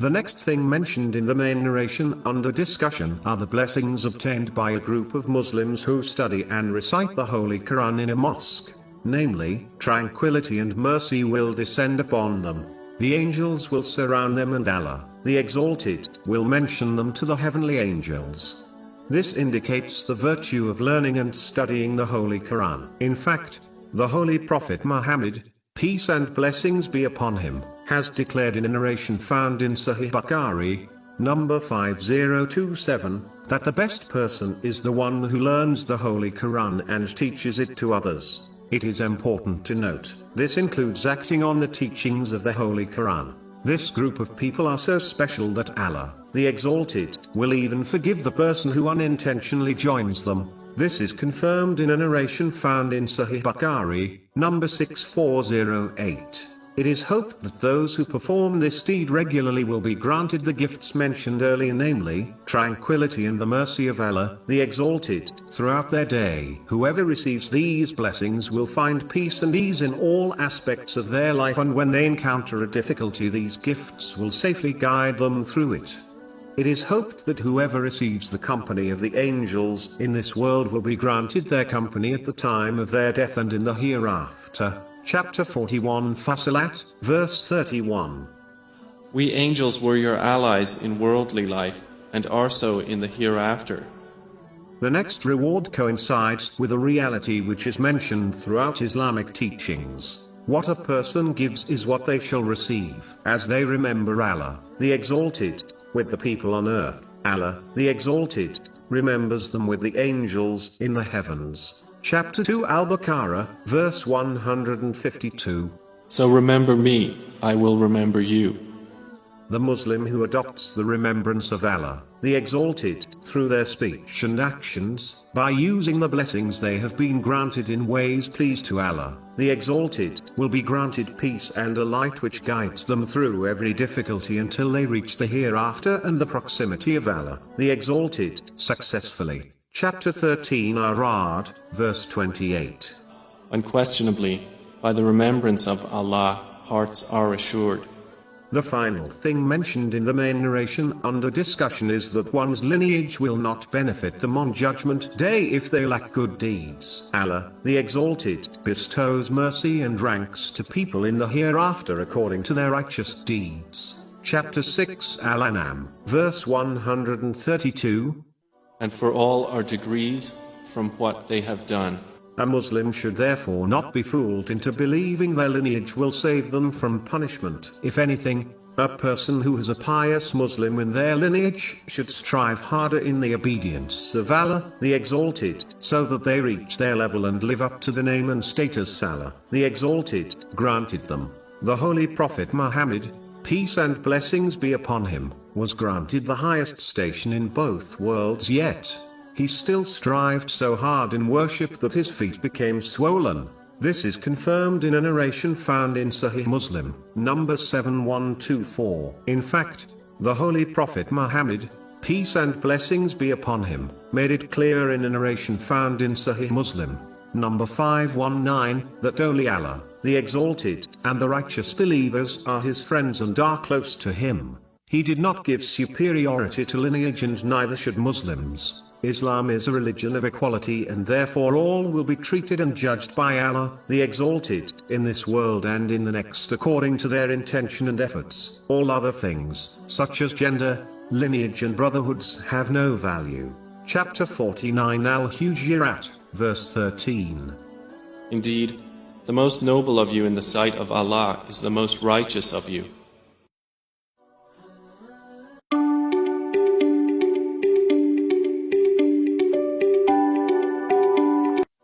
A: The next thing mentioned in the main narration under discussion are the blessings obtained by a group of Muslims who study and recite the Holy Quran in a mosque. Namely, tranquility and mercy will descend upon them. The angels will surround them and Allah, the Exalted, will mention them to the heavenly angels. This indicates the virtue of learning and studying the Holy Quran. In fact, the Holy Prophet Muhammad, peace and blessings be upon him, has declared in a narration found in Sahih Bukhari, number 5027, that the best person is the one who learns the Holy Quran and teaches it to others. It is important to note, this includes acting on the teachings of the Holy Quran. This group of people are so special that Allah, the Exalted, will even forgive the person who unintentionally joins them. This is confirmed in a narration found in Sahih Bukhari, number 6408. It is hoped that those who perform this deed regularly will be granted the gifts mentioned earlier, namely, tranquility and the mercy of Allah, the Exalted, throughout their day. Whoever receives these blessings will find peace and ease in all aspects of their life, and when they encounter a difficulty, these gifts will safely guide them through it. It is hoped that whoever receives the company of the angels in this world will be granted their company at the time of their death and in the hereafter. Chapter 41 Fasilat, verse 31.
B: We angels were your allies in worldly life, and are so in the hereafter.
A: The next reward coincides with a reality which is mentioned throughout Islamic teachings. What a person gives is what they shall receive. As they remember Allah, the Exalted, with the people on earth, Allah, the Exalted, remembers them with the angels in the heavens. Chapter 2 Al-Baqarah, verse 152.
B: So remember me, I will remember you.
A: The Muslim who adopts the remembrance of Allah, the Exalted, through their speech and actions, by using the blessings they have been granted in ways pleased to Allah, the Exalted, will be granted peace and a light which guides them through every difficulty until they reach the hereafter and the proximity of Allah, the Exalted, successfully. Chapter 13 Ar-Ra'd, verse 28.
B: Unquestionably, by the remembrance of Allah, hearts are assured.
A: The final thing mentioned in the main narration under discussion is that one's lineage will not benefit them on Judgment Day if they lack good deeds. Allah, the Exalted, bestows mercy and ranks to people in the hereafter according to their righteous deeds. Chapter 6 Al-An'am, verse 132.
B: And for all are degrees from what they have done.
A: A Muslim should therefore not be fooled into believing their lineage will save them from punishment. If anything, a person who is a pious Muslim in their lineage should strive harder in the obedience of Allah, the Exalted, so that they reach their level and live up to the name and status Allah, the Exalted, granted them. The Holy Prophet Muhammad, peace and blessings be upon him, was granted the highest station in both worlds, yet he still strived so hard in worship that his feet became swollen. This is confirmed in a narration found in Sahih Muslim, number 7124. In fact, the Holy Prophet Muhammad, peace and blessings be upon him, made it clear in a narration found in Sahih Muslim, number 519, that only Allah, the Exalted, and the righteous believers are his friends and are close to him. He did not give superiority to lineage, and neither should Muslims. Islam is a religion of equality, and therefore all will be treated and judged by Allah, the Exalted, in this world and in the next according to their intention and efforts. All other things, such as gender, lineage and brotherhoods, have no value. Chapter 49 Al-Hujurat, verse 13.
B: Indeed, the most noble of you in the sight of Allah is the most righteous of you.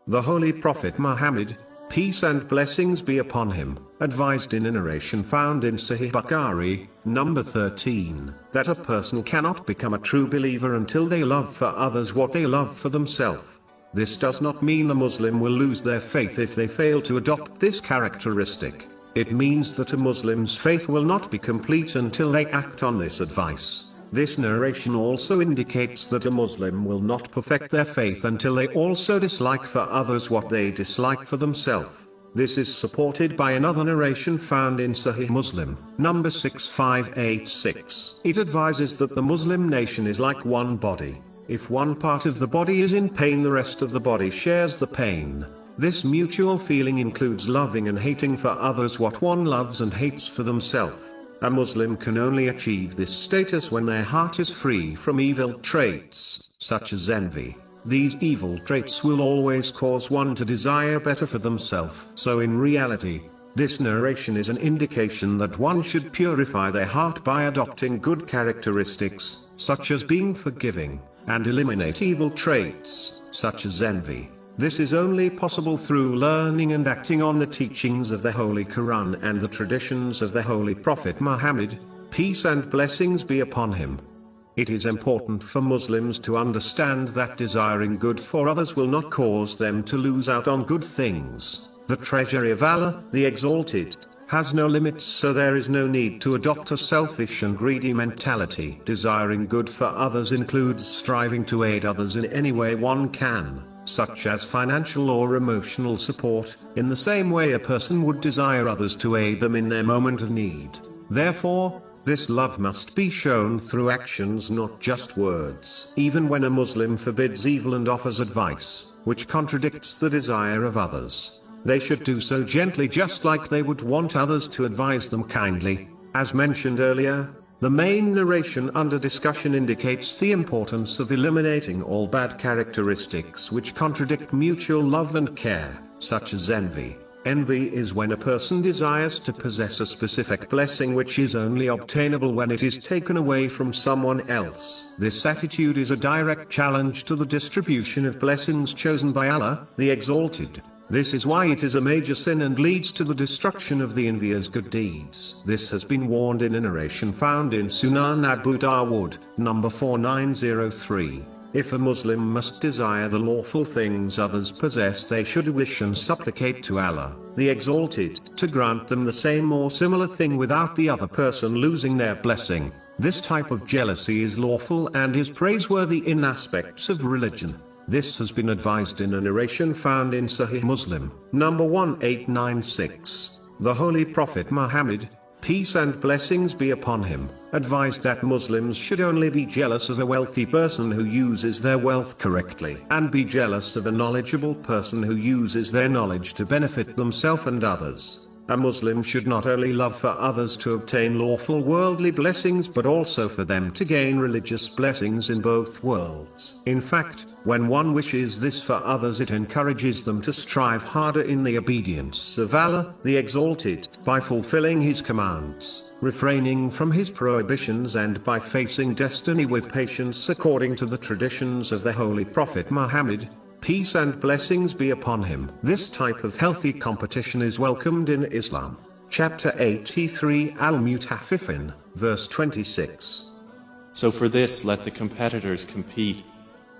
A: The Holy Prophet Muhammad, peace and blessings be upon him, advised in a narration found in Sahih Bukhari, number 13, that a person cannot become a true believer until they love for others what they love for themselves. This does not mean a Muslim will lose their faith if they fail to adopt this characteristic. It means that a Muslim's faith will not be complete until they act on this advice. This narration also indicates that a Muslim will not perfect their faith until they also dislike for others what they dislike for themselves. This is supported by another narration found in Sahih Muslim, number 6586. It advises that the Muslim nation is like one body. If one part of the body is in pain, the rest of the body shares the pain. This mutual feeling includes loving and hating for others what one loves and hates for themselves. A Muslim can only achieve this status when their heart is free from evil traits, such as envy. These evil traits will always cause one to desire better for themselves. So in reality, this narration is an indication that one should purify their heart by adopting good characteristics, such as being forgiving, and eliminate evil traits, such as envy. This is only possible through learning and acting on the teachings of the Holy Quran and the traditions of the Holy Prophet Muhammad, peace and blessings be upon him. It is important for Muslims to understand that desiring good for others will not cause them to lose out on good things. The treasury of Allah, the Exalted, has no limits, so there is no need to adopt a selfish and greedy mentality. Desiring good for others includes striving to aid others in any way one can, such as financial or emotional support, in the same way a person would desire others to aid them in their moment of need. Therefore, this love must be shown through actions, not just words. Even when a Muslim forbids evil and offers advice, which contradicts the desire of others, they should do so gently, just like they would want others to advise them kindly. As mentioned earlier, the main narration under discussion indicates the importance of eliminating all bad characteristics which contradict mutual love and care, such as envy. Envy is when a person desires to possess a specific blessing which is only obtainable when it is taken away from someone else. This attitude is a direct challenge to the distribution of blessings chosen by Allah, the Exalted. This is why it is a major sin and leads to the destruction of the envier's good deeds. This has been warned in a narration found in Sunan Abu Dawood, number 4903. If a Muslim must desire the lawful things others possess, they should wish and supplicate to Allah, the Exalted, to grant them the same or similar thing without the other person losing their blessing. This type of jealousy is lawful and is praiseworthy in aspects of religion. This has been advised in a narration found in Sahih Muslim, number 1896. The Holy Prophet Muhammad, peace and blessings be upon him, advised that Muslims should only be jealous of a wealthy person who uses their wealth correctly, and be jealous of a knowledgeable person who uses their knowledge to benefit themselves and others. A Muslim should not only love for others to obtain lawful worldly blessings but also for them to gain religious blessings in both worlds. In fact, when one wishes this for others, it encourages them to strive harder in the obedience of Allah, the Exalted, by fulfilling His commands, refraining from His prohibitions, and by facing destiny with patience according to the traditions of the Holy Prophet Muhammad, peace and blessings be upon him. This type of healthy competition is welcomed in Islam. Chapter 83 Al-Mutaffifin, verse 26.
B: So for this let the competitors compete.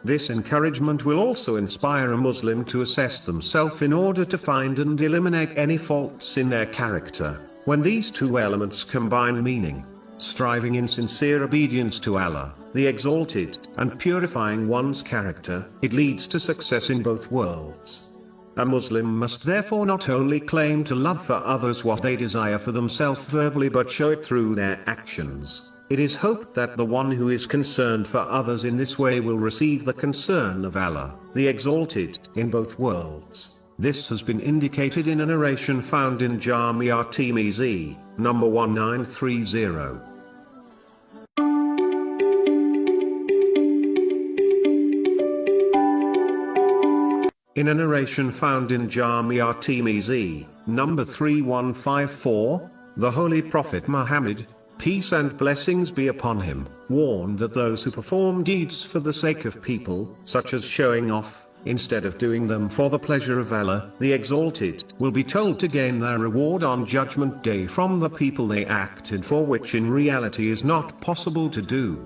A: This encouragement will also inspire a Muslim to assess themselves in order to find and eliminate any faults in their character. When these two elements combine, meaning striving in sincere obedience to Allah, the Exalted, and purifying one's character, it leads to success in both worlds. A Muslim must therefore not only claim to love for others what they desire for themselves verbally but show it through their actions. It is hoped that the one who is concerned for others in this way will receive the concern of Allah, the Exalted, in both worlds. This has been indicated in a narration found in Jamia Tirmizi, number 1930. In a narration found in Jamia Tirmizi, number 3154, the Holy Prophet Muhammad, peace and blessings be upon him, warned that those who perform deeds for the sake of people, such as showing off, instead of doing them for the pleasure of Allah, the Exalted, will be told to gain their reward on Judgment Day from the people they acted for, which in reality is not possible to do.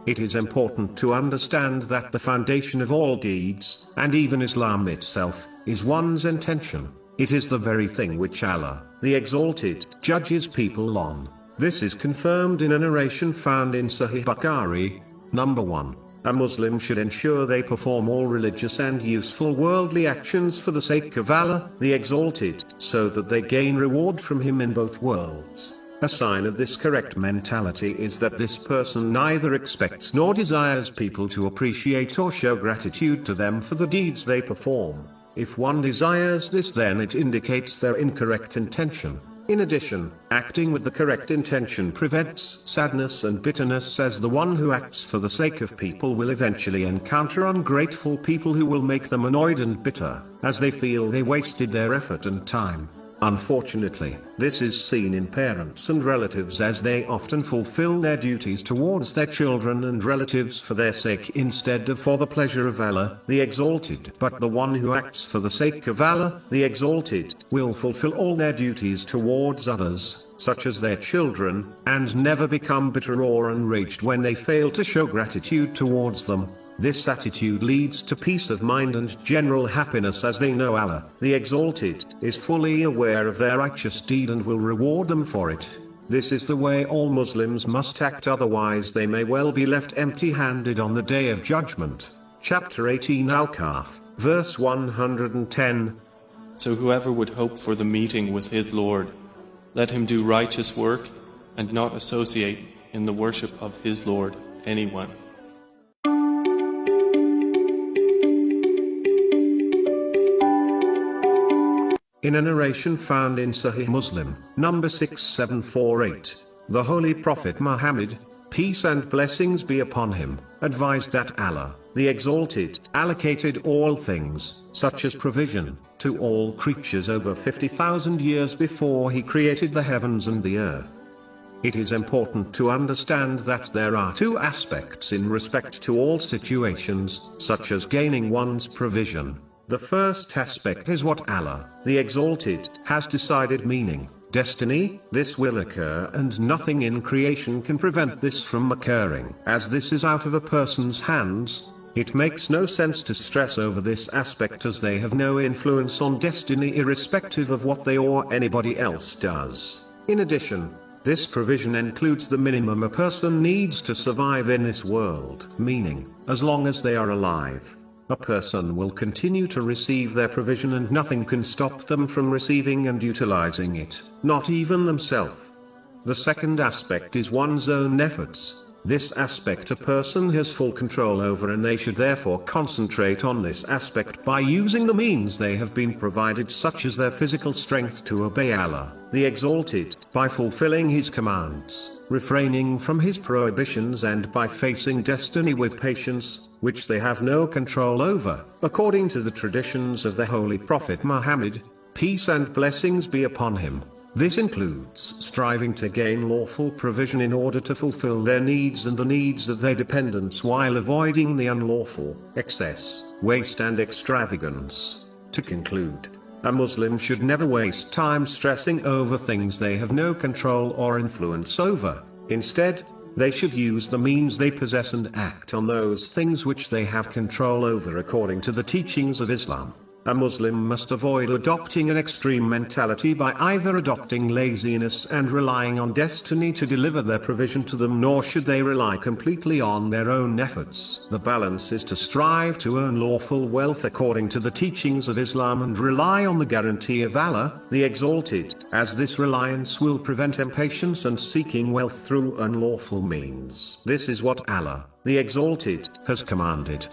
A: It is important to understand that the foundation of all deeds, and even Islam itself, is one's intention. It is the very thing which Allah, the Exalted, judges people on. This is confirmed in a narration found in Sahih Bukhari, number 1. A Muslim should ensure they perform all religious and useful worldly actions for the sake of Allah, the Exalted, so that they gain reward from Him in both worlds. A sign of this correct mentality is that this person neither expects nor desires people to appreciate or show gratitude to them for the deeds they perform. If one desires this, then it indicates their incorrect intention. In addition, acting with the correct intention prevents sadness and bitterness, as the one who acts for the sake of people will eventually encounter ungrateful people who will make them annoyed and bitter, as they feel they wasted their effort and time. Unfortunately, this is seen in parents and relatives, as they often fulfill their duties towards their children and relatives for their sake instead of for the pleasure of Allah, the Exalted. But the one who acts for the sake of Allah, the Exalted, will fulfill all their duties towards others, such as their children, and never become bitter or enraged when they fail to show gratitude towards them. This attitude leads to peace of mind and general happiness, as they know Allah, the Exalted, is fully aware of their righteous deed and will reward them for it. This is the way all Muslims must act, otherwise they may well be left empty-handed on the Day of Judgment. Chapter 18 Al-Kahf, verse 110.
B: So whoever would hope for the meeting with his Lord, let him do righteous work and not associate in the worship of his Lord anyone.
A: In a narration found in Sahih Muslim, number 6748, the Holy Prophet Muhammad, peace and blessings be upon him, advised that Allah, the Exalted, allocated all things, such as provision, to all creatures over 50,000 years before He created the heavens and the earth. It is important to understand that there are two aspects in respect to all situations, such as gaining one's provision. The first aspect is what Allah, the Exalted, has decided, meaning destiny. This will occur and nothing in creation can prevent this from occurring. As this is out of a person's hands, it makes no sense to stress over this aspect, as they have no influence on destiny irrespective of what they or anybody else does. In addition, this provision includes the minimum a person needs to survive in this world, meaning, as long as they are alive, a person will continue to receive their provision and nothing can stop them from receiving and utilizing it, not even themselves. The second aspect is one's own efforts. This aspect a person has full control over, and they should therefore concentrate on this aspect by using the means they have been provided, such as their physical strength to obey Allah, the Exalted, by fulfilling His commands, refraining from His prohibitions, and by facing destiny with patience, which they have no control over, according to the traditions of the Holy Prophet Muhammad, peace and blessings be upon him. This includes striving to gain lawful provision in order to fulfill their needs and the needs of their dependents, while avoiding the unlawful, excess, waste and extravagance. To conclude, a Muslim should never waste time stressing over things they have no control or influence over. Instead, they should use the means they possess and act on those things which they have control over according to the teachings of Islam. A Muslim must avoid adopting an extreme mentality by either adopting laziness and relying on destiny to deliver their provision to them, nor should they rely completely on their own efforts. The balance is to strive to earn lawful wealth according to the teachings of Islam and rely on the guarantee of Allah, the Exalted, as this reliance will prevent impatience and seeking wealth through unlawful means. This is what Allah, the Exalted, has commanded.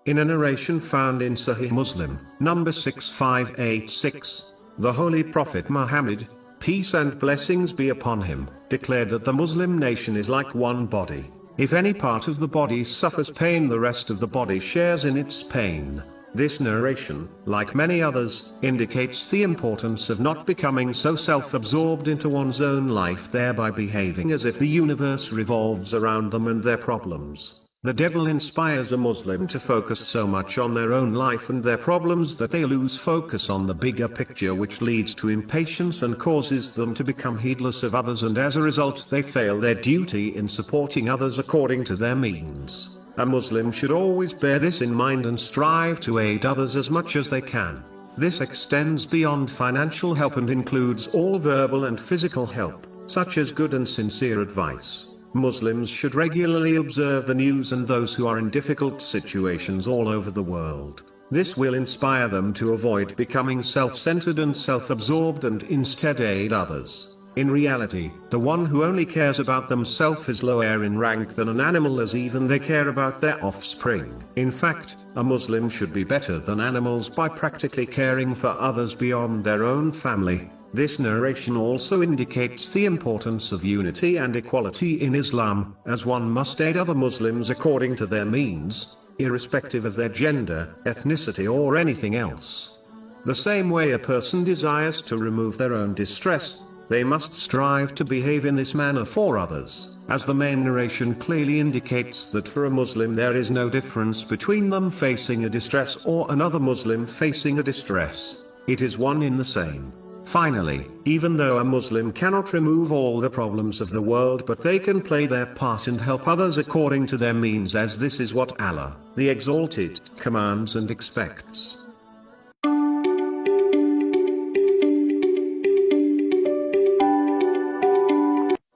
A: In a narration found in Sahih Muslim, number 6586, the Holy Prophet Muhammad, peace and blessings be upon him, declared that the Muslim nation is like one body. If any part of the body suffers pain, the rest of the body shares in its pain. This narration, like many others, indicates the importance of not becoming so self-absorbed into one's own life, thereby behaving as if the universe revolves around them and their problems. The devil inspires a Muslim to focus so much on their own life and their problems that they lose focus on the bigger picture, which leads to impatience and causes them to become heedless of others, and as a result they fail their duty in supporting others according to their means. A Muslim should always bear this in mind and strive to aid others as much as they can. This extends beyond financial help and includes all verbal and physical help, such as good and sincere advice. Muslims should regularly observe the news and those who are in difficult situations all over the world. This will inspire them to avoid becoming self-centered and self-absorbed and instead aid others. In reality, the one who only cares about themselves is lower in rank than an animal, as even they care about their offspring. In fact, a Muslim should be better than animals by practically caring for others beyond their own family. This narration also indicates the importance of unity and equality in Islam, as one must aid other Muslims according to their means, irrespective of their gender, ethnicity or anything else. The same way a person desires to remove their own distress, they must strive to behave in this manner for others, as the main narration clearly indicates that for a Muslim there is no difference between them facing a distress or another Muslim facing a distress. It is one in the same. Finally, even though a Muslim cannot remove all the problems of the world, but they can play their part and help others according to their means, as this is what Allah, the Exalted, commands and expects.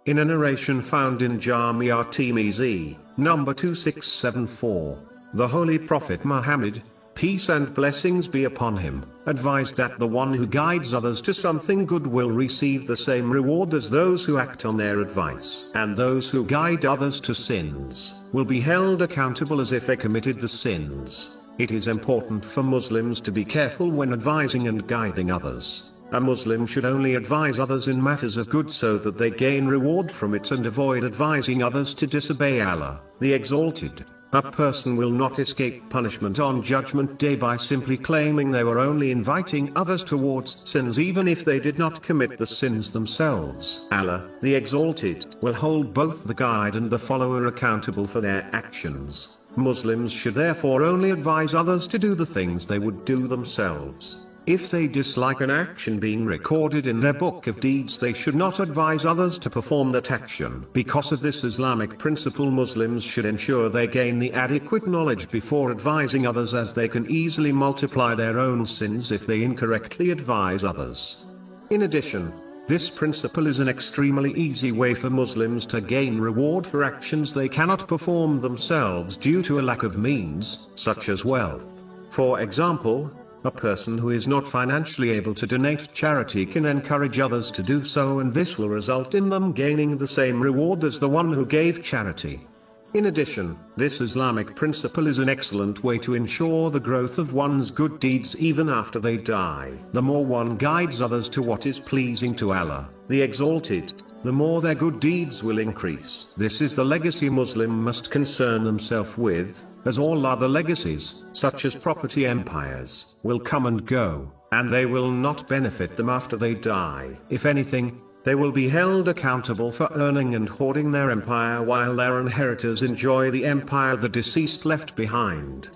A: In a narration found in Jamia Tirmizi, number 2674, the Holy Prophet Muhammad, peace and blessings be upon him, advised that the one who guides others to something good will receive the same reward as those who act on their advice, and those who guide others to sins will be held accountable as if they committed the sins. It is important for Muslims to be careful when advising and guiding others. A Muslim should only advise others in matters of good so that they gain reward from it, and avoid advising others to disobey Allah, the Exalted. A person will not escape punishment on Judgment Day by simply claiming they were only inviting others towards sins, even if they did not commit the sins themselves. Allah, the Exalted, will hold both the guide and the follower accountable for their actions. Muslims should therefore only advise others to do the things they would do themselves. If they dislike an action being recorded in their book of deeds, they should not advise others to perform that action. Because of this Islamic principle, Muslims should ensure they gain the adequate knowledge before advising others, as they can easily multiply their own sins if they incorrectly advise others. In addition, this principle is an extremely easy way for Muslims to gain reward for actions they cannot perform themselves due to a lack of means, such as wealth. For example, a person who is not financially able to donate charity can encourage others to do so, and this will result in them gaining the same reward as the one who gave charity. In addition, this Islamic principle is an excellent way to ensure the growth of one's good deeds even after they die. The more one guides others to what is pleasing to Allah, the Exalted, the more their good deeds will increase. This is the legacy Muslim must concern themselves with, as all other legacies, such as property empires, will come and go, and they will not benefit them after they die. If anything, they will be held accountable for earning and hoarding their empire while their inheritors enjoy the empire the deceased left behind.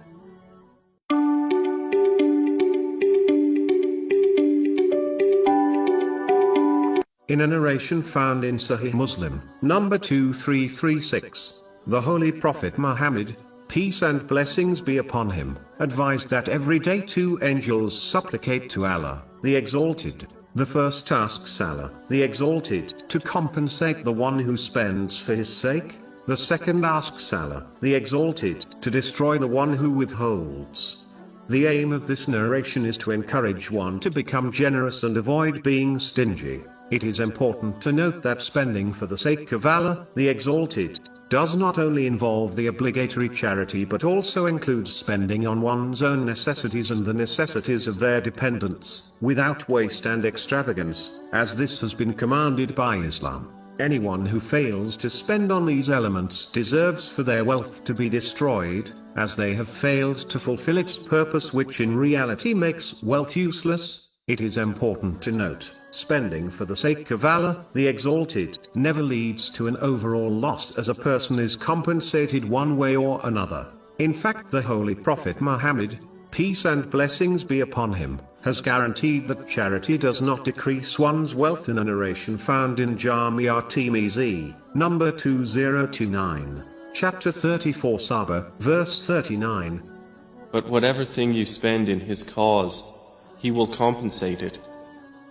A: In a narration found in Sahih Muslim, number 2336, the Holy Prophet Muhammad, peace and blessings be upon him, advised that every day 2 angels supplicate to Allah, the Exalted. The first asks Allah, the Exalted, to compensate the one who spends for his sake. The second asks Allah, the Exalted, to destroy the one who withholds. The aim of this narration is to encourage one to become generous and avoid being stingy. It is important to note that spending for the sake of Allah, the Exalted, does not only involve the obligatory charity but also includes spending on one's own necessities and the necessities of their dependents, without waste and extravagance, as this has been commanded by Islam. Anyone who fails to spend on these elements deserves for their wealth to be destroyed, as they have failed to fulfill its purpose, which in reality makes wealth useless. It is important to note, spending for the sake of Allah, the Exalted, never leads to an overall loss, as a person is compensated one way or another. In fact, the Holy Prophet Muhammad, peace and blessings be upon him, has guaranteed that charity does not decrease one's wealth in a narration found in Jamia Tirmizi, number 2029, chapter 34 Saba, verse 39.
B: But whatever thing you spend in his cause, he will compensate it.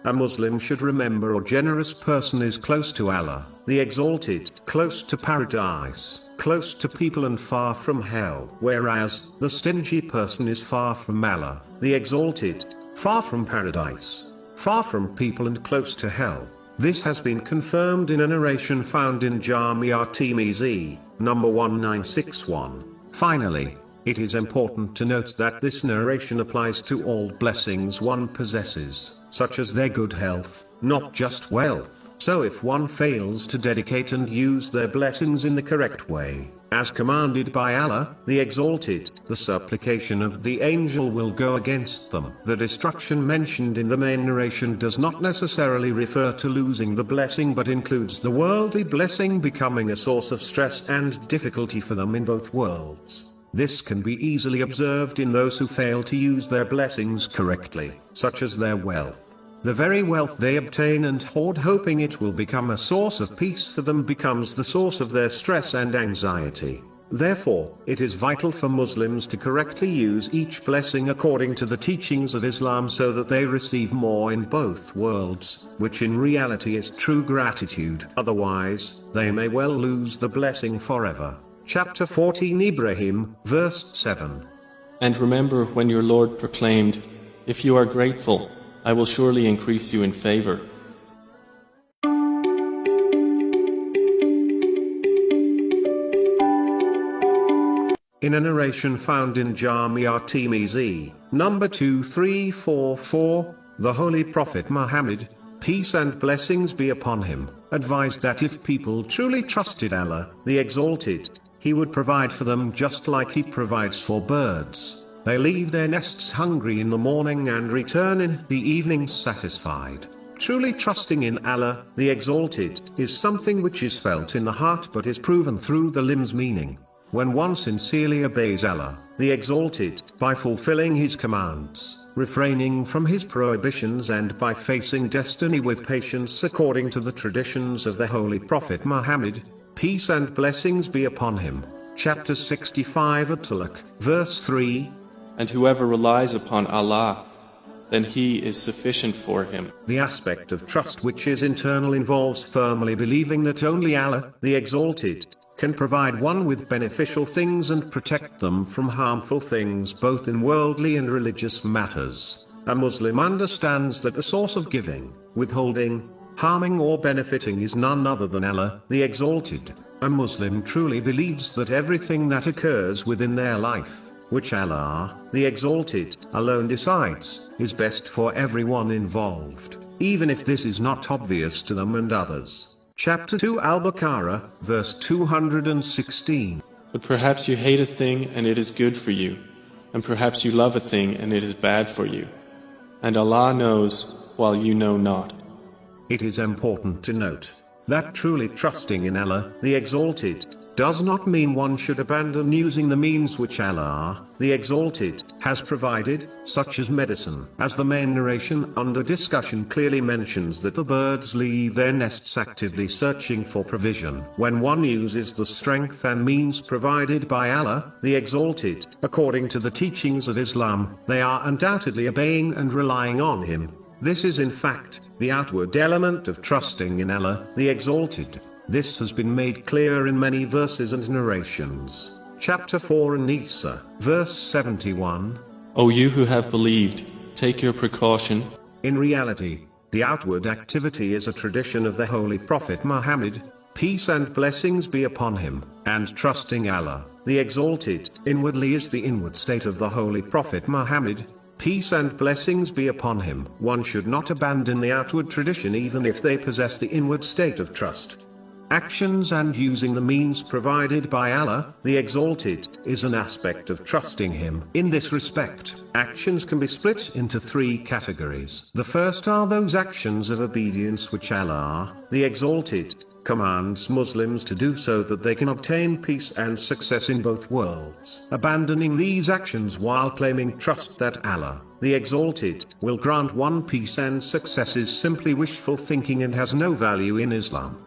A: A Muslim should remember a generous person is close to Allah, the Exalted, close to paradise, close to people and far from hell, whereas the stingy person is far from Allah, the Exalted, far from paradise, far from people and close to hell. This has been confirmed in a narration found in Jamia Tirmizi, number 1961. Finally, it is important to note that this narration applies to all blessings one possesses, such as their good health, not just wealth. So if one fails to dedicate and use their blessings in the correct way, as commanded by Allah, the Exalted, the supplication of the angel will go against them. The destruction mentioned in the main narration does not necessarily refer to losing the blessing but includes the worldly blessing becoming a source of stress and difficulty for them in both worlds. This can be easily observed in those who fail to use their blessings correctly, such as their wealth. The very wealth they obtain and hoard hoping it will become a source of peace for them becomes the source of their stress and anxiety. Therefore, it is vital for Muslims to correctly use each blessing according to the teachings of Islam so that they receive more in both worlds, which in reality is true gratitude. Otherwise, they may well lose the blessing forever. Chapter 14 Ibrahim, verse 7.
B: And remember when your Lord proclaimed, "If you are grateful, I will surely increase you in favor."
A: In a narration found in Jamia Tirmizi, number 2344, the Holy Prophet Muhammad, peace and blessings be upon him, advised that if people truly trusted Allah, the Exalted, He would provide for them just like He provides for birds. They leave their nests hungry in the morning and return in the evening satisfied. Truly trusting in Allah, the Exalted, is something which is felt in the heart but is proven through the limbs, meaning, when one sincerely obeys Allah, the Exalted, by fulfilling His commands, refraining from His prohibitions and by facing destiny with patience according to the traditions of the Holy Prophet Muhammad, peace and blessings be upon him. Chapter 65 At-Talaq, verse 3.
B: And whoever relies upon Allah, then He is sufficient for him.
A: The aspect of trust which is internal involves firmly believing that only Allah, the Exalted, can provide one with beneficial things and protect them from harmful things both in worldly and religious matters. A Muslim understands that the source of giving, withholding, harming or benefiting is none other than Allah, the Exalted. A Muslim truly believes that everything that occurs within their life, which Allah, the Exalted, alone decides, is best for everyone involved, even if this is not obvious to them and others. Chapter 2 Al-Baqarah, verse 216.
B: But perhaps you hate a thing and it is good for you, and perhaps you love a thing and it is bad for you. And Allah knows, while you know not.
A: It is important to note that truly trusting in Allah, the Exalted, does not mean one should abandon using the means which Allah, the Exalted, has provided, such as medicine. As the main narration under discussion clearly mentions that the birds leave their nests actively searching for provision. When one uses the strength and means provided by Allah, the Exalted, according to the teachings of Islam, they are undoubtedly obeying and relying on Him. This is in fact, the outward element of trusting in Allah, the Exalted. This has been made clear in many verses and narrations. Chapter 4 An-Nisa, verse 71.
B: O you who have believed, take your precaution.
A: In reality, the outward activity is a tradition of the Holy Prophet Muhammad, peace and blessings be upon him, and trusting Allah, the Exalted, inwardly is the inward state of the Holy Prophet Muhammad, peace and blessings be upon him. One should not abandon the outward tradition even if they possess the inward state of trust. Actions and using the means provided by Allah, the Exalted, is an aspect of trusting Him. In this respect, actions can be split into three categories. The first are those actions of obedience which Allah, the Exalted, commands Muslims to do so that they can obtain peace and success in both worlds. Abandoning these actions while claiming trust that Allah, the Exalted, will grant one peace and success is simply wishful thinking and has no value in Islam.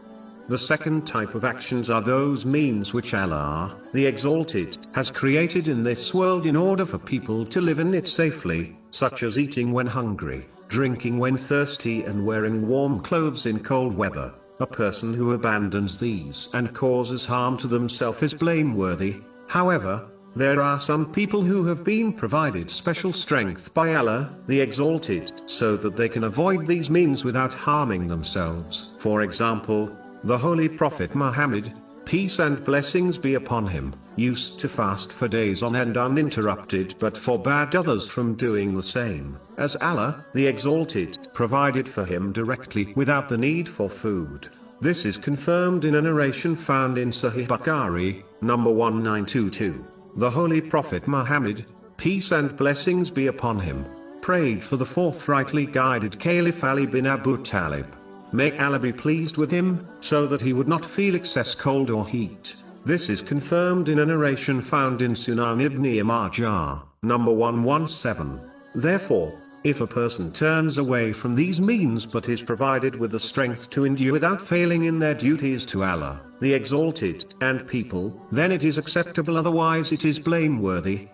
A: The second type of actions are those means which Allah, the Exalted, has created in this world in order for people to live in it safely, such as eating when hungry, drinking when thirsty and wearing warm clothes in cold weather. A person who abandons these and causes harm to themselves is blameworthy. However, there are some people who have been provided special strength by Allah, the Exalted, so that they can avoid these means without harming themselves. For example, the Holy Prophet Muhammad, peace and blessings be upon him, used to fast for days on end uninterrupted but forbade others from doing the same, as Allah, the Exalted, provided for him directly without the need for food. This is confirmed in a narration found in Sahih Bukhari, number 1922. The Holy Prophet Muhammad, peace and blessings be upon him, prayed for the forthrightly guided Caliph Ali bin Abu Talib. May Allah be pleased with him, so that he would not feel excess cold or heat. This is confirmed in a narration found in Sunan ibn Majah, number 117. Therefore, if a person turns away from these means but is provided with the strength to endure without failing in their duties to Allah, the Exalted, and people, then it is acceptable, otherwise it is blameworthy.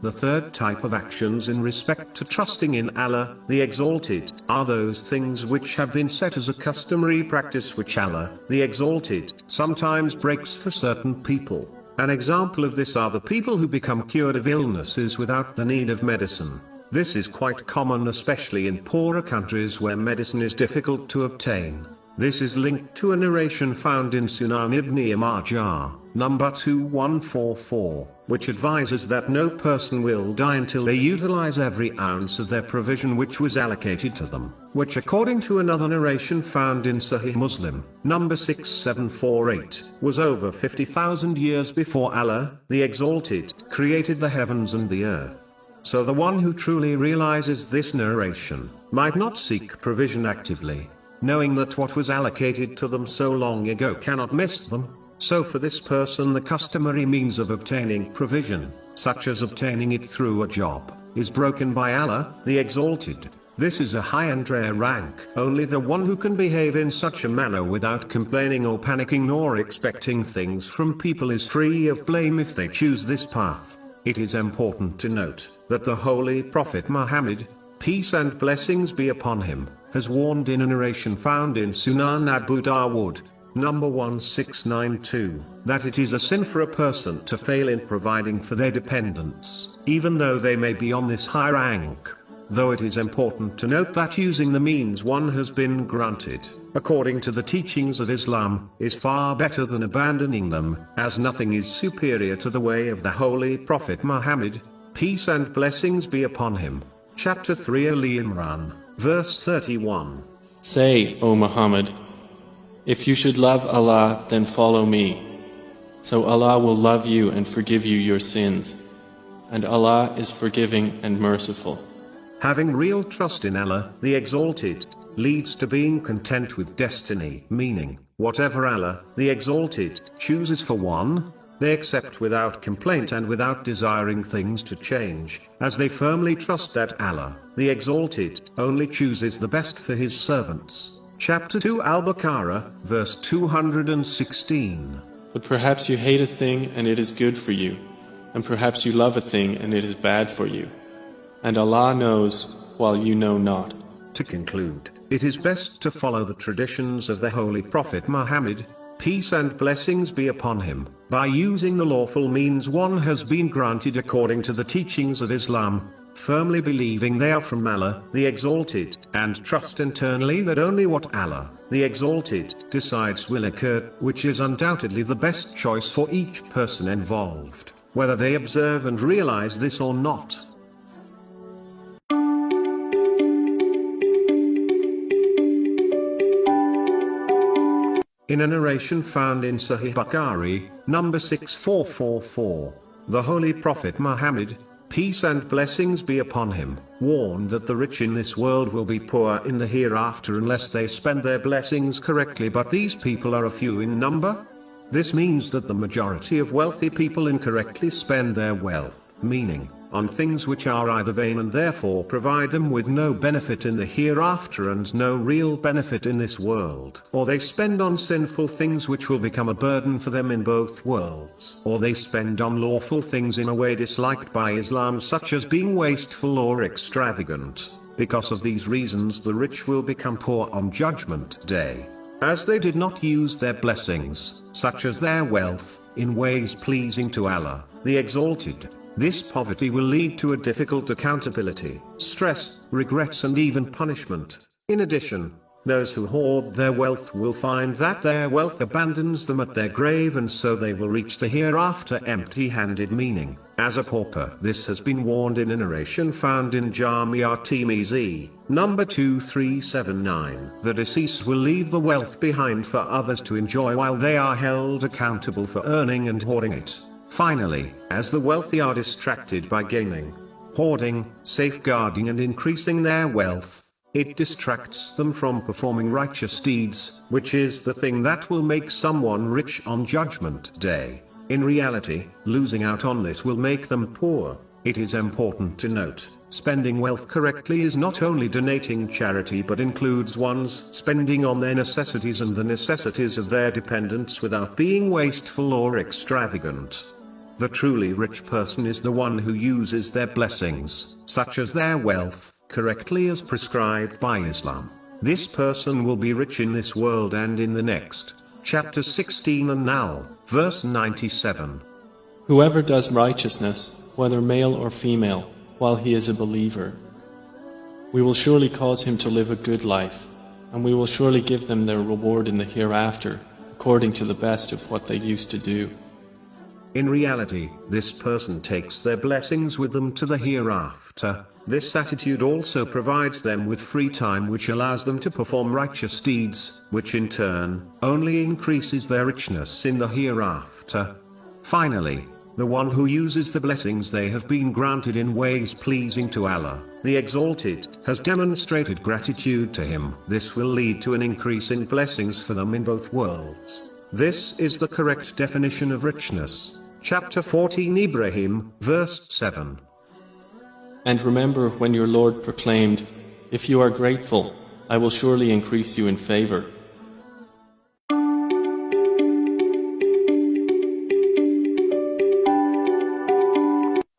A: The third type of actions in respect to trusting in Allah, the Exalted, are those things which have been set as a customary practice which Allah, the Exalted, sometimes breaks for certain people. An example of this are the people who become cured of illnesses without the need of medicine. This is quite common, especially in poorer countries where medicine is difficult to obtain. This is linked to a narration found in Sunan ibn Majah, number 2144, which advises that no person will die until they utilize every ounce of their provision which was allocated to them, which according to another narration found in Sahih Muslim, number 6748, was over 50,000 years before Allah, the Exalted, created the heavens and the earth. So the one who truly realizes this narration, might not seek provision actively, knowing that what was allocated to them so long ago cannot miss them. So for this person the customary means of obtaining provision, such as obtaining it through a job, is broken by Allah, the Exalted. This is a high and rare rank. Only the one who can behave in such a manner without complaining or panicking nor expecting things from people is free of blame if they choose this path. It is important to note that the Holy Prophet Muhammad, peace and blessings be upon him, has warned in a narration found in Sunan Abu Dawood, number 1692, that it is a sin for a person to fail in providing for their dependents, even though they may be on this high rank. Though it is important to note that using the means one has been granted, according to the teachings of Islam, is far better than abandoning them, as nothing is superior to the way of the Holy Prophet Muhammad, peace and blessings be upon him. Chapter 3 Ali Imran, verse 31.
B: Say, O Muhammad, if you should love Allah, then follow me. So Allah will love you and forgive you your sins. And Allah is forgiving and merciful.
A: Having real trust in Allah, the Exalted, leads to being content with destiny, meaning, whatever Allah, the Exalted, chooses for one, they accept without complaint and without desiring things to change, as they firmly trust that Allah, the Exalted, only chooses the best for His servants. Chapter 2 Al-Baqarah, verse 216.
B: But perhaps you hate a thing and it is good for you, and perhaps you love a thing and it is bad for you. And Allah knows, while you know not.
A: To conclude, it is best to follow the traditions of the Holy Prophet Muhammad, peace and blessings be upon him, by using the lawful means one has been granted according to the teachings of Islam, firmly believing they are from Allah, the Exalted, and trust internally that only what Allah, the Exalted, decides will occur, which is undoubtedly the best choice for each person involved, whether they observe and realize this or not. In a narration found in Sahih Bukhari, number 6444, the Holy Prophet Muhammad, peace and blessings be upon him, warned that the rich in this world will be poor in the hereafter unless they spend their blessings correctly, but these people are a few in number. This means that the majority of wealthy people incorrectly spend their wealth, meaning, on things which are either vain and therefore provide them with no benefit in the hereafter and no real benefit in this world, or they spend on sinful things which will become a burden for them in both worlds, or they spend on lawful things in a way disliked by Islam, such as being wasteful or extravagant. Because of these reasons the rich will become poor on Judgment Day, as they did not use their blessings, such as their wealth, in ways pleasing to Allah, the Exalted. This poverty will lead to a difficult accountability, stress, regrets and even punishment. In addition, those who hoard their wealth will find that their wealth abandons them at their grave, and so they will reach the hereafter empty-handed, meaning, as a pauper. This has been warned in a narration found in Jami' at-Tirmizi, number 2379. The deceased will leave the wealth behind for others to enjoy while they are held accountable for earning and hoarding it. Finally, as the wealthy are distracted by gaining, hoarding, safeguarding and increasing their wealth, it distracts them from performing righteous deeds, which is the thing that will make someone rich on Judgment Day. In reality, losing out on this will make them poor. It is important to note, spending wealth correctly is not only donating charity but includes one's spending on their necessities and the necessities of their dependents without being wasteful or extravagant. The truly rich person is the one who uses their blessings, such as their wealth, correctly as prescribed by Islam. This person will be rich in this world and in the next. Chapter 16 An-Nahl, verse 97.
B: Whoever does righteousness, whether male or female, while he is a believer, we will surely cause him to live a good life, and we will surely give them their reward in the hereafter, according to the best of what they used to do.
A: In reality, this person takes their blessings with them to the hereafter. This attitude also provides them with free time, which allows them to perform righteous deeds, which in turn only increases their richness in the hereafter. Finally, the one who uses the blessings they have been granted in ways pleasing to Allah, the Exalted, has demonstrated gratitude to Him. This will lead to an increase in blessings for them in both worlds. This is the correct definition of richness. Chapter 14 Ibrahim, verse 7.
B: And remember when your Lord proclaimed, "If you are grateful, I will surely increase you in favor."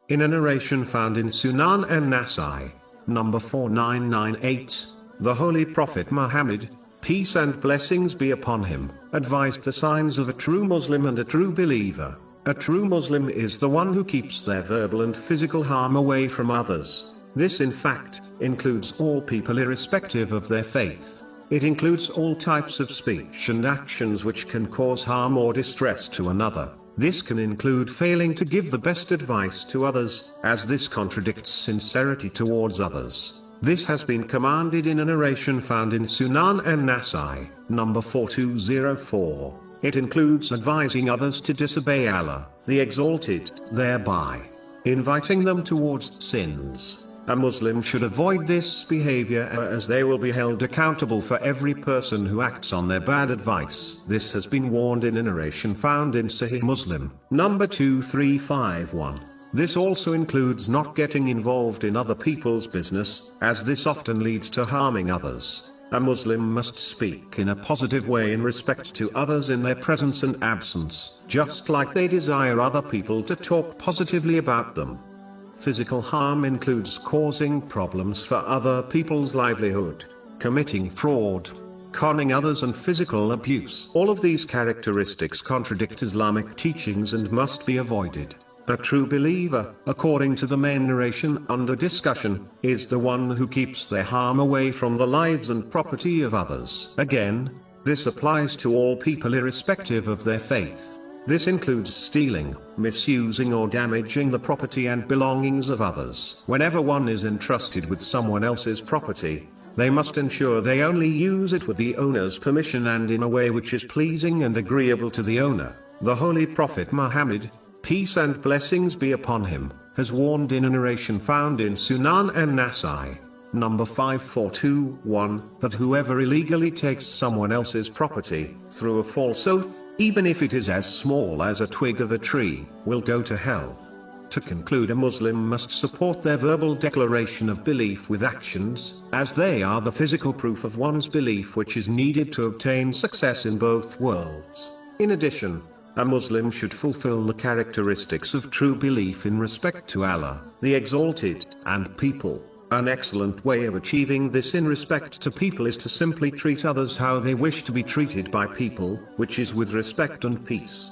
A: In a narration found in Sunan an-Nasai, number 4998, the Holy Prophet Muhammad, peace and blessings be upon him, advised the signs of a true Muslim and a true believer. A true Muslim is the one who keeps their verbal and physical harm away from others. This in fact includes all people irrespective of their faith. It includes all types of speech and actions which can cause harm or distress to another. This can include failing to give the best advice to others, as this contradicts sincerity towards others. This has been commanded in a narration found in Sunan an-Nasai, number 4204. It includes advising others to disobey Allah, the Exalted, thereby inviting them towards sins. A Muslim should avoid this behavior as they will be held accountable for every person who acts on their bad advice. This has been warned in a narration found in Sahih Muslim, number 2351. This also includes not getting involved in other people's business, as this often leads to harming others. A Muslim must speak in a positive way in respect to others in their presence and absence, just like they desire other people to talk positively about them. Physical harm includes causing problems for other people's livelihood, committing fraud, conning others, and physical abuse. All of these characteristics contradict Islamic teachings and must be avoided. A true believer, according to the main narration under discussion, is the one who keeps their harm away from the lives and property of others. Again, this applies to all people irrespective of their faith. This includes stealing, misusing or damaging the property and belongings of others. Whenever one is entrusted with someone else's property, they must ensure they only use it with the owner's permission and in a way which is pleasing and agreeable to the owner. The Holy Prophet Muhammad, peace and blessings be upon him, has warned in a narration found in Sunan an-Nasai, number 5421, that whoever illegally takes someone else's property, through a false oath, even if it is as small as a twig of a tree, will go to hell. To conclude, a Muslim must support their verbal declaration of belief with actions, as they are the physical proof of one's belief which is needed to obtain success in both worlds. In addition, a Muslim should fulfill the characteristics of true belief in respect to Allah, the Exalted, and people. An excellent way of achieving this in respect to people is to simply treat others how they wish to be treated by people, which is with respect and peace.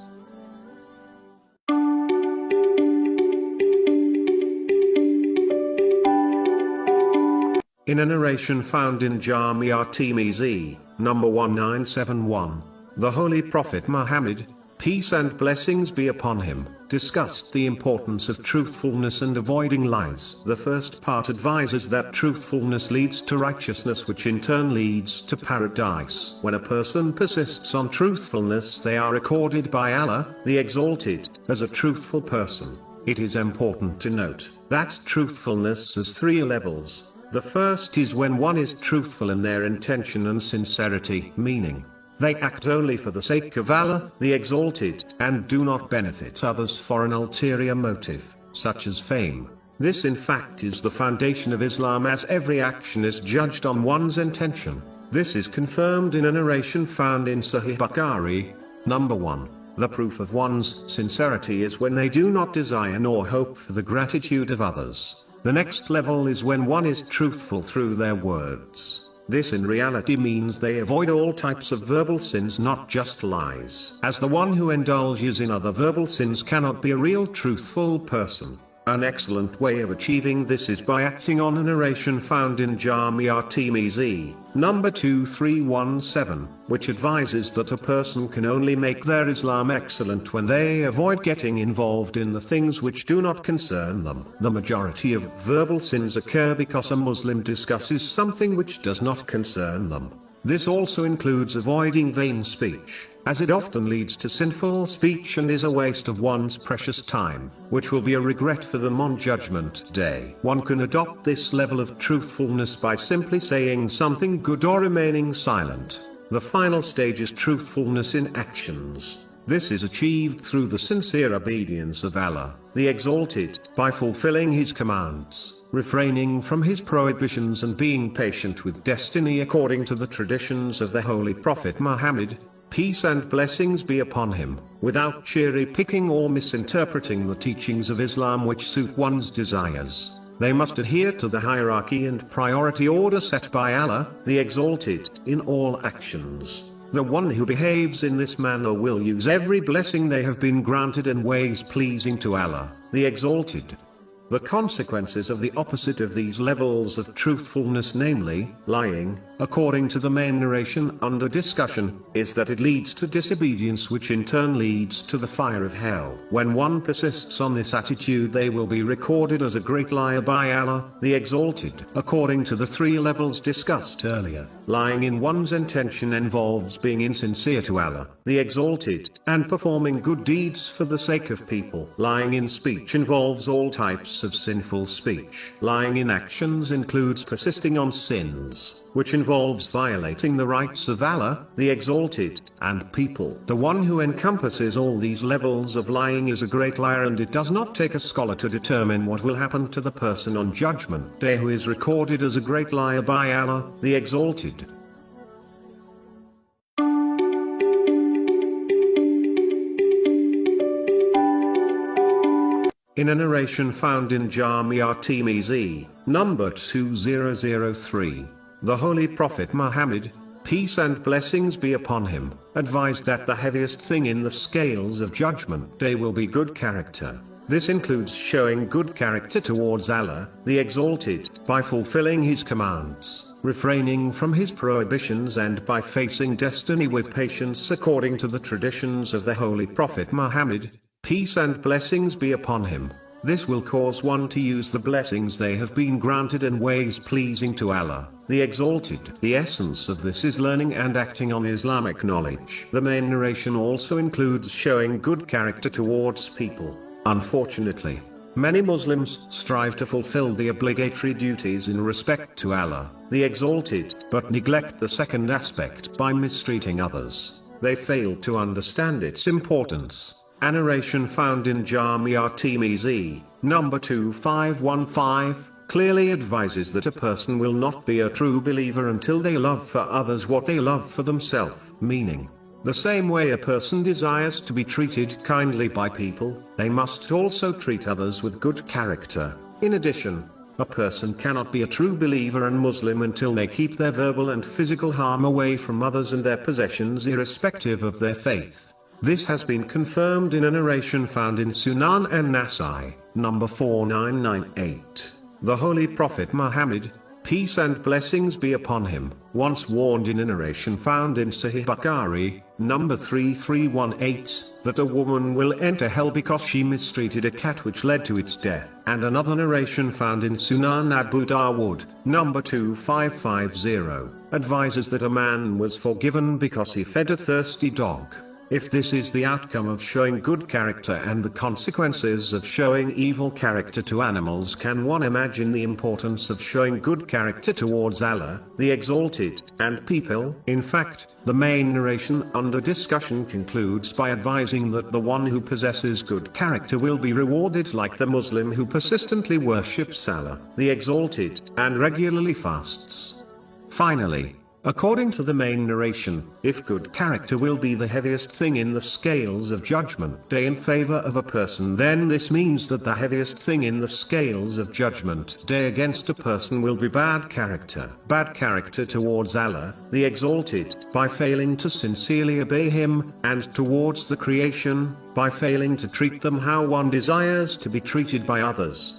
A: In a narration found in Jami' at-Tirmizi, number 1971, the Holy Prophet Muhammad, peace and blessings be upon him, discussed the importance of truthfulness and avoiding lies. The first part advises that truthfulness leads to righteousness, which in turn leads to paradise. When a person persists on truthfulness, they are recorded by Allah, the Exalted, as a truthful person. It is important to note that truthfulness has three levels. The first is when one is truthful in their intention and sincerity, meaning they act only for the sake of Allah, the Exalted, and do not benefit others for an ulterior motive, such as fame. This in fact is the foundation of Islam, as every action is judged on one's intention. This is confirmed in a narration found in Sahih Bukhari, number 1. The proof of one's sincerity is when they do not desire nor hope for the gratitude of others. The next level is when one is truthful through their words. This in reality means they avoid all types of verbal sins, not just lies, as the one who indulges in other verbal sins cannot be a real truthful person. An excellent way of achieving this is by acting on a narration found in Jami' at-Tirmizi, number 2317, which advises that a person can only make their Islam excellent when they avoid getting involved in the things which do not concern them. The majority of verbal sins occur because a Muslim discusses something which does not concern them. This also includes avoiding vain speech, as it often leads to sinful speech and is a waste of one's precious time, which will be a regret for them on Judgment Day. One can adopt this level of truthfulness by simply saying something good or remaining silent. The final stage is truthfulness in actions. This is achieved through the sincere obedience of Allah, the Exalted, by fulfilling His commands, refraining from His prohibitions, and being patient with destiny according to the traditions of the Holy Prophet Muhammad, peace and blessings be upon him, without cherry-picking or misinterpreting the teachings of Islam which suit one's desires. They must adhere to the hierarchy and priority order set by Allah, the Exalted, in all actions. The one who behaves in this manner will use every blessing they have been granted in ways pleasing to Allah, the Exalted. The consequences of the opposite of these levels of truthfulness, namely, lying, according to the main narration under discussion, is that it leads to disobedience, which in turn leads to the fire of hell. When one persists on this attitude, they will be recorded as a great liar by Allah, the Exalted. According to the three levels discussed earlier, lying in one's intention involves being insincere to Allah, the Exalted, and performing good deeds for the sake of people. Lying in speech involves all types acts of sinful speech. Lying in actions includes persisting on sins, which involves violating the rights of Allah, the Exalted, and people. The one who encompasses all these levels of lying is a great liar, and it does not take a scholar to determine what will happen to the person on Judgment Day who is recorded as a great liar by Allah, the Exalted. In a narration found in Jamia Tirmizi, number 2003, the Holy Prophet Muhammad, peace and blessings be upon him, advised that the heaviest thing in the scales of Judgment Day will be good character. This includes showing good character towards Allah, the Exalted, by fulfilling His commands, refraining from His prohibitions, and by facing destiny with patience according to the traditions of the Holy Prophet Muhammad, peace and blessings be upon him. This will cause one to use the blessings they have been granted in ways pleasing to Allah, the Exalted. The essence of this is learning and acting on Islamic knowledge. The main narration also includes showing good character towards people. Unfortunately, many Muslims strive to fulfill the obligatory duties in respect to Allah, the Exalted, but neglect the second aspect by mistreating others. They fail to understand its importance. A narration found in Jamia Tirmizi, number 2515, clearly advises that a person will not be a true believer until they love for others what they love for themselves, meaning, the same way a person desires to be treated kindly by people, they must also treat others with good character. In addition, a person cannot be a true believer and Muslim until they keep their verbal and physical harm away from others and their possessions irrespective of their faith. This has been confirmed in a narration found in Sunan an-Nasai, number 4998. The Holy Prophet Muhammad, peace and blessings be upon him, once warned in a narration found in Sahih Bukhari, number 3318, that a woman will enter hell because she mistreated a cat which led to its death. And another narration found in Sunan Abu Dawud, number 2550, advises that a man was forgiven because he fed a thirsty dog. If this is the outcome of showing good character and the consequences of showing evil character to animals, can one imagine the importance of showing good character towards Allah, the Exalted, and people? In fact, the main narration under discussion concludes by advising that the one who possesses good character will be rewarded like the Muslim who persistently worships Allah, the Exalted, and regularly fasts. Finally, according to the main narration, if good character will be the heaviest thing in the scales of Judgment Day in favor of a person, then this means that the heaviest thing in the scales of Judgment Day against a person will be bad character. Bad character towards Allah, the Exalted, by failing to sincerely obey Him, and towards the creation, by failing to treat them how one desires to be treated by others.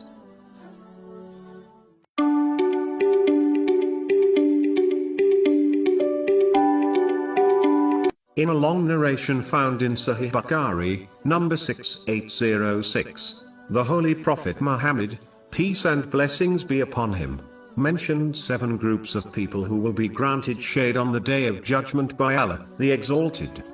A: In a long narration found in Sahih Bukhari, number 6806, the Holy Prophet Muhammad, peace and blessings be upon him, mentioned 7 groups of people who will be granted shade on the Day of Judgment by Allah, the Exalted.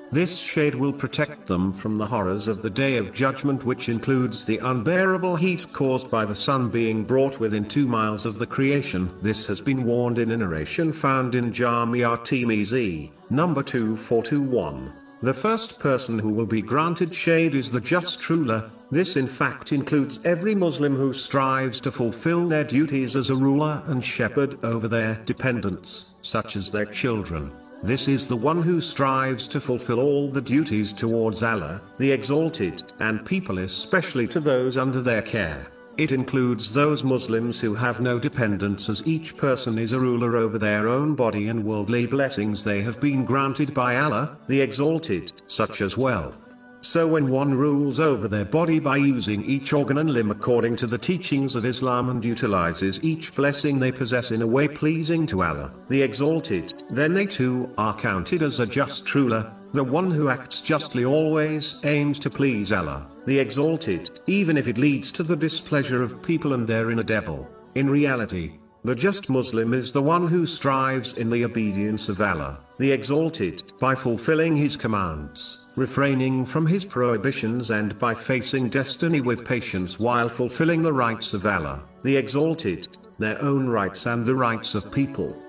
A: This shade will protect them from the horrors of the Day of Judgment, which includes the unbearable heat caused by the sun being brought within 2 miles of the creation. This has been warned in a narration found in Jamia Tirmizi, number 2421. The first person who will be granted shade is the just ruler. This in fact includes every Muslim who strives to fulfill their duties as a ruler and shepherd over their dependents, such as their children. This is the one who strives to fulfill all the duties towards Allah, the Exalted, and people, especially to those under their care. It includes those Muslims who have no dependents, as each person is a ruler over their own body and worldly blessings they have been granted by Allah, the Exalted, such as wealth. So when one rules over their body by using each organ and limb according to the teachings of Islam and utilizes each blessing they possess in a way pleasing to Allah, the Exalted, then they too are counted as a just ruler. The one who acts justly always aims to please Allah, the Exalted, even if it leads to the displeasure of people and therein a devil. In reality, the just Muslim is the one who strives in the obedience of Allah, the Exalted, by fulfilling His commands, refraining from his prohibitions and by facing destiny with patience while fulfilling the rights of Allah, the Exalted, their own rights and the rights of people.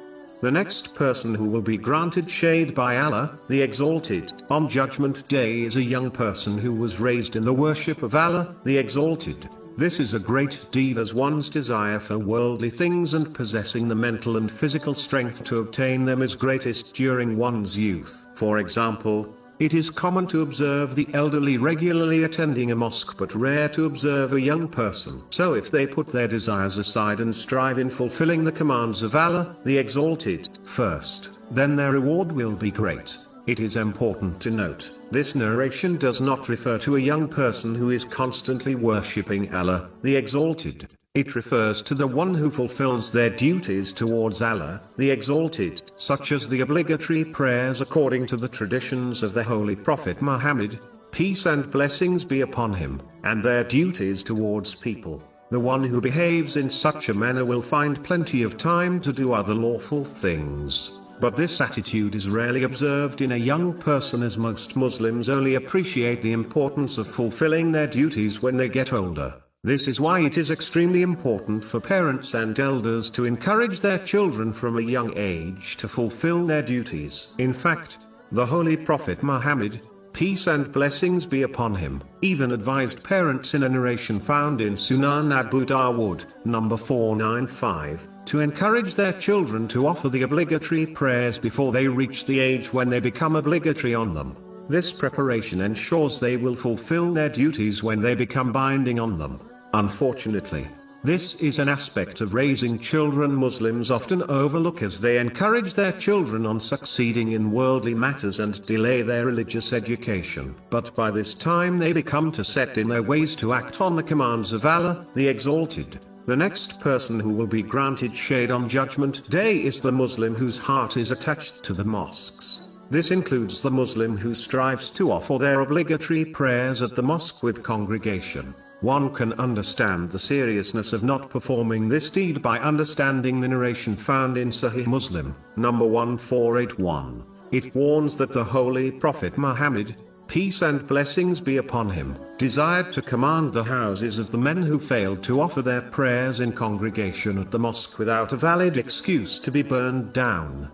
A: The next person who will be granted shade by Allah, the Exalted, on Judgment Day is a young person who was raised in the worship of Allah, the Exalted. This is a great deed as one's desire for worldly things and possessing the mental and physical strength to obtain them is greatest during one's youth. For example, it is common to observe the elderly regularly attending a mosque but rare to observe a young person. So if they put their desires aside and strive in fulfilling the commands of Allah, the Exalted, first, then their reward will be great. It is important to note, this narration does not refer to a young person who is constantly worshipping Allah, the Exalted. It refers to the one who fulfills their duties towards Allah, the Exalted, such as the obligatory prayers according to the traditions of the Holy Prophet Muhammad, peace and blessings be upon him, and their duties towards people. The one who behaves in such a manner will find plenty of time to do other lawful things. But this attitude is rarely observed in a young person as most Muslims only appreciate the importance of fulfilling their duties when they get older. This is why it is extremely important for parents and elders to encourage their children from a young age to fulfill their duties. In fact, the Holy Prophet Muhammad, peace and blessings be upon him, even advised parents in a narration found in Sunan Abu Dawud, number 495, to encourage their children to offer the obligatory prayers before they reach the age when they become obligatory on them. This preparation ensures they will fulfill their duties when they become binding on them. Unfortunately, this is an aspect of raising children Muslims often overlook as they encourage their children on succeeding in worldly matters and delay their religious education. But by this time they become too set in their ways to act on the commands of Allah, the Exalted. The next person who will be granted shade on Judgment Day is the Muslim whose heart is attached to the mosques. This includes the Muslim who strives to offer their obligatory prayers at the mosque with congregation. One can understand the seriousness of not performing this deed by understanding the narration found in Sahih Muslim, number 1481. It warns that the Holy Prophet Muhammad, peace and blessings be upon him, desired to command the houses of the men who failed to offer their prayers in congregation at the mosque without a valid excuse to be burned down.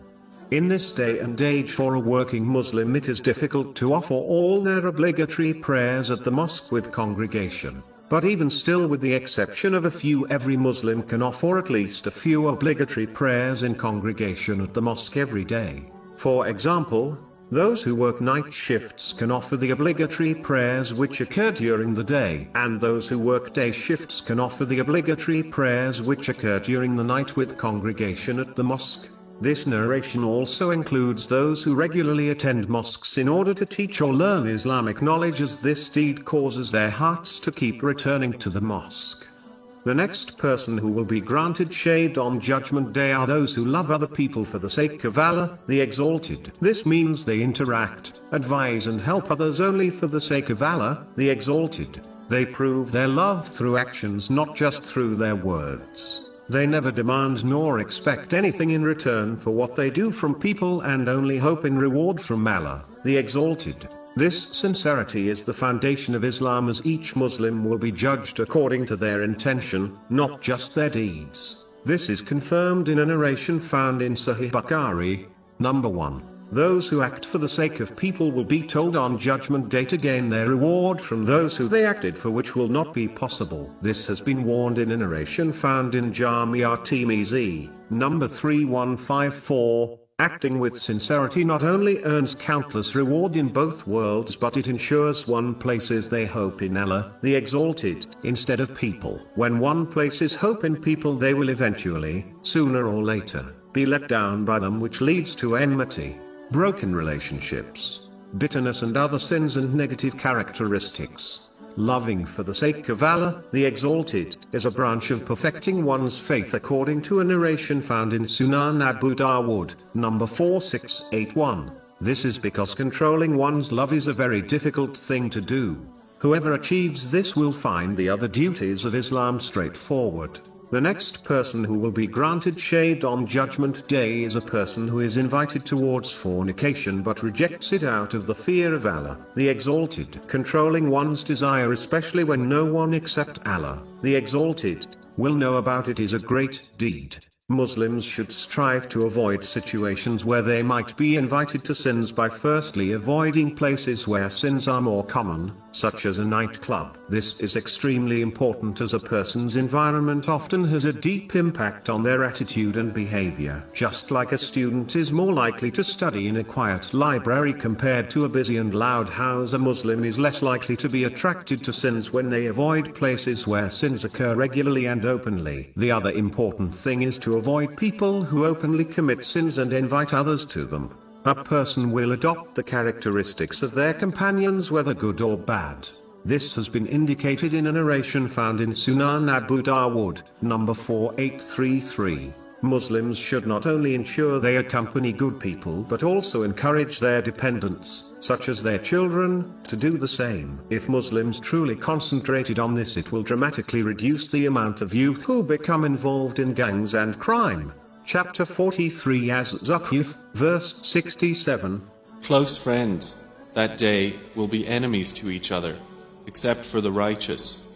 A: In this day and age for a working Muslim it is difficult to offer all their obligatory prayers at the mosque with congregation. But even still, with the exception of a few, every Muslim can offer at least a few obligatory prayers in congregation at the mosque every day. For example, those who work night shifts can offer the obligatory prayers which occur during the day, and those who work day shifts can offer the obligatory prayers which occur during the night with congregation at the mosque. This narration also includes those who regularly attend mosques in order to teach or learn Islamic knowledge, as this deed causes their hearts to keep returning to the mosque. The next person who will be granted shade on Judgment Day are those who love other people for the sake of Allah, the Exalted. This means they interact, advise and help others only for the sake of Allah, the Exalted. They prove their love through actions, not just through their words. They never demand nor expect anything in return for what they do from people and only hope in reward from Allah, the Exalted. This sincerity is the foundation of Islam, as each Muslim will be judged according to their intention, not just their deeds. This is confirmed in a narration found in Sahih Bukhari, number 1. Those who act for the sake of people will be told on Judgment Day to gain their reward from those who they acted for, which will not be possible. This has been warned in a narration found in Jami' at-Tirmidhi, number 3154. Acting with sincerity not only earns countless reward in both worlds, but it ensures one places their hope in Allah, the Exalted, instead of people. When one places hope in people, they will eventually, sooner or later, be let down by them, which leads to enmity, broken relationships, bitterness and other sins and negative characteristics. Loving for the sake of Allah, the Exalted, is a branch of perfecting one's faith according to a narration found in Sunan Abu Dawud, number 4681. This is because controlling one's love is a very difficult thing to do. Whoever achieves this will find the other duties of Islam straightforward. The next person who will be granted shade on Judgment Day is a person who is invited towards fornication but rejects it out of the fear of Allah, the Exalted. Controlling one's desire, especially when no one except Allah, the Exalted, will know about it, is a great deed. Muslims should strive to avoid situations where they might be invited to sins by firstly avoiding places where sins are more common, such as a nightclub. This is extremely important as a person's environment often has a deep impact on their attitude and behavior. Just like a student is more likely to study in a quiet library compared to a busy and loud house, a Muslim is less likely to be attracted to sins when they avoid places where sins occur regularly and openly. The other important thing is to avoid people who openly commit sins and invite others to them. A person will adopt the characteristics of their companions, whether good or bad. This has been indicated in a narration found in Sunan Abu Dawud, number 4833. Muslims should not only ensure they accompany good people but also encourage their dependents, such as their children, to do the same. If Muslims truly concentrated on this, it will dramatically reduce the amount of youth who become involved in gangs and crime. Chapter 43 Az-Zukhruf, verse 67.
B: Close friends, that day, will be enemies to each other, except for the righteous.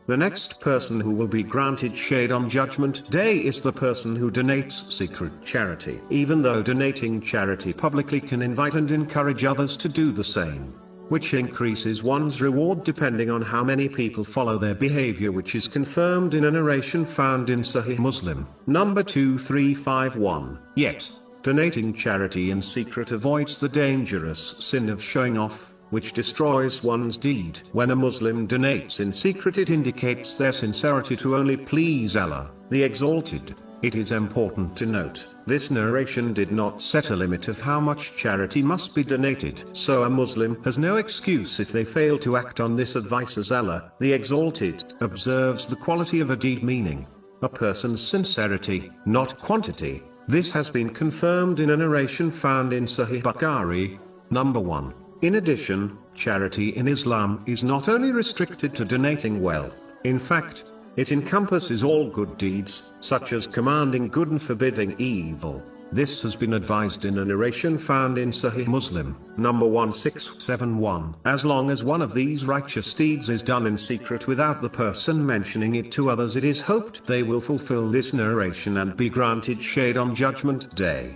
A: The next person who will be granted shade on Judgment Day is the person who donates secret charity. Even though donating charity publicly can invite and encourage others to do the same, which increases one's reward depending on how many people follow their behavior, which is confirmed in a narration found in Sahih Muslim, number 2351. Yet, donating charity in secret avoids the dangerous sin of showing off, which destroys one's deed. When a Muslim donates in secret, it indicates their sincerity to only please Allah, the Exalted. It is important to note, this narration did not set a limit of how much charity must be donated. So a Muslim has no excuse if they fail to act on this advice, as Allah, the Exalted, observes the quality of a deed, meaning a person's sincerity, not quantity. This has been confirmed in a narration found in Sahih Bukhari, number 1. In addition, charity in Islam is not only restricted to donating wealth. In fact, it encompasses all good deeds, such as commanding good and forbidding evil. This has been advised in a narration found in Sahih Muslim, number 1671. As long as one of these righteous deeds is done in secret without the person mentioning it to others, it is hoped they will fulfill this narration and be granted shade on Judgment Day.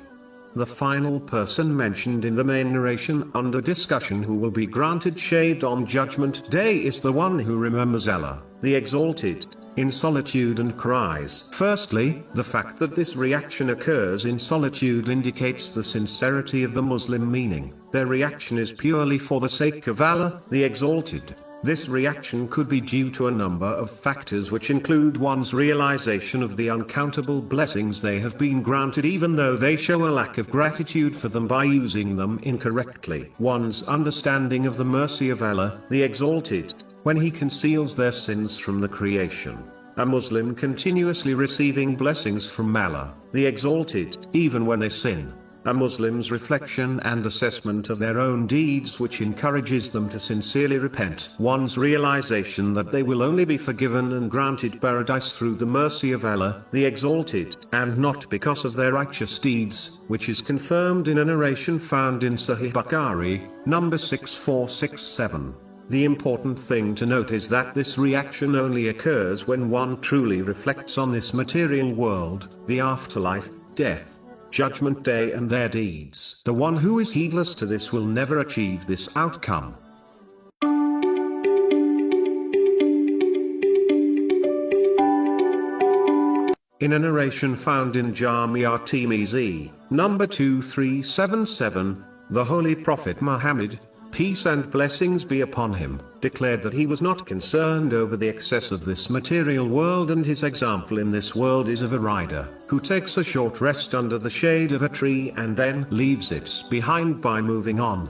A: The final person mentioned in the main narration under discussion who will be granted shade on Judgment Day is the one who remembers Allah, the Exalted, in solitude and cries. Firstly, the fact that this reaction occurs in solitude indicates the sincerity of the Muslim, meaning their reaction is purely for the sake of Allah, the Exalted. This reaction could be due to a number of factors, which include one's realization of the uncountable blessings they have been granted, even though they show a lack of gratitude for them by using them incorrectly. One's understanding of the mercy of Allah, the Exalted, when He conceals their sins from the creation. A Muslim continuously receiving blessings from Allah, the Exalted, even when they sin. A Muslim's reflection and assessment of their own deeds, which encourages them to sincerely repent. One's realization that they will only be forgiven and granted paradise through the mercy of Allah, the Exalted, and not because of their righteous deeds, which is confirmed in a narration found in Sahih Bukhari, number 6467. The important thing to note is that this reaction only occurs when one truly reflects on this material world, the afterlife, death, Judgment Day and their deeds. The one who is heedless to this will never achieve this outcome. In a narration found in Jamia Tirmizi, number 2377, the Holy Prophet Muhammad, peace and blessings be upon him, declared that he was not concerned over the excess of this material world, and his example in this world is of a rider who takes a short rest under the shade of a tree and then leaves it behind by moving on.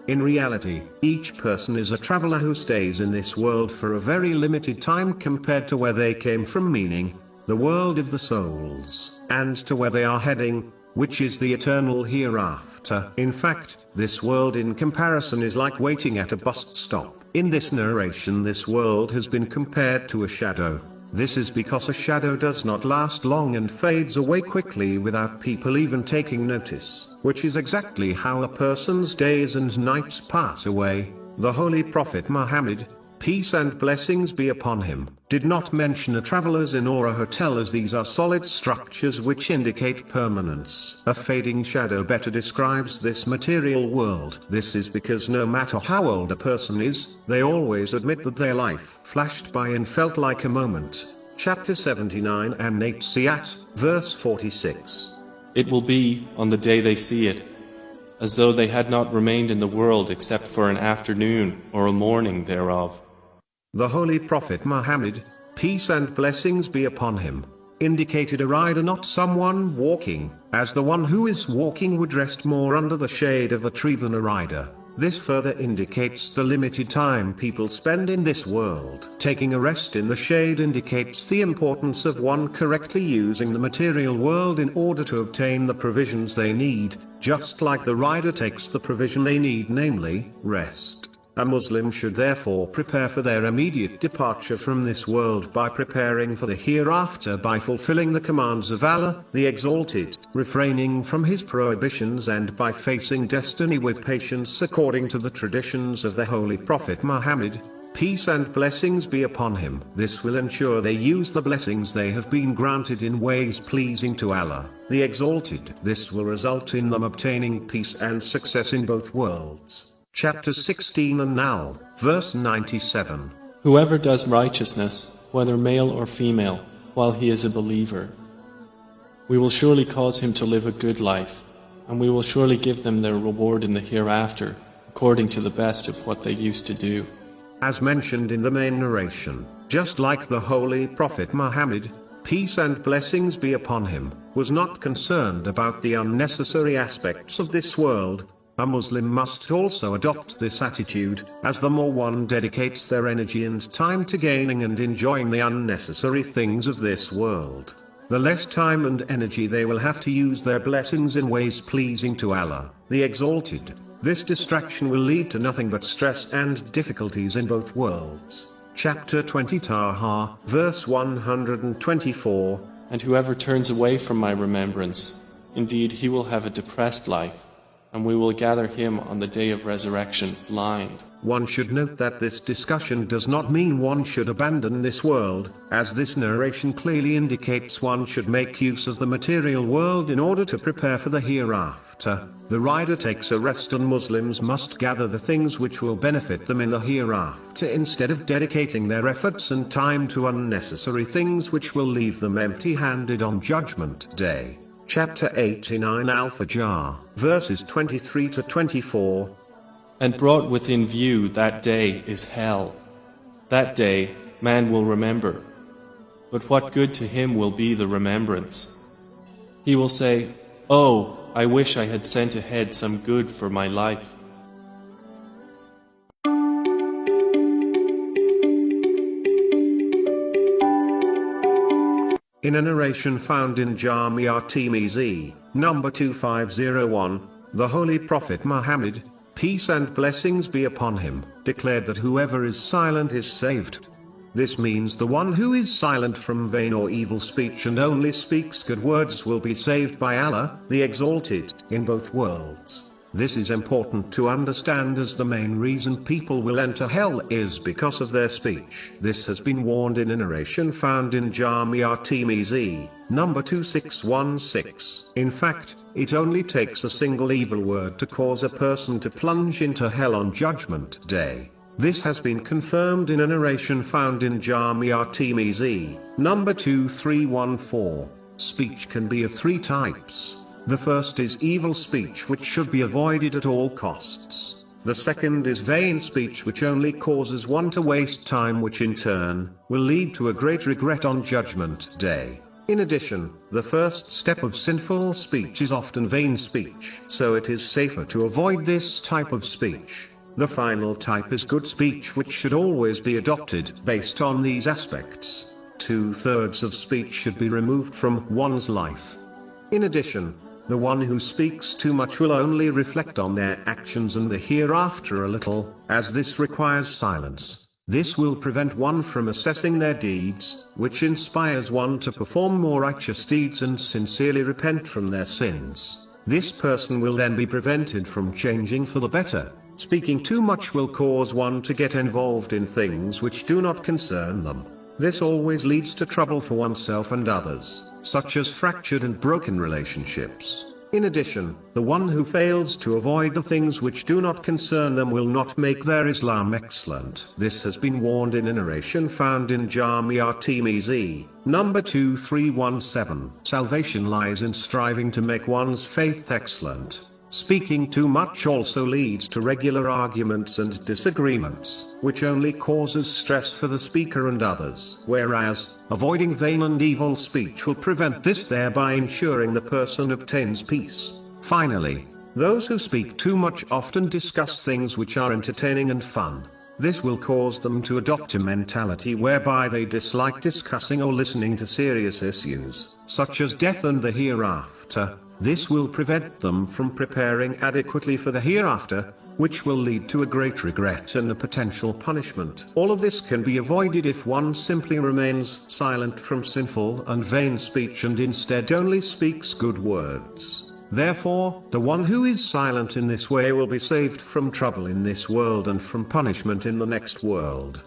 A: In reality, each person is a traveler who stays in this world for a very limited time compared to where they came from, meaning the world of the souls, and to where they are heading, which is the eternal hereafter. In fact, this world in comparison is like waiting at a bus stop. In this narration, this world has been compared to a shadow. This is because a shadow does not last long and fades away quickly without people even taking notice, which is exactly how a person's days and nights pass away. The Holy Prophet Muhammad, peace and blessings be upon him, did not mention a traveler's inn or a hotel, as these are solid structures which indicate permanence. A fading shadow better describes this material world. This is because no matter how old a person is, they always admit that their life flashed by and felt like a moment. Chapter 79 and 8 Siyat, verse 46.
B: It will be, on the day they see it, as though they had not remained in the world except for an afternoon or a morning thereof.
A: The Holy Prophet Muhammad, peace and blessings be upon him, indicated a rider, not someone walking, as the one who is walking would rest more under the shade of the tree than a rider. This further indicates the limited time people spend in this world. Taking a rest in the shade indicates the importance of one correctly using the material world in order to obtain the provisions they need, just like the rider takes the provision they need, namely, rest. A Muslim should therefore prepare for their immediate departure from this world by preparing for the hereafter by fulfilling the commands of Allah, the Exalted, refraining from His prohibitions, and by facing destiny with patience according to the traditions of the Holy Prophet Muhammad, peace and blessings be upon him. This will ensure they use the blessings they have been granted in ways pleasing to Allah, the Exalted. This will result in them obtaining peace and success in both worlds. Chapter 16 and now, verse 97.
B: Whoever does righteousness, whether male or female, while he is a believer, we will surely cause him to live a good life, and we will surely give them their reward in the hereafter, according to the best of what they used to do.
A: As mentioned in the main narration, just like the Holy Prophet Muhammad, peace and blessings be upon him, was not concerned about the unnecessary aspects of this world, a Muslim must also adopt this attitude, as the more one dedicates their energy and time to gaining and enjoying the unnecessary things of this world, the less time and energy they will have to use their blessings in ways pleasing to Allah, the Exalted. This distraction will lead to nothing but stress and difficulties in both worlds. Chapter 20 Taha, verse 124.
B: And whoever turns away from my remembrance, indeed he will have a depressed life, and we will gather him on the day of resurrection blind.
A: One should note that this discussion does not mean one should abandon this world, as this narration clearly indicates one should make use of the material world in order to prepare for the hereafter. The rider takes a rest, and Muslims must gather the things which will benefit them in the hereafter instead of dedicating their efforts and time to unnecessary things which will leave them empty-handed on Judgment Day. Chapter 89 Al-Fajr, verses 23 to 24.
B: And brought within view that day is hell. That day, man will remember. But what good to him will be the remembrance? He will say, "Oh, I wish I had sent ahead some good for my life."
A: In a narration found in Jamia Tirmizi, number 2501, the Holy Prophet Muhammad, peace and blessings be upon him, declared that whoever is silent is saved. This means the one who is silent from vain or evil speech and only speaks good words will be saved by Allah, the Exalted, in both worlds. This is important to understand, as the main reason people will enter hell is because of their speech. This has been warned in a narration found in Jamia Tirmizi, number 2616. In fact, it only takes a single evil word to cause a person to plunge into hell on Judgment Day. This has been confirmed in a narration found in Jamia Tirmizi, number 2314. Speech can be of three types. The first is evil speech, which should be avoided at all costs. The second is vain speech, which only causes one to waste time, which in turn will lead to a great regret on Judgment Day. In addition, the first step of sinful speech is often vain speech, so it is safer to avoid this type of speech. The final type is good speech, which should always be adopted based on these aspects. 2/3 of speech should be removed from one's life. In addition, the one who speaks too much will only reflect on their actions and the hereafter a little, as this requires silence. This will prevent one from assessing their deeds, which inspires one to perform more righteous deeds and sincerely repent from their sins. This person will then be prevented from changing for the better. Speaking too much will cause one to get involved in things which do not concern them. This always leads to trouble for oneself and others, such as fractured and broken relationships. In addition, the one who fails to avoid the things which do not concern them will not make their Islam excellent. This has been warned in a narration found in Jamia Tirmizi, number 2317. Salvation lies in striving to make one's faith excellent. Speaking too much also leads to regular arguments and disagreements, which only causes stress for the speaker and others. Whereas, avoiding vain and evil speech will prevent this, thereby ensuring the person obtains peace. Finally, those who speak too much often discuss things which are entertaining and fun. This will cause them to adopt a mentality whereby they dislike discussing or listening to serious issues, such as death and the hereafter. This will prevent them from preparing adequately for the hereafter, which will lead to a great regret and a potential punishment. All of this can be avoided if one simply remains silent from sinful and vain speech and instead only speaks good words. Therefore, the one who is silent in this way will be saved from trouble in this world and from punishment in the next world.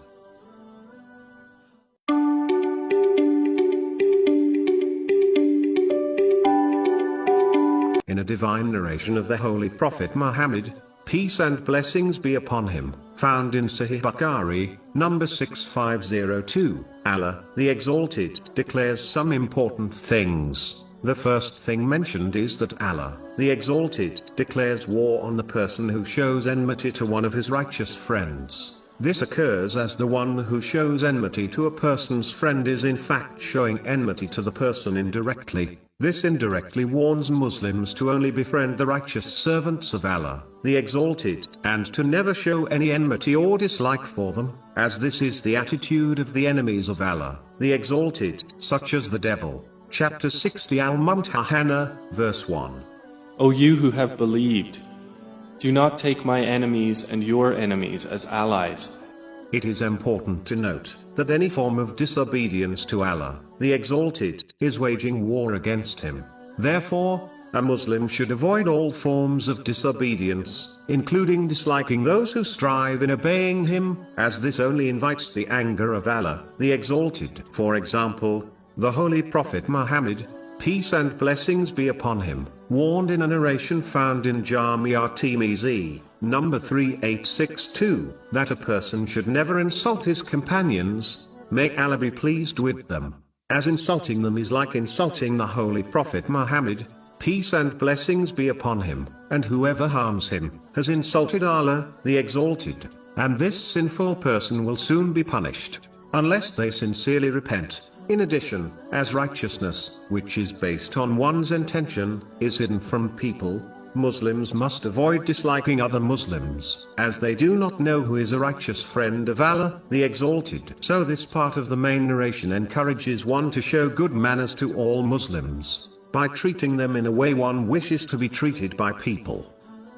A: In a divine narration of the Holy Prophet Muhammad, peace and blessings be upon him, found in Sahih Bukhari, number 6502, Allah, the Exalted, declares some important things. The first thing mentioned is that Allah, the Exalted, declares war on the person who shows enmity to one of his righteous friends. This occurs as the one who shows enmity to a person's friend is in fact showing enmity to the person indirectly. This indirectly warns Muslims to only befriend the righteous servants of Allah, the Exalted, and to never show any enmity or dislike for them, as this is the attitude of the enemies of Allah, the Exalted, such as the devil. Chapter 60 Al-Mumtahana, verse 1.
B: O you who have believed, do not take my enemies and your enemies as allies.
A: It is important to note that any form of disobedience to Allah, the Exalted, is waging war against him. Therefore, a Muslim should avoid all forms of disobedience, including disliking those who strive in obeying him, as this only invites the anger of Allah, the Exalted. For example, the Holy Prophet Muhammad, peace and blessings be upon him, warned in a narration found in Jamia Tirmizi, number 3862, that a person should never insult his companions, may Allah be pleased with them, as insulting them is like insulting the Holy Prophet Muhammad, peace and blessings be upon him, and whoever harms him, has insulted Allah, the Exalted, and this sinful person will soon be punished, unless they sincerely repent. In addition, as righteousness, which is based on one's intention, is hidden from people, Muslims must avoid disliking other Muslims, as they do not know who is a righteous friend of Allah, the Exalted. So this part of the main narration encourages one to show good manners to all Muslims, by treating them in a way one wishes to be treated by people.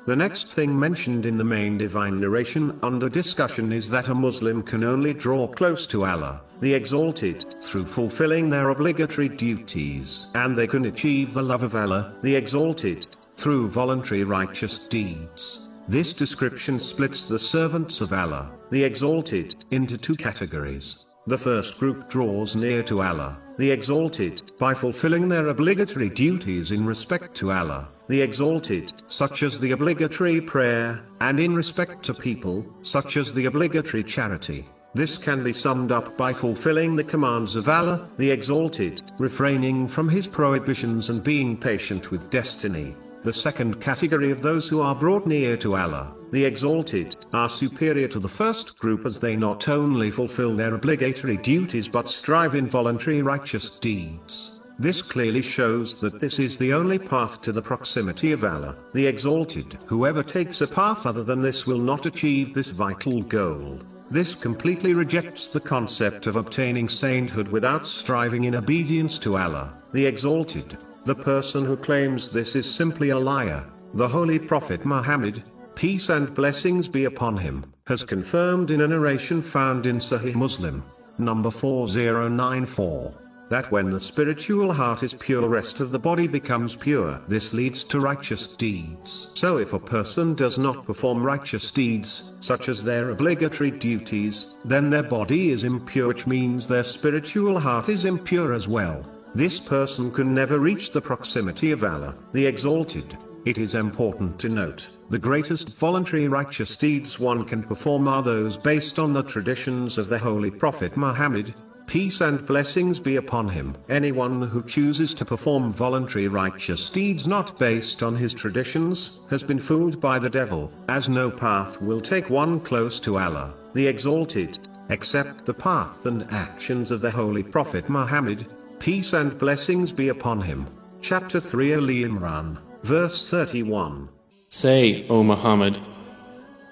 A: The next thing mentioned in the main divine narration under discussion is that a Muslim can only draw close to Allah, the Exalted, through fulfilling their obligatory duties, and they can achieve the love of Allah, the Exalted, through voluntary righteous deeds. This description splits the servants of Allah, the Exalted, into two categories. The first group draws near to Allah, the Exalted, by fulfilling their obligatory duties in respect to Allah, the Exalted, such as the obligatory prayer, and in respect to people, such as the obligatory charity. This can be summed up by fulfilling the commands of Allah, the Exalted, refraining from his prohibitions and being patient with destiny. The second category of those who are brought near to Allah, the Exalted, are superior to the first group as they not only fulfill their obligatory duties but strive in voluntary righteous deeds. This clearly shows that this is the only path to the proximity of Allah, the Exalted. Whoever takes a path other than this will not achieve this vital goal. This completely rejects the concept of obtaining sainthood without striving in obedience to Allah, the Exalted. The person who claims this is simply a liar. The Holy Prophet Muhammad, peace and blessings be upon him, has confirmed in a narration found in Sahih Muslim, number 4094, that when the spiritual heart is pure, the rest of the body becomes pure. This leads to righteous deeds. So if a person does not perform righteous deeds, such as their obligatory duties, then their body is impure, which means their spiritual heart is impure as well. This person can never reach the proximity of Allah, the Exalted. It is important to note, the greatest voluntary righteous deeds one can perform are those based on the traditions of the Holy Prophet Muhammad, peace and blessings be upon him. Anyone who chooses to perform voluntary righteous deeds not based on his traditions, has been fooled by the devil, as no path will take one close to Allah, the Exalted, except the path and actions of the Holy Prophet Muhammad, peace and blessings be upon him. Chapter 3 Ali Imran, verse 31.
B: Say, O Muhammad,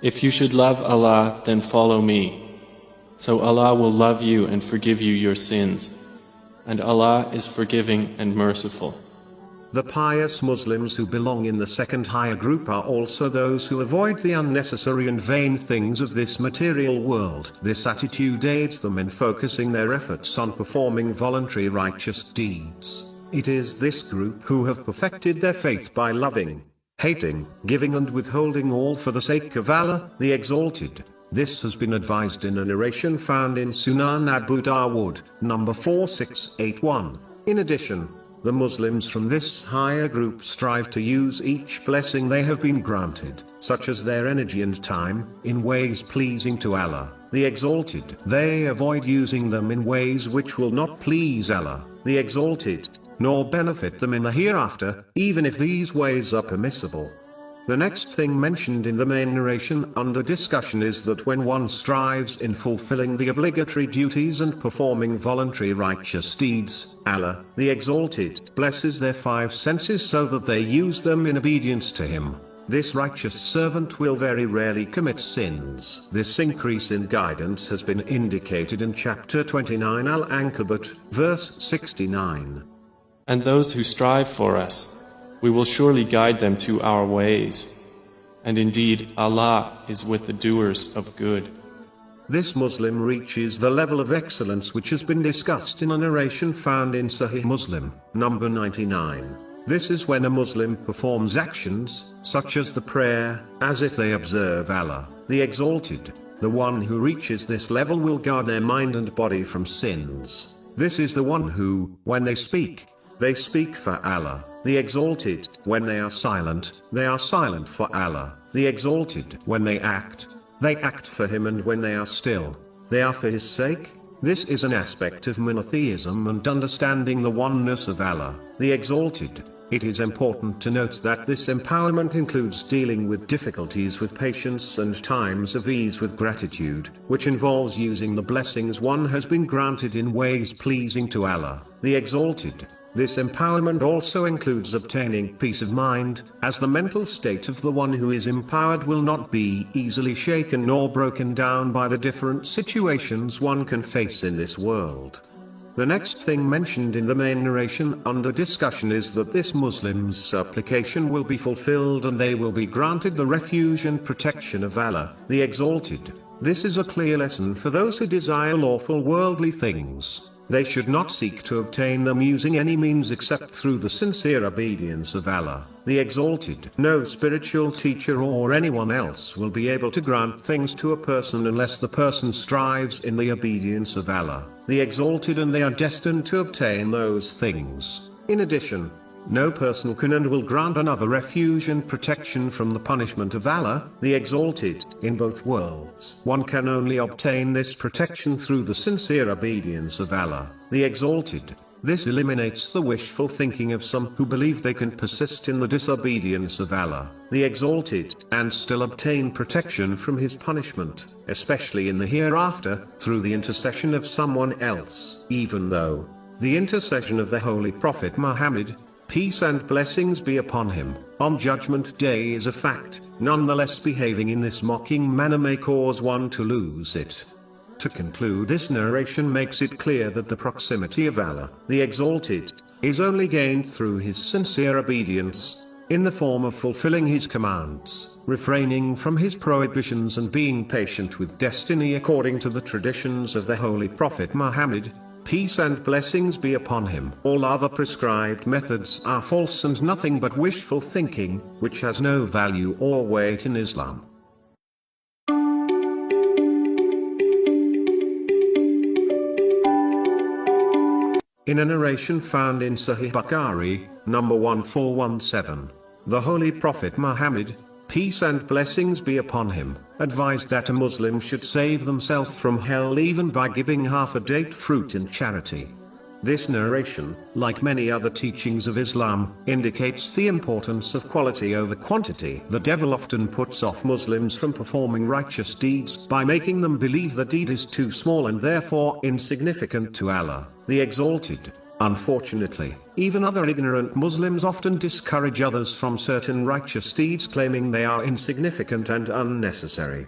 B: if you should love Allah, then follow me. So Allah will love you and forgive you your sins. And Allah is forgiving and merciful.
A: The pious Muslims who belong in the second higher group are also those who avoid the unnecessary and vain things of this material world. This attitude aids them in focusing their efforts on performing voluntary righteous deeds. It is this group who have perfected their faith by loving, hating, giving and withholding all for the sake of Allah, the Exalted. This has been advised in a narration found in Sunan Abu Dawood, number 4681. In addition, the Muslims from this higher group strive to use each blessing they have been granted, such as their energy and time, in ways pleasing to Allah, the Exalted. They avoid using them in ways which will not please Allah, the Exalted, nor benefit them in the hereafter, even if these ways are permissible. The next thing mentioned in the main narration under discussion is that when one strives in fulfilling the obligatory duties and performing voluntary righteous deeds, Allah, the Exalted, blesses their five senses so that they use them in obedience to Him. This righteous servant will very rarely commit sins. This increase in guidance has been indicated in chapter 29 Al-Ankabut, verse 69.
B: And those who strive for us, we will surely guide them to our ways. And indeed, Allah is with the doers of good.
A: This Muslim reaches the level of excellence which has been discussed in a narration found in Sahih Muslim, number 99. This is when a Muslim performs actions, such as the prayer, as if they observe Allah, the Exalted. The one who reaches this level will guard their mind and body from sins. This is the one who, when they speak for Allah, the Exalted. When they are silent for Allah, the Exalted. When they act for Him, and when they are still, they are for His sake. This is an aspect of monotheism and understanding the oneness of Allah, the Exalted. It is important to note that this empowerment includes dealing with difficulties with patience and times of ease with gratitude, which involves using the blessings one has been granted in ways pleasing to Allah, the Exalted. This empowerment also includes obtaining peace of mind, as the mental state of the one who is empowered will not be easily shaken nor broken down by the different situations one can face in this world. The next thing mentioned in the main narration under discussion is that this Muslim's supplication will be fulfilled and they will be granted the refuge and protection of Allah, the Exalted. This is a clear lesson for those who desire lawful worldly things. They should not seek to obtain them using any means except through the sincere obedience of Allah, the Exalted. No spiritual teacher or anyone else will be able to grant things to a person unless the person strives in the obedience of Allah, the Exalted, and they are destined to obtain those things. In addition, no person can and will grant another refuge and protection from the punishment of Allah, the Exalted, in both worlds. One can only obtain this protection through the sincere obedience of Allah, the Exalted. This eliminates the wishful thinking of some who believe they can persist in the disobedience of Allah, the Exalted, and still obtain protection from His punishment, especially in the hereafter, through the intercession of someone else. Even though the intercession of the Holy Prophet Muhammad, peace and blessings be upon him, on Judgment Day is a fact, nonetheless behaving in this mocking manner may cause one to lose it. To conclude, this narration makes it clear that the proximity of Allah, the Exalted, is only gained through his sincere obedience. in the form of fulfilling his commands, refraining from his prohibitions and being patient with destiny according to the traditions of the Holy Prophet Muhammad, peace and blessings be upon him. All other prescribed methods are false and nothing but wishful thinking, which has no value or weight in Islam. In a narration found in Sahih Bukhari, number 1417, the Holy Prophet Muhammad, peace and blessings be upon him, advised that a Muslim should save themselves from hell even by giving half a date fruit in charity. This narration, like many other teachings of Islam, indicates the importance of quality over quantity. The devil often puts off Muslims from performing righteous deeds by making them believe the deed is too small and therefore insignificant to Allah, the Exalted. Unfortunately, even other ignorant Muslims often discourage others from certain righteous deeds, claiming they are insignificant and unnecessary.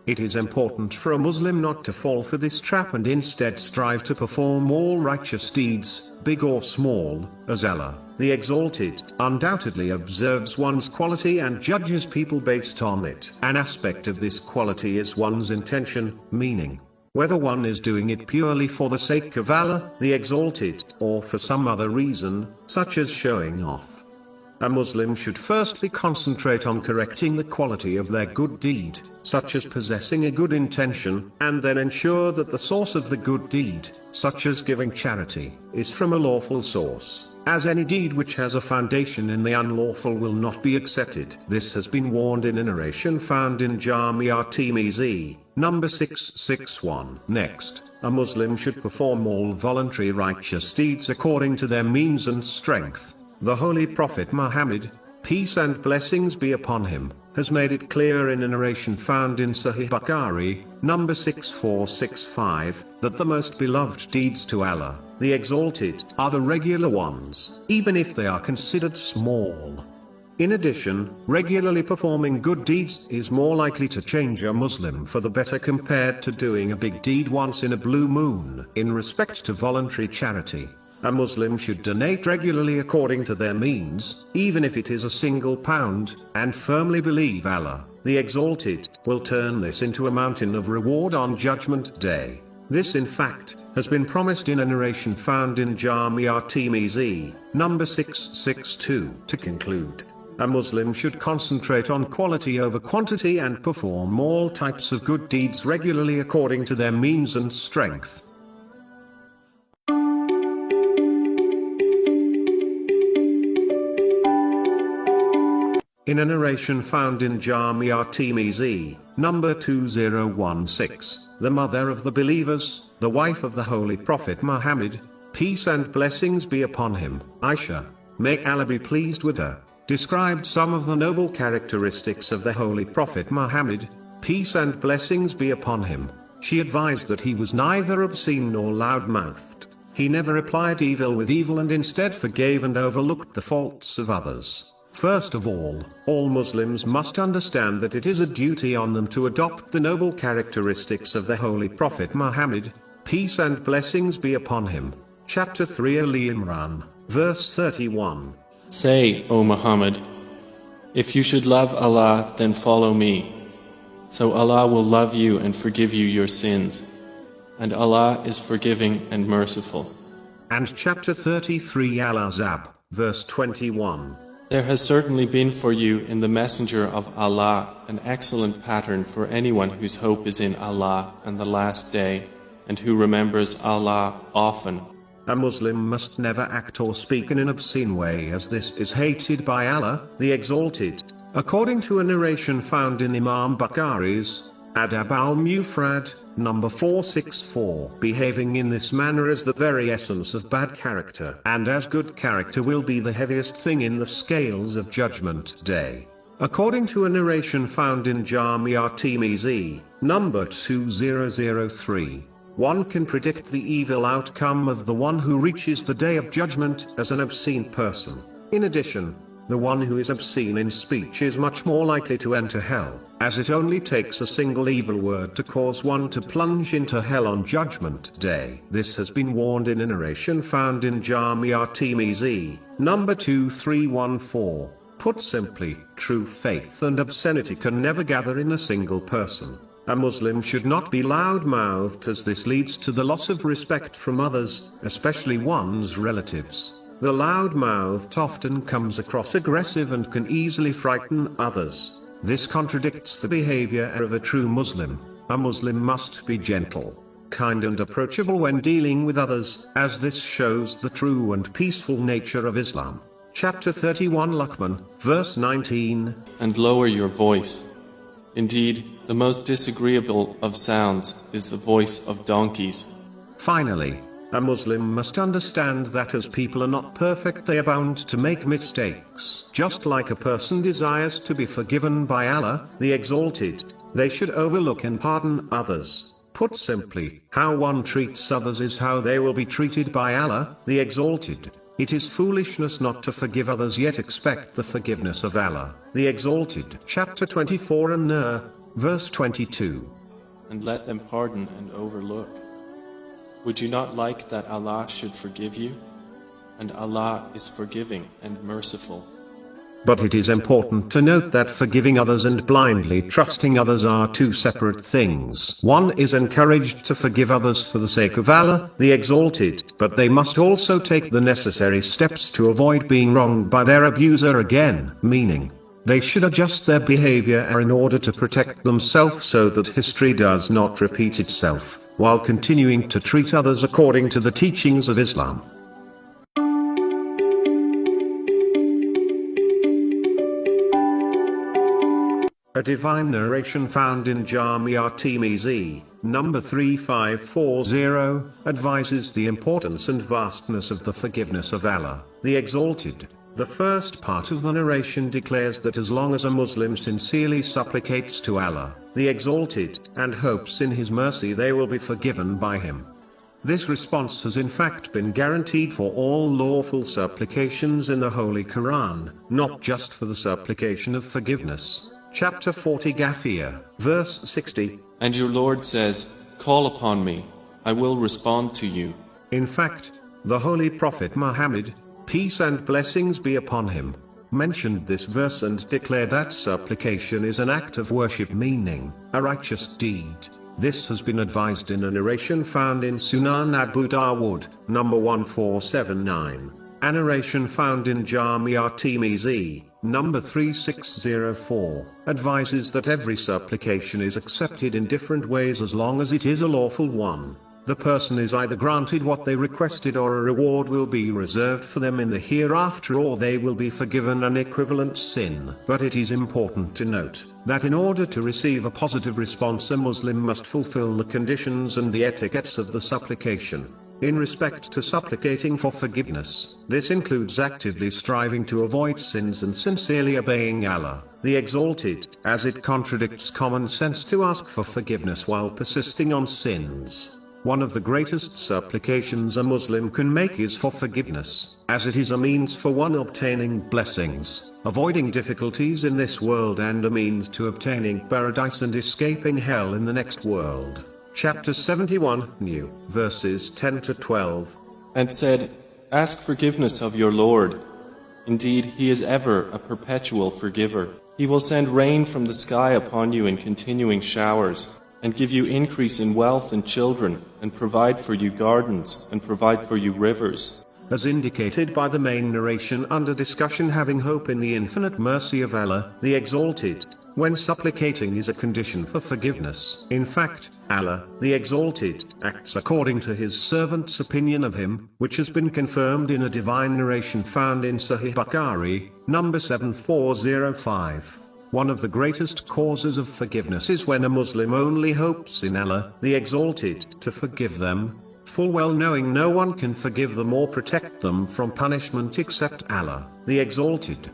A: It is important for a Muslim not to fall for this trap and instead strive to perform all righteous deeds, big or small, as Allah, the Exalted, undoubtedly observes one's quality and judges people based on it. An aspect of this quality is one's intention, meaning whether one is doing it purely for the sake of Allah, the Exalted, or for some other reason, such as showing off. A Muslim should firstly concentrate on correcting the quality of their good deed, such as possessing a good intention, and then ensure that the source of the good deed, such as giving charity, is from a lawful source, as any deed which has a foundation in the unlawful will not be accepted. This has been warned in a narration found in Jami' at-Tirmidhi, number 661. Next, a Muslim should perform all voluntary righteous deeds according to their means and strength. The Holy Prophet Muhammad, peace and blessings be upon him, has made it clear in a narration found in Sahih Bukhari, number 6465, that the most beloved deeds to Allah, the Exalted, are the regular ones, even if they are considered small. In addition, regularly performing good deeds is more likely to change a Muslim for the better compared to doing a big deed once in a blue moon. In respect to voluntary charity, a Muslim should donate regularly according to their means, even if it is a single pound, and firmly believe Allah, the Exalted, will turn this into a mountain of reward on Judgment Day. This in fact, has been promised in a narration found in Jami' at-Tirmidhi, number 662. To conclude, a Muslim should concentrate on quality over quantity and perform all types of good deeds regularly according to their means and strength. In a narration found in Jami' at-Tirmidhi, number 2016, the mother of the believers, the wife of the Holy Prophet Muhammad, peace and blessings be upon him, Aisha, may Allah be pleased with her, described some of the noble characteristics of the Holy Prophet Muhammad, peace and blessings be upon him. She advised that he was neither obscene nor loud-mouthed. He never replied evil with evil and instead forgave and overlooked the faults of others. First of all Muslims must understand that it is a duty on them to adopt the noble characteristics of the Holy Prophet Muhammad, peace and blessings be upon him. Chapter 3 Ali Imran, verse 31.
B: Say, O Muhammad, if you should love Allah, then follow me. So Allah will love you and forgive you your sins. And Allah is forgiving and merciful.
A: And chapter 33 Al-Ahzab, verse 21.
B: There has certainly been for you in the Messenger of Allah an excellent pattern for anyone whose hope is in Allah and the Last Day, and who remembers Allah often.
A: A Muslim must never act or speak in an obscene way, as this is hated by Allah, the Exalted. According to a narration found in Imam Bukhari's Adab al-Mufrad, number 464, behaving in this manner is the very essence of bad character, and as good character will be the heaviest thing in the scales of Judgment Day. According to a narration found in Jami' at-Tirmidhi, number 2003, one can predict the evil outcome of the one who reaches the Day of Judgment as an obscene person. In addition, the one who is obscene in speech is much more likely to enter hell, as it only takes a single evil word to cause one to plunge into hell on Judgment Day. This has been warned in a narration found in Jami' at-Tirmidhi, number 2314. Put simply, true faith and obscenity can never gather in a single person. A Muslim should not be loud-mouthed, as this leads to the loss of respect from others, especially one's relatives. The loud-mouthed often comes across aggressive and can easily frighten others. This contradicts the behavior of a true Muslim. A Muslim must be gentle, kind and approachable when dealing with others, as this shows the true and peaceful nature of Islam. Chapter 31 Luqman, verse 19.
B: And lower your voice. Indeed, the most disagreeable of sounds is the voice of donkeys.
A: Finally, a Muslim must understand that as people are not perfect, they are bound to make mistakes. Just like a person desires to be forgiven by Allah, the Exalted, they should overlook and pardon others. Put simply, how one treats others is how they will be treated by Allah, the Exalted. It is foolishness not to forgive others yet expect the forgiveness of Allah, the Exalted. Chapter 24 An-Nur, verse 22.
B: And let them pardon and overlook. Would you not like that Allah should forgive you? And Allah is forgiving and merciful.
A: But it is important to note that forgiving others and blindly trusting others are two separate things. One is encouraged to forgive others for the sake of Allah, the Exalted, but they must also take the necessary steps to avoid being wronged by their abuser again, meaning, they should adjust their behavior in order to protect themselves so that history does not repeat itself, while continuing to treat others according to the teachings of Islam. A divine narration found in Jamia Tirmizi, number 3540, advises the importance and vastness of the forgiveness of Allah, the Exalted. The first part of the narration declares that as long as a Muslim sincerely supplicates to Allah, the Exalted, and hopes in His mercy, they will be forgiven by Him. This response has in fact been guaranteed for all lawful supplications in the Holy Quran, not just for the supplication of forgiveness. Chapter 40 Ghafir, verse 60.
B: And your Lord says, call upon me, I will respond to you.
A: In fact, the Holy Prophet Muhammad, peace and blessings be upon him, mentioned this verse and declared that supplication is an act of worship, meaning a righteous deed. This has been advised in a narration found in Sunan Abu Dawud, number 1479. A narration found in Jamia Tirmizi, number 3604, advises that every supplication is accepted in different ways as long as it is a lawful one. The person is either granted what they requested, or a reward will be reserved for them in the hereafter, or they will be forgiven an equivalent sin. But it is important to note that in order to receive a positive response, a Muslim must fulfill the conditions and the etiquettes of the supplication. In respect to supplicating for forgiveness, this includes actively striving to avoid sins and sincerely obeying Allah, the Exalted, as it contradicts common sense to ask for forgiveness while persisting on sins. One of the greatest supplications a Muslim can make is for forgiveness, as it is a means for one obtaining blessings, avoiding difficulties in this world, and a means to obtaining paradise and escaping hell in the next world. Chapter 71 New, verses 10 to 12.
B: And said, ask forgiveness of your Lord. Indeed, He is ever a perpetual forgiver. He will send rain from the sky upon you in continuing showers, and give you increase in wealth and children, and provide for you gardens, and provide for you rivers.
A: As indicated by the main narration under discussion, having hope in the infinite mercy of Allah, the Exalted, when supplicating is a condition for forgiveness. In fact, Allah, the Exalted, acts according to His servant's opinion of Him, which has been confirmed in a divine narration found in Sahih Bukhari, number 7405. One of the greatest causes of forgiveness is when a Muslim only hopes in Allah, the Exalted, to forgive them, full well knowing no one can forgive them or protect them from punishment except Allah, the Exalted.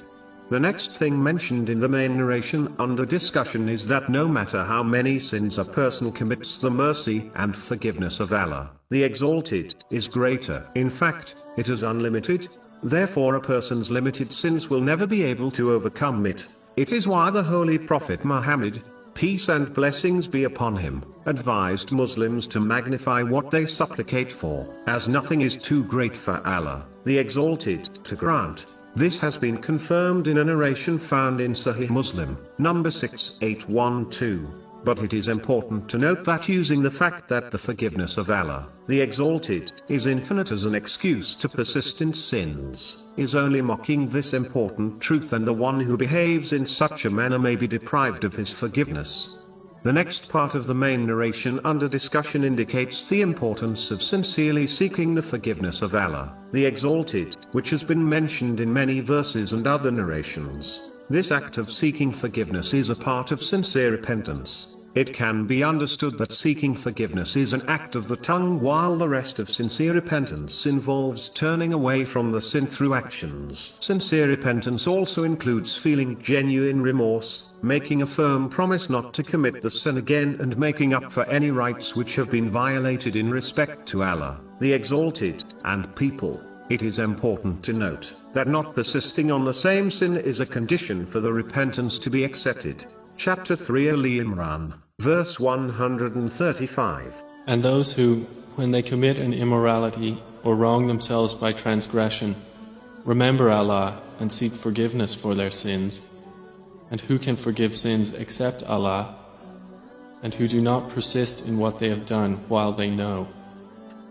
A: The next thing mentioned in the main narration under discussion is that no matter how many sins a person commits, the mercy and forgiveness of Allah, the Exalted, is greater. In fact, it is unlimited. Therefore, a person's limited sins will never be able to overcome it. It is why the Holy Prophet Muhammad, peace and blessings be upon him, advised Muslims to magnify what they supplicate for, as nothing is too great for Allah, the Exalted, to grant. This has been confirmed in a narration found in Sahih Muslim, number 6812. But it is important to note that using the fact that the forgiveness of Allah, the Exalted, is infinite as an excuse to persist in sins, is only mocking this important truth, and the one who behaves in such a manner may be deprived of his forgiveness. The next part of the main narration under discussion indicates the importance of sincerely seeking the forgiveness of Allah, the Exalted, which has been mentioned in many verses and other narrations. This act of seeking forgiveness is a part of sincere repentance. It can be understood that seeking forgiveness is an act of the tongue, while the rest of sincere repentance involves turning away from the sin through actions. Sincere repentance also includes feeling genuine remorse, making a firm promise not to commit the sin again, and making up for any rights which have been violated in respect to Allah, the Exalted, and people. It is important to note that not persisting on the same sin is a condition for the repentance to be accepted. Chapter 3 Ali Imran, verse 135.
B: And those who, when they commit an immorality or wrong themselves by transgression, remember Allah and seek forgiveness for their sins, and who can forgive sins except Allah, and who do not persist in what they have done while they know.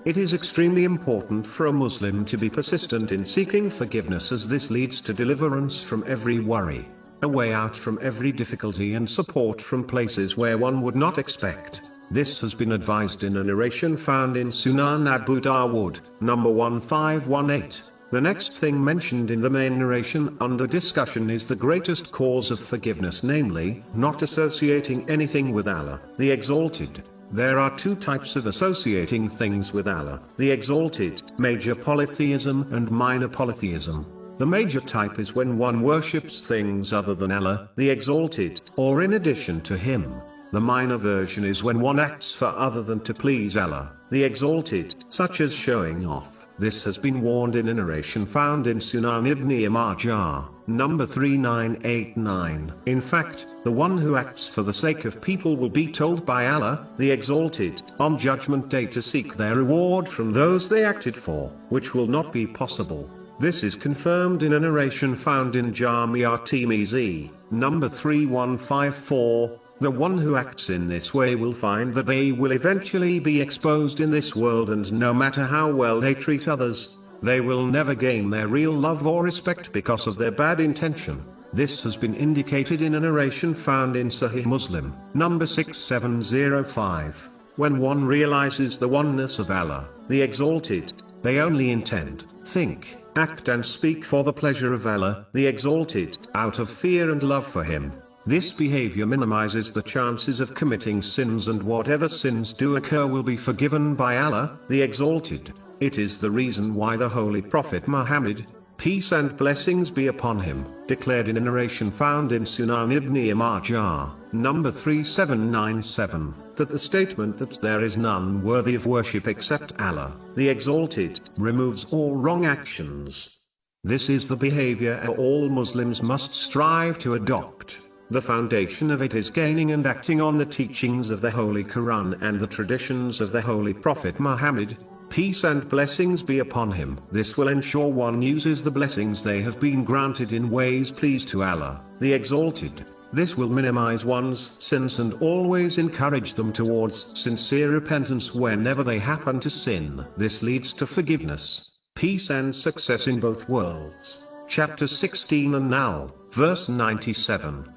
A: It is extremely important for a Muslim to be persistent in seeking forgiveness, as this leads to deliverance from every worry, a way out from every difficulty, and support from places where one would not expect. This has been advised in a narration found in Sunan Abu Dawood, number 1518. The next thing mentioned in the main narration under discussion is the greatest cause of forgiveness, namely, not associating anything with Allah, the Exalted. There are two types of associating things with Allah, the Exalted: major polytheism and minor polytheism. The major type is when one worships things other than Allah, the Exalted, or in addition to Him. The minor version is when one acts for other than to please Allah, the Exalted, such as showing off. This has been warned in a narration found in Sunan Ibn Majah, number 3989. In fact, the one who acts for the sake of people will be told by Allah, the Exalted, on Judgment Day to seek their reward from those they acted for, which will not be possible. This is confirmed in a narration found in Jami' at-Tirmizi, number 3154. The one who acts in this way will find that they will eventually be exposed in this world, and no matter how well they treat others, they will never gain their real love or respect because of their bad intention. This has been indicated in a narration found in Sahih Muslim, number 6705. When one realizes the oneness of Allah, the Exalted, they only intend, think, act and speak for the pleasure of Allah, the Exalted, out of fear and love for Him. This behavior minimizes the chances of committing sins, and whatever sins do occur will be forgiven by Allah, the Exalted. It is the reason why the Holy Prophet Muhammad, peace and blessings be upon him, declared in a narration found in Sunan Ibn Majah, number 3797, that the statement that there is none worthy of worship except Allah, the Exalted, removes all wrong actions. This is the behavior all Muslims must strive to adopt. The foundation of it is gaining and acting on the teachings of the Holy Quran and the traditions of the Holy Prophet Muhammad, peace and blessings be upon him. This will ensure one uses the blessings they have been granted in ways pleased to Allah, the Exalted. This will minimize one's sins and always encourage them towards sincere repentance whenever they happen to sin. This leads to forgiveness, peace and success in both worlds. Chapter 16 An-Nahl, verse 97.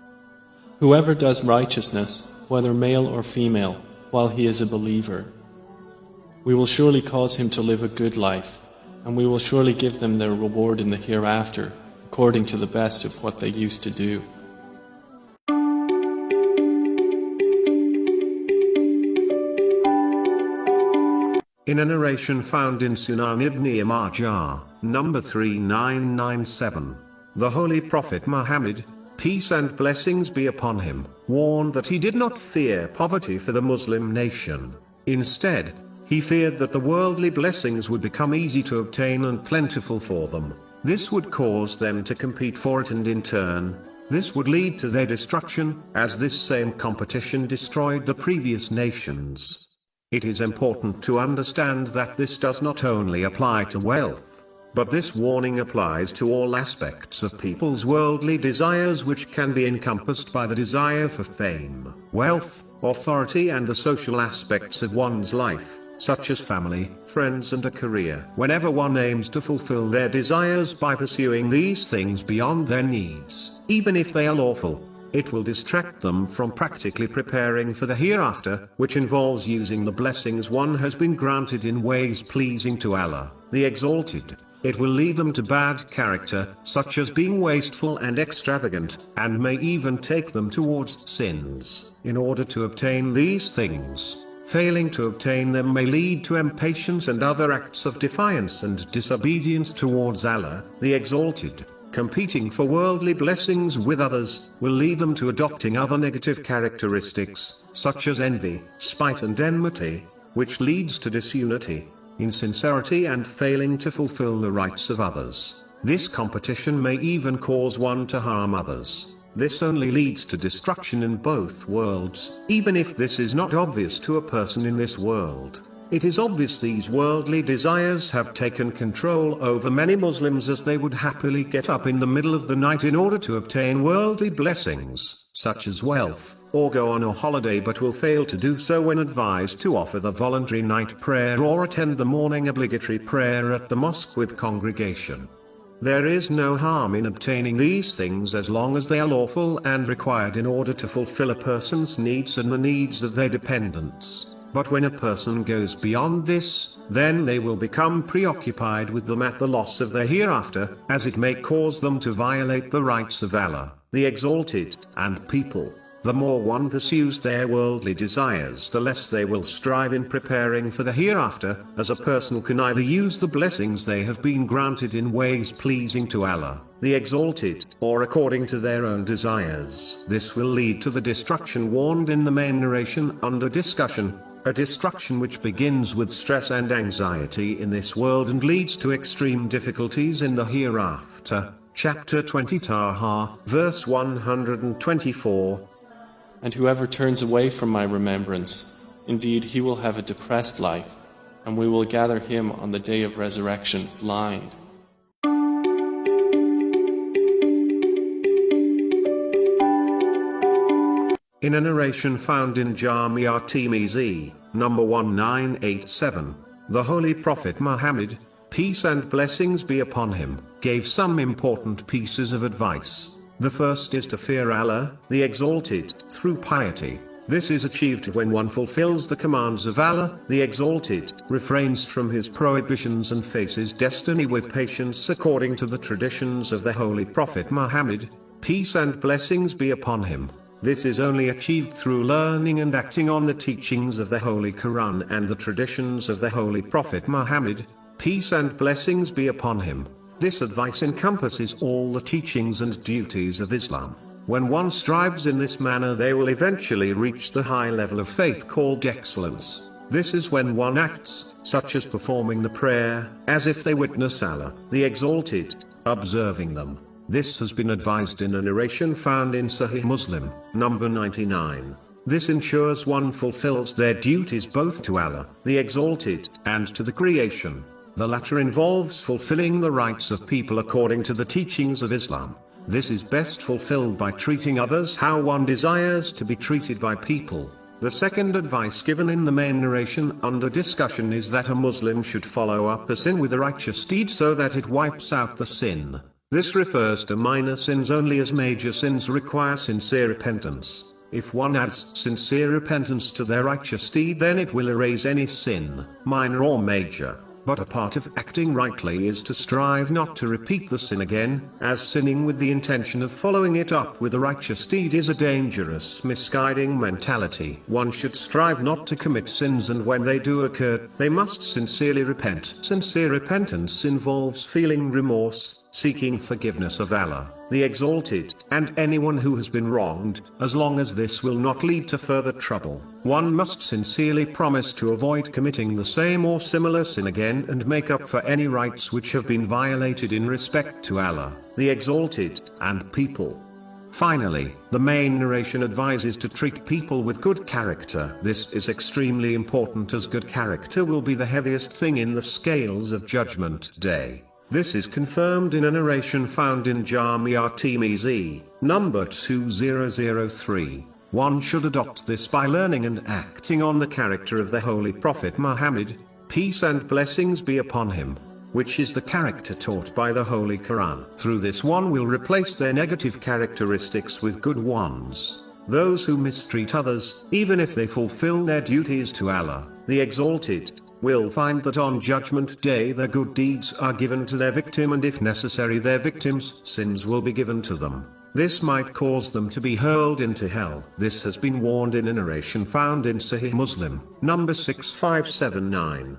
B: Whoever does righteousness, whether male or female, while he is a believer, we will surely cause him to live a good life, and we will surely give them their reward in the hereafter, according to the best of what they used to do.
A: In a narration found in Sunan Ibn Majah, number 3997, the Holy Prophet Muhammad, peace and blessings be upon him, warned that he did not fear poverty for the Muslim nation. Instead, he feared that the worldly blessings would become easy to obtain and plentiful for them. This would cause them to compete for it, and in turn, this would lead to their destruction, as this same competition destroyed the previous nations. It is important to understand that this does not only apply to wealth, But this warning applies to all aspects of people's worldly desires, which can be encompassed by the desire for fame, wealth, authority, and the social aspects of one's life, such as family, friends, and a career. Whenever one aims to fulfill their desires by pursuing these things beyond their needs, even if they are lawful, it will distract them from practically preparing for the hereafter, which involves using the blessings one has been granted in ways pleasing to Allah, the Exalted. It will lead them to bad character, such as being wasteful and extravagant, and may even take them towards sins. In order to obtain these things, failing to obtain them may lead to impatience and other acts of defiance and disobedience towards Allah, the Exalted. Competing for worldly blessings with others will lead them to adopting other negative characteristics, such as envy, spite, and enmity, which leads to disunity, insincerity, and failing to fulfill the rights of others. This competition may even cause one to harm others. This only leads to destruction in both worlds. Even if this is not obvious to a person in this world, it is obvious these worldly desires have taken control over many Muslims, as they would happily get up in the middle of the night in order to obtain worldly blessings, such as wealth, or go on a holiday, but will fail to do so when advised to offer the voluntary night prayer or attend the morning obligatory prayer at the mosque with congregation. There is no harm in obtaining these things as long as they are lawful and required in order to fulfill a person's needs and the needs of their dependents. But when a person goes beyond this, then they will become preoccupied with them at the loss of their hereafter, as it may cause them to violate the rights of Allah, the Exalted, and people. The more one pursues their worldly desires, the less they will strive in preparing for the hereafter, as a person can either use the blessings they have been granted in ways pleasing to Allah, the Exalted, or according to their own desires. This will lead to the destruction warned in the main narration under discussion, a destruction which begins with stress and anxiety in this world and leads to extreme difficulties in the hereafter. Chapter 20 Taha, verse 124.
B: And whoever turns away from my remembrance, indeed he will have a depressed life, and we will gather him on the day of resurrection blind.
A: In a narration found in Jamia Tirmizi, number 1987, the Holy Prophet Muhammad, peace and blessings be upon him, gave some important pieces of advice. The first is to fear Allah, the Exalted, through piety. This is achieved when one fulfills the commands of Allah, the Exalted, refrains from his prohibitions, and faces destiny with patience according to the traditions of the Holy Prophet Muhammad, peace and blessings be upon him. This is only achieved through learning and acting on the teachings of the Holy Quran and the traditions of the Holy Prophet Muhammad, peace and blessings be upon him. This advice encompasses all the teachings and duties of Islam. When one strives in this manner, they will eventually reach the high level of faith called excellence. This is when one acts, such as performing the prayer, as if they witness Allah, the Exalted, observing them. This has been advised in a narration found in Sahih Muslim, number 99. This ensures one fulfills their duties both to Allah, the Exalted, and to the creation. The latter involves fulfilling the rights of people according to the teachings of Islam. This is best fulfilled by treating others how one desires to be treated by people. The second advice given in the main narration under discussion is that a Muslim should follow up a sin with a righteous deed so that it wipes out the sin. This refers to minor sins only, as major sins require sincere repentance. If one adds sincere repentance to their righteous deed, then it will erase any sin, minor or major. But a part of acting rightly is to strive not to repeat the sin again, as sinning with the intention of following it up with a righteous deed is a dangerous, misguiding mentality. One should strive not to commit sins, and when they do occur, they must sincerely repent. Sincere repentance involves feeling remorse, seeking forgiveness of Allah, the Exalted, and anyone who has been wronged, as long as this will not lead to further trouble. One must sincerely promise to avoid committing the same or similar sin again and make up for any rights which have been violated in respect to Allah, the Exalted, and people. Finally, the main narration advises to treat people with good character. This is extremely important, as good character will be the heaviest thing in the scales of Judgment Day. This is confirmed in a narration found in Jamia Tirmizi, number 2003. One should adopt this by learning and acting on the character of the Holy Prophet Muhammad, peace and blessings be upon him, which is the character taught by the Holy Quran. Through this one will replace their negative characteristics with good ones. Those who mistreat others, even if they fulfill their duties to Allah, the Exalted, will find that on Judgment Day their good deeds are given to their victim, and if necessary their victim's sins will be given to them. This might cause them to be hurled into hell. This has been warned in a narration found in Sahih Muslim, number 6579.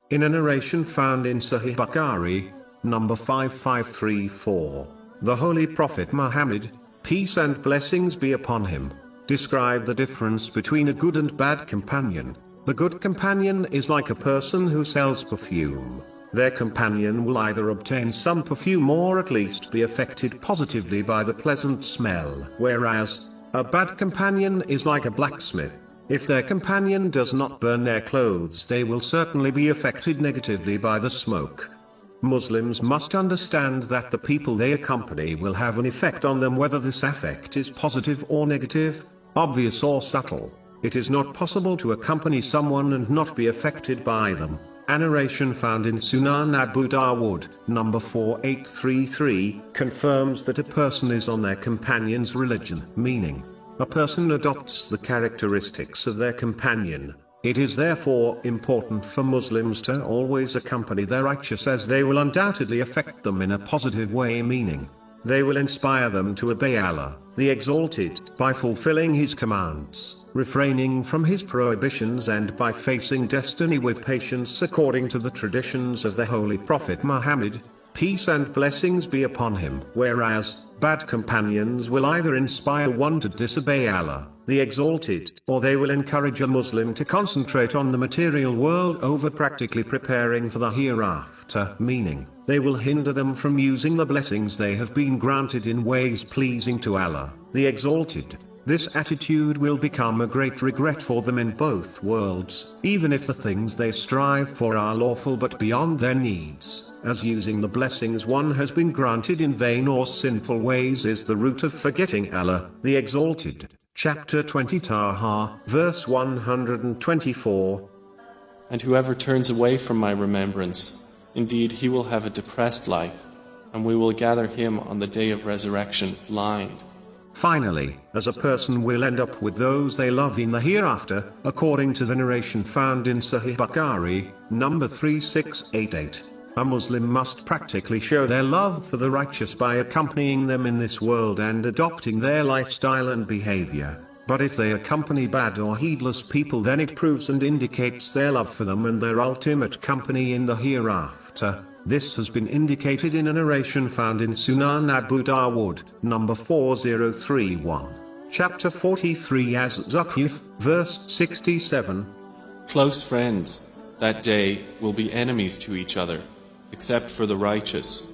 A: In a narration found in Sahih Bukhari, number 5534, the Holy Prophet Muhammad, peace and blessings be upon him, described the difference between a good and bad companion. The good companion is like a person who sells perfume. Their companion will either obtain some perfume or at least be affected positively by the pleasant smell. Whereas, a bad companion is like a blacksmith. If their companion does not burn their clothes, they will certainly be affected negatively by the smoke. Muslims must understand that the people they accompany will have an effect on them, whether this effect is positive or negative, obvious or subtle. It is not possible to accompany someone and not be affected by them. A narration found in Sunan Abu Dawood, number 4833, confirms that a person is on their companion's religion, meaning, a person adopts the characteristics of their companion. It is therefore important for Muslims to always accompany the righteous, as they will undoubtedly affect them in a positive way, meaning, they will inspire them to obey Allah, the Exalted, by fulfilling His commands, refraining from His prohibitions, and by facing destiny with patience according to the traditions of the Holy Prophet Muhammad, peace and blessings be upon him. Whereas, bad companions will either inspire one to disobey Allah, the Exalted, or they will encourage a Muslim to concentrate on the material world over practically preparing for the hereafter, meaning, they will hinder them from using the blessings they have been granted in ways pleasing to Allah, the Exalted. This attitude will become a great regret for them in both worlds, even if the things they strive for are lawful but beyond their needs, as using the blessings one has been granted in vain or sinful ways is the root of forgetting Allah, the Exalted. Chapter 20 Taha, verse 124.
B: And whoever turns away from my remembrance, indeed he will have a depressed life, and we will gather him on the day of resurrection blind.
A: Finally, as a person will end up with those they love in the hereafter, according to the narration found in Sahih Bukhari, number 3688, a Muslim must practically show their love for the righteous by accompanying them in this world and adopting their lifestyle and behavior. But if they accompany bad or heedless people, then it proves and indicates their love for them and their ultimate company in the hereafter. This has been indicated in a narration found in Sunan Abu Dawood, number 4031. Chapter 43 Az-Zukhruf, verse 67.
B: Close friends, that day, will be enemies to each other, except for the righteous.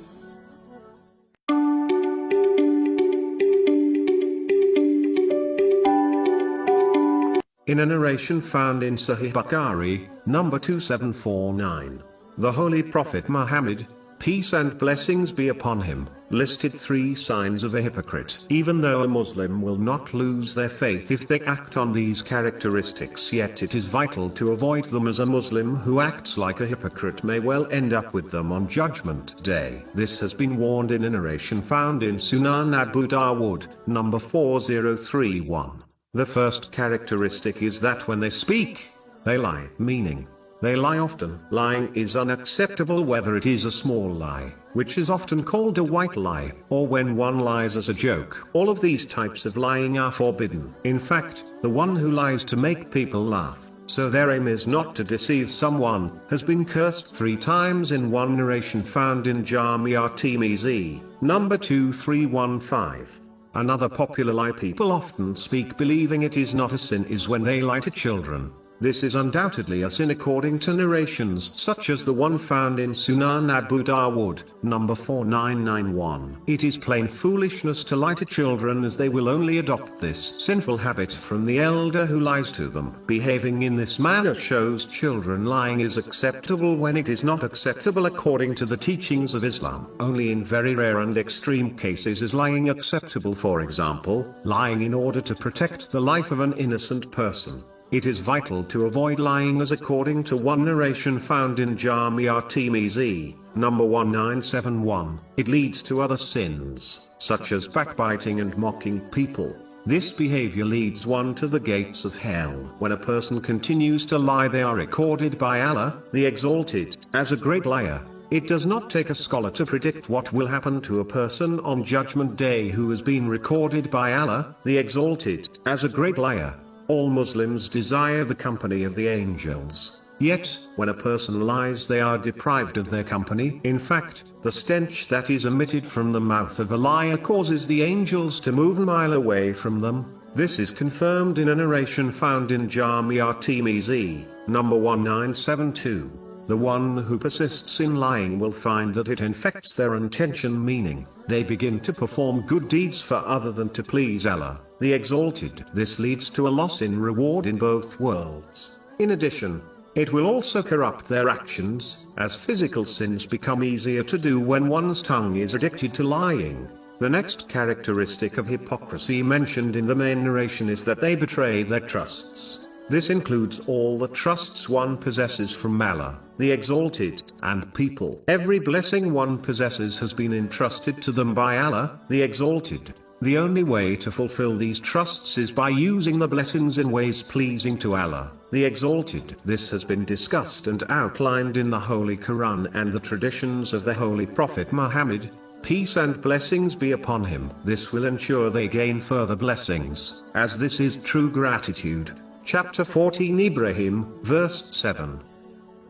A: In a narration found in Sahih Bukhari, number 2749, the Holy Prophet Muhammad, peace and blessings be upon him, listed 3 signs of a hypocrite. Even though a Muslim will not lose their faith if they act on these characteristics, yet it is vital to avoid them, as a Muslim who acts like a hypocrite may well end up with them on Judgment Day. This has been warned in a narration found in Sunan Abu Dawood, number 4031. The first characteristic is that when they speak, they lie, meaning, they lie often. Lying is unacceptable, whether it is a small lie, which is often called a white lie, or when one lies as a joke. All of these types of lying are forbidden. In fact, the one who lies to make people laugh, so their aim is not to deceive someone, has been cursed 3 times in one narration found in Jamia Tirmizi, number 2315. Another popular lie people often speak believing it is not a sin is when they lie to children. This is undoubtedly a sin according to narrations such as the one found in Sunan Abu Dawood, number 4991. It is plain foolishness to lie to children, as they will only adopt this sinful habit from the elder who lies to them. Behaving in this manner shows children lying is acceptable when it is not acceptable according to the teachings of Islam. Only in very rare and extreme cases is lying acceptable. For example, lying in order to protect the life of an innocent person. It is vital to avoid lying, as according to one narration found in Jamia Tirmizi, number 1971, it leads to other sins, such as backbiting and mocking people. This behavior leads one to the gates of hell. When a person continues to lie, they are recorded by Allah, the Exalted, as a great liar. It does not take a scholar to predict what will happen to a person on Judgment Day who has been recorded by Allah, the Exalted, as a great liar. All Muslims desire the company of the angels. Yet, when a person lies, they are deprived of their company. In fact, the stench that is emitted from the mouth of a liar causes the angels to move a mile away from them. This is confirmed in a narration found in Jamia Tirmizi, number 1972. The one who persists in lying will find that it infects their intention, meaning, they begin to perform good deeds for other than to please Allah, the Exalted. This leads to a loss in reward in both worlds. In addition, it will also corrupt their actions, as physical sins become easier to do when one's tongue is addicted to lying. The next characteristic of hypocrisy mentioned in the main narration is that they betray their trusts. This includes all the trusts one possesses from Allah, the Exalted, and people. Every blessing one possesses has been entrusted to them by Allah, the Exalted. The only way to fulfill these trusts is by using the blessings in ways pleasing to Allah, the Exalted. This has been discussed and outlined in the Holy Quran and the traditions of the Holy Prophet Muhammad, peace and blessings be upon him. This will ensure they gain further blessings, as this is true gratitude. Chapter 14 Ibrahim, verse 7.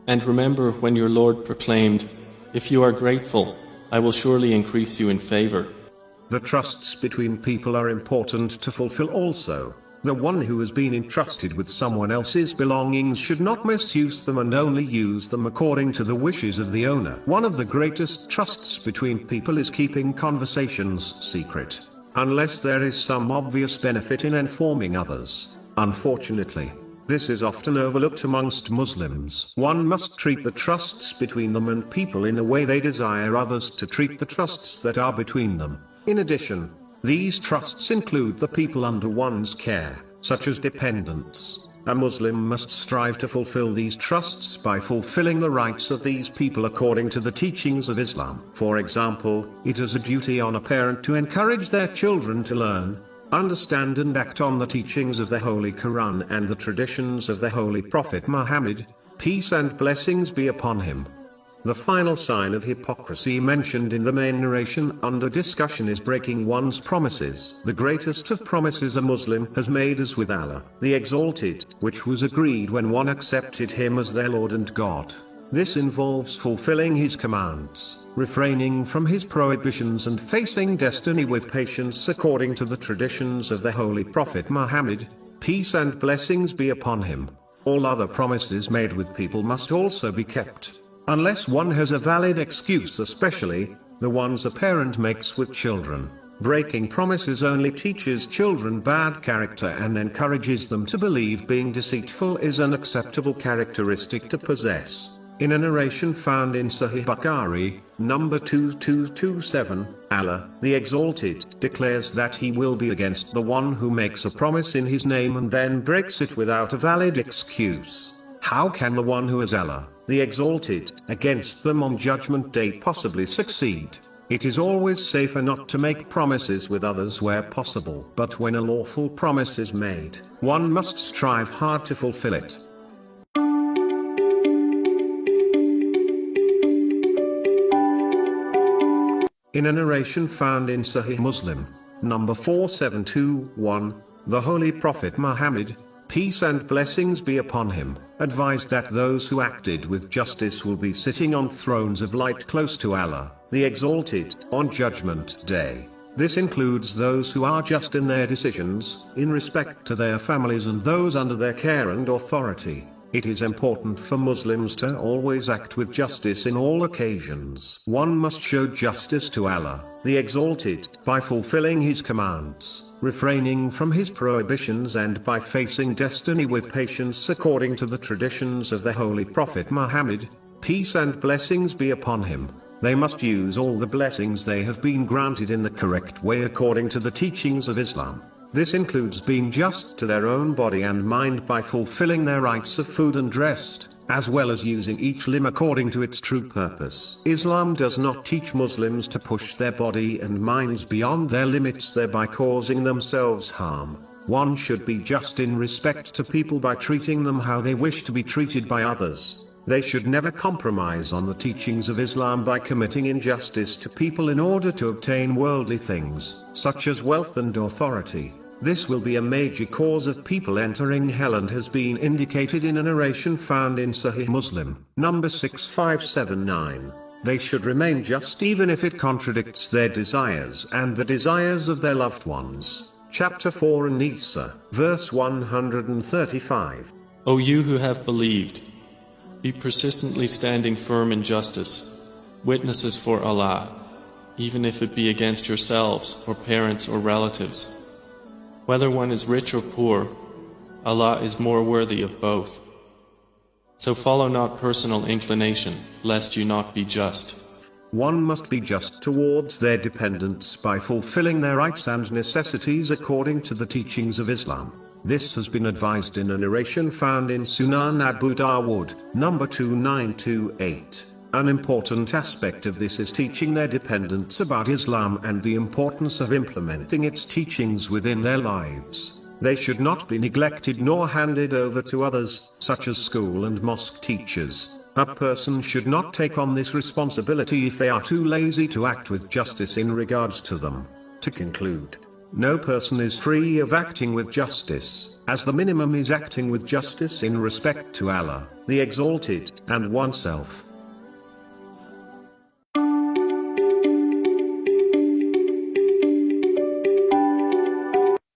B: And remember when your Lord proclaimed, "If you are grateful, I will surely increase you in favor."
A: The trusts between people are important to fulfill also. The one who has been entrusted with someone else's belongings should not misuse them and only use them according to the wishes of the owner. One of the greatest trusts between people is keeping conversations secret, unless there is some obvious benefit in informing others. Unfortunately, this is often overlooked amongst Muslims. One must treat the trusts between them and people in a way they desire others to treat the trusts that are between them. In addition, these trusts include the people under one's care, such as dependents. A Muslim must strive to fulfill these trusts by fulfilling the rights of these people according to the teachings of Islam. For example, it is a duty on a parent to encourage their children to learn, understand and act on the teachings of the Holy Quran and the traditions of the Holy Prophet Muhammad, peace and blessings be upon him. The final sign of hypocrisy mentioned in the main narration under discussion is breaking one's promises. The greatest of promises a Muslim has made is with Allah, the Exalted, which was agreed when one accepted him as their Lord and God. This involves fulfilling his commands, refraining from his prohibitions and facing destiny with patience according to the traditions of the Holy Prophet Muhammad, peace and blessings be upon him. All other promises made with people must also be kept, unless one has a valid excuse, especially the ones a parent makes with children. Breaking promises only teaches children bad character and encourages them to believe being deceitful is an acceptable characteristic to possess. In a narration found in Sahih Bukhari, number 2227, Allah, the Exalted, declares that he will be against the one who makes a promise in his name and then breaks it without a valid excuse. How can the one who is Allah, the Exalted, against them on Judgment Day possibly succeed? It is always safer not to make promises with others where possible, but when a lawful promise is made, one must strive hard to fulfill it. In a narration found in Sahih Muslim, number 4721, the Holy Prophet Muhammad, peace and blessings be upon him, advised that those who acted with justice will be sitting on thrones of light close to Allah, the Exalted, on Judgment Day. This includes those who are just in their decisions, in respect to their families and those under their care and authority. It is important for Muslims to always act with justice in all occasions. One must show justice to Allah, the Exalted, by fulfilling His commands, refraining from His prohibitions, and by facing destiny with patience according to the traditions of the Holy Prophet Muhammad, peace and blessings be upon him. They must use all the blessings they have been granted in the correct way according to the teachings of Islam. This includes being just to their own body and mind by fulfilling their rights of food and rest, as well as using each limb according to its true purpose. Islam does not teach Muslims to push their body and minds beyond their limits, thereby causing themselves harm. One should be just in respect to people by treating them how they wish to be treated by others. They should never compromise on the teachings of Islam by committing injustice to people in order to obtain worldly things, such as wealth and authority. This will be a major cause of people entering hell and has been indicated in a narration found in Sahih Muslim, number 6579. They should remain just even if it contradicts their desires and the desires of their loved ones. Chapter 4 An-Nisa, verse 135.
B: O you who have believed, be persistently standing firm in justice, witnesses for Allah, even if it be against yourselves or parents or relatives. Whether one is rich or poor, Allah is more worthy of both. So follow not personal inclination, lest you not be just.
A: One must be just towards their dependents by fulfilling their rights and necessities according to the teachings of Islam. This has been advised in a narration found in Sunan Abu Dawood, number 2928. An important aspect of this is teaching their dependents about Islam and the importance of implementing its teachings within their lives. They should not be neglected nor handed over to others, such as school and mosque teachers. A person should not take on this responsibility if they are too lazy to act with justice in regards to them. To conclude, no person is free of acting with justice, as the minimum is acting with justice in respect to Allah, the Exalted, and oneself.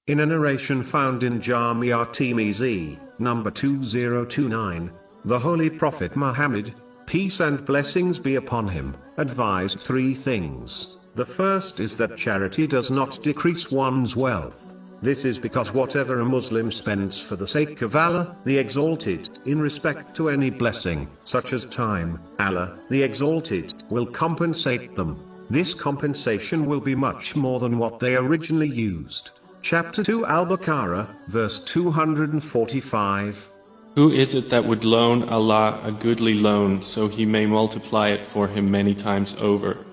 A: In a narration found in Jami' at-Tirmizi, number 2029, the Holy Prophet Muhammad, peace and blessings be upon him, advised three things. The first is that charity does not decrease one's wealth. This is because whatever a Muslim spends for the sake of Allah, the Exalted, in respect to any blessing, such as time, Allah, the Exalted, will compensate them. This compensation will be much more than what they originally used. Chapter 2 Al-Baqarah, verse 245.
B: Who is it that would loan Allah a goodly loan so He may multiply it for him many times over?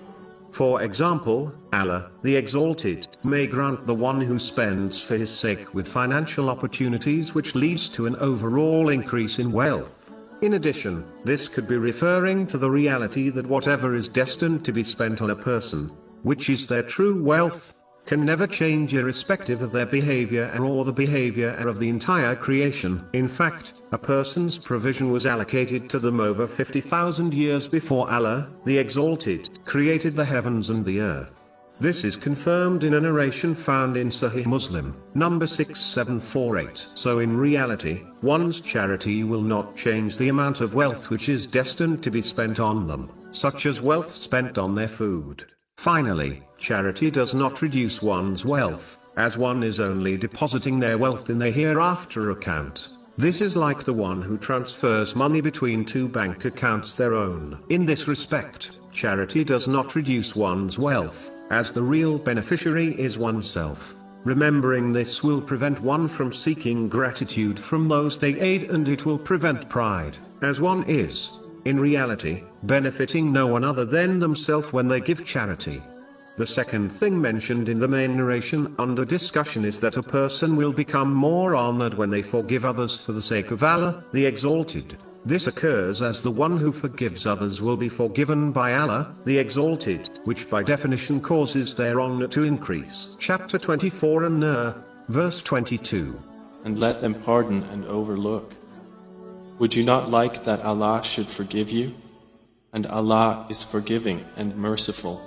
A: For example, Allah, the Exalted, may grant the one who spends for His sake with financial opportunities which leads to an overall increase in wealth. In addition, this could be referring to the reality that whatever is destined to be spent on a person, which is their true wealth, can never change irrespective of their behavior or the behavior of the entire creation. In fact, a person's provision was allocated to them over 50,000 years before Allah, the Exalted, created the heavens and the earth. This is confirmed in a narration found in Sahih Muslim, number 6748. So in reality, one's charity will not change the amount of wealth which is destined to be spent on them, such as wealth spent on their food. Finally, charity does not reduce one's wealth, as one is only depositing their wealth in their hereafter account. This is like the one who transfers money between two bank accounts their own. In this respect, charity does not reduce one's wealth, as the real beneficiary is oneself. Remembering this will prevent one from seeking gratitude from those they aid, and it will prevent pride, as one is, in reality, benefiting no one other than themselves when they give charity. The second thing mentioned in the main narration under discussion is that a person will become more honored when they forgive others for the sake of Allah, the Exalted. This occurs as the one who forgives others will be forgiven by Allah, the Exalted, which by definition causes their honor to increase. Chapter 24 An-Nur, verse 22.
B: And let them pardon and overlook. Would you not like that Allah should forgive you? And Allah is forgiving and merciful.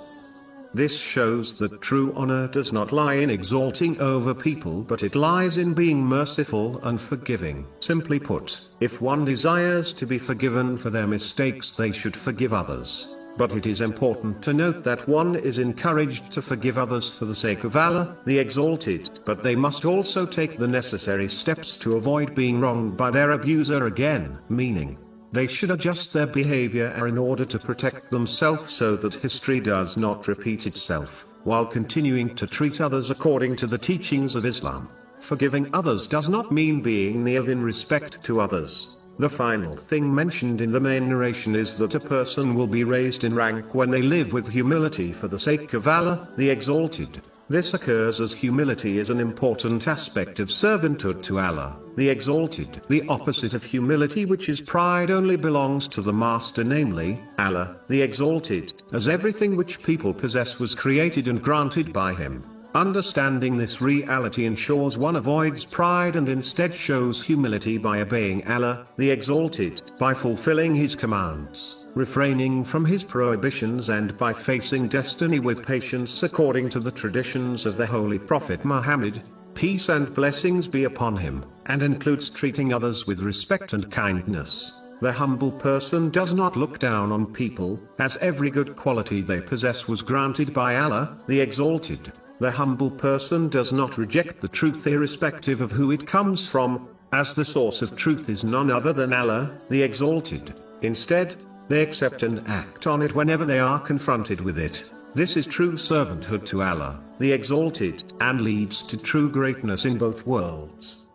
A: This shows that true honor does not lie in exalting over people, but it lies in being merciful and forgiving. Simply put, if one desires to be forgiven for their mistakes, they should forgive others. But it is important to note that one is encouraged to forgive others for the sake of Allah, the Exalted, but they must also take the necessary steps to avoid being wronged by their abuser again, meaning, they should adjust their behavior in order to protect themselves so that history does not repeat itself, while continuing to treat others according to the teachings of Islam. Forgiving others does not mean being naive in respect to others. The final thing mentioned in the main narration is that a person will be raised in rank when they live with humility for the sake of Allah, the Exalted. This occurs as humility is an important aspect of servanthood to Allah, the Exalted. The opposite of humility, which is pride, only belongs to the Master, namely, Allah, the Exalted, as everything which people possess was created and granted by Him. Understanding this reality ensures one avoids pride and instead shows humility by obeying Allah, the Exalted, by fulfilling His commands, refraining from His prohibitions, and by facing destiny with patience according to the traditions of the Holy Prophet Muhammad, peace and blessings be upon him, and includes treating others with respect and kindness. The humble person does not look down on people, as every good quality they possess was granted by Allah, the Exalted. The humble person does not reject the truth irrespective of who it comes from, as the source of truth is none other than Allah, the Exalted. Instead, they accept and act on it whenever they are confronted with it. This is true servanthood to Allah, the Exalted, and leads to true greatness in both worlds.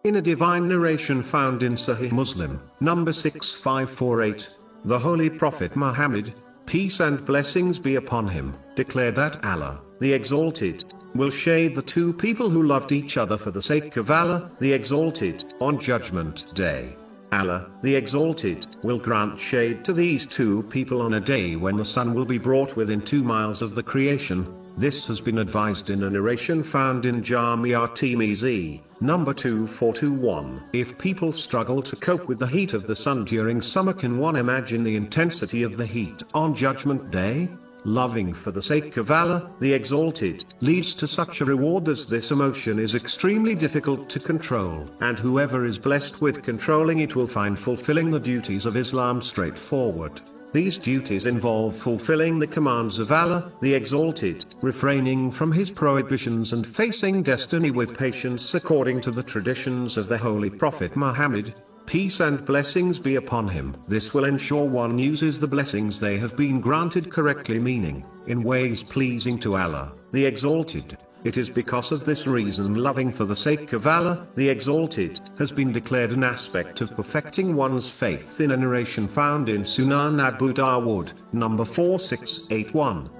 A: In a divine narration found in Sahih Muslim, number 6548, the Holy Prophet Muhammad, peace and blessings be upon him, declared that Allah, the Exalted, will shade the two people who loved each other for the sake of Allah, the Exalted, on Judgment Day. Allah, the Exalted, will grant shade to these two people on a day when the sun will be brought within 2 miles of the creation. This has been advised in a narration found in Jamia Tirmizi, number 2421. If people struggle to cope with the heat of the sun during summer, can one imagine the intensity of the heat on Judgment Day? Loving for the sake of Allah, the Exalted, leads to such a reward as this emotion is extremely difficult to control, and whoever is blessed with controlling it will find fulfilling the duties of Islam straightforward. These duties involve fulfilling the commands of Allah, the Exalted, refraining from His prohibitions, and facing destiny with patience according to the traditions of the Holy Prophet Muhammad, peace and blessings be upon him. This will ensure one uses the blessings they have been granted correctly, meaning, in ways pleasing to Allah, the Exalted. It is because of this reason loving for the sake of Allah, the Exalted, has been declared an aspect of perfecting one's faith in a narration found in Sunan Abu Dawood, number 4681.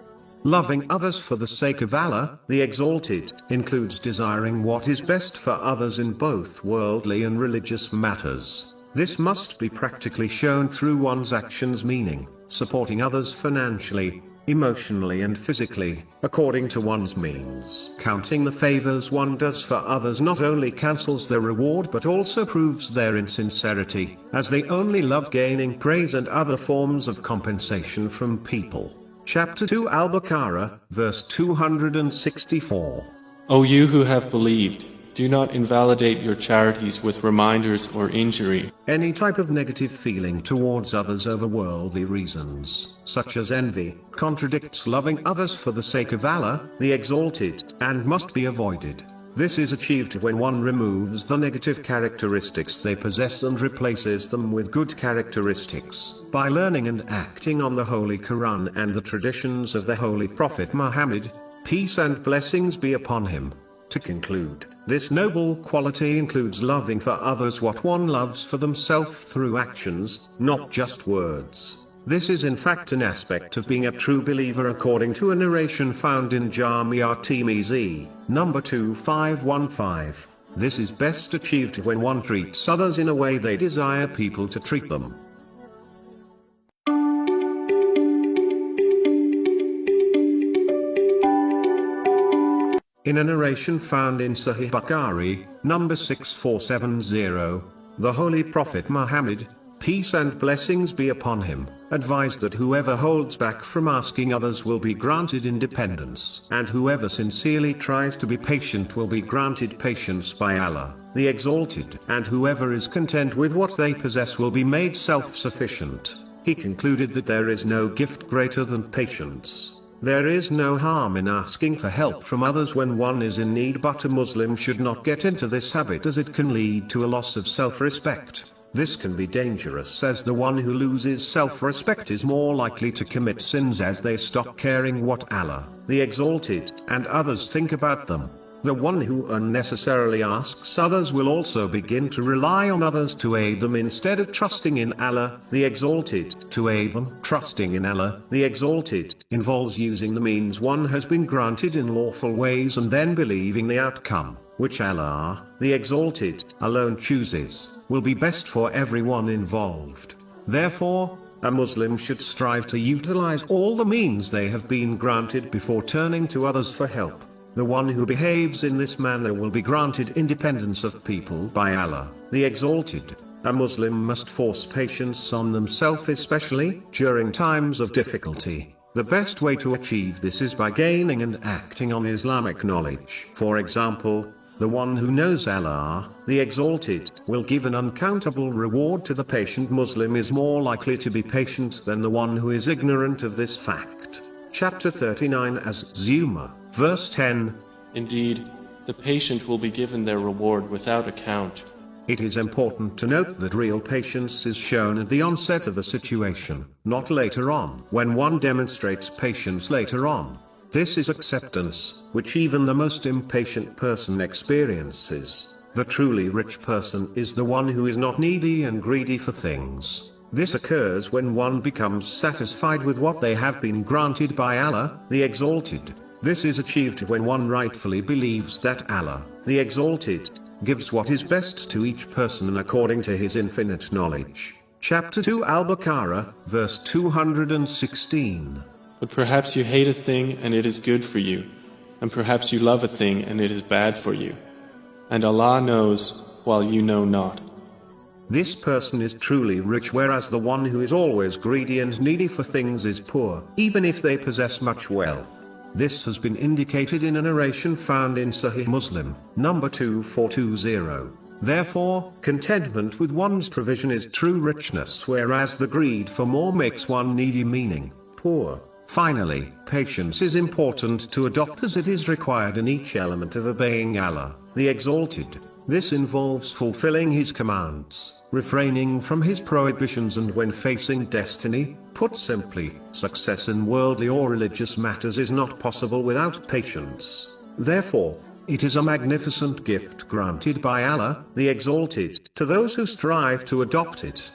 A: Loving others for the sake of Allah, the Exalted, includes desiring what is best for others in both worldly and religious matters. This must be practically shown through one's actions, meaning, supporting others financially, emotionally and physically, according to one's means. Counting the favors one does for others not only cancels their reward but also proves their insincerity, as they only love gaining praise and other forms of compensation from people. Chapter 2 Al-Baqarah, verse 264.
B: O you who have believed, do not invalidate your charities with reminders or injury.
A: Any type of negative feeling towards others over worldly reasons, such as envy, contradicts loving others for the sake of Allah, the Exalted, and must be avoided. This is achieved when one removes the negative characteristics they possess and replaces them with good characteristics, by learning and acting on the Holy Quran and the traditions of the Holy Prophet Muhammad, peace and blessings be upon him. To conclude, this noble quality includes loving for others what one loves for themselves through actions, not just words. This is in fact an aspect of being a true believer according to a narration found in Jamia Tirmizi, number 2515. This is best achieved when one treats others in a way they desire people to treat them. In a narration found in Sahih Bukhari, number 6470, The Holy Prophet Muhammad, peace and blessings be upon him, advised that whoever holds back from asking others will be granted independence, and whoever sincerely tries to be patient will be granted patience by Allah, the Exalted, and whoever is content with what they possess will be made self-sufficient. He concluded that there is no gift greater than patience. There is no harm in asking for help from others when one is in need, but a Muslim should not get into this habit as it can lead to a loss of self-respect. This can be dangerous as the one who loses self-respect is more likely to commit sins as they stop caring what Allah, the Exalted, and others think about them. The one who unnecessarily asks others will also begin to rely on others to aid them instead of trusting in Allah, the Exalted, to aid them. Trusting in Allah, the Exalted, involves using the means one has been granted in lawful ways and then believing the outcome, which Allah, the Exalted, alone chooses, will be best for everyone involved. Therefore, a Muslim should strive to utilize all the means they have been granted before turning to others for help. The one who behaves in this manner will be granted independence of people by Allah, the Exalted. A Muslim must force patience on themselves, especially during times of difficulty. The best way to achieve this is by gaining and acting on Islamic knowledge. For example, the one who knows Allah, the Exalted, will give an uncountable reward to the patient Muslim is more likely to be patient than the one who is ignorant of this fact. Chapter 39 Az-Zuma, verse 10.
B: Indeed, the patient will be given their reward without account.
A: It is important to note that real patience is shown at the onset of a situation, not later on. When one demonstrates patience later on, this is acceptance, which even the most impatient person experiences. The truly rich person is the one who is not needy and greedy for things. This occurs when one becomes satisfied with what they have been granted by Allah, the Exalted. This is achieved when one rightfully believes that Allah, the Exalted, gives what is best to each person according to his infinite knowledge. Chapter 2 Al-Baqarah, verse 216.
B: But perhaps you hate a thing and it is good for you, and perhaps you love a thing and it is bad for you. And Allah knows, while you know not.
A: This person is truly rich, whereas the one who is always greedy and needy for things is poor, even if they possess much wealth. This has been indicated in a narration found in Sahih Muslim, number 2420. Therefore, contentment with one's provision is true richness, whereas the greed for more makes one needy, meaning poor. Finally, patience is important to adopt as it is required in each element of obeying Allah, the Exalted. This involves fulfilling His commands, refraining from His prohibitions, and when facing destiny, put simply, success in worldly or religious matters is not possible without patience. Therefore, it is a magnificent gift granted by Allah, the Exalted, to those who strive to adopt it.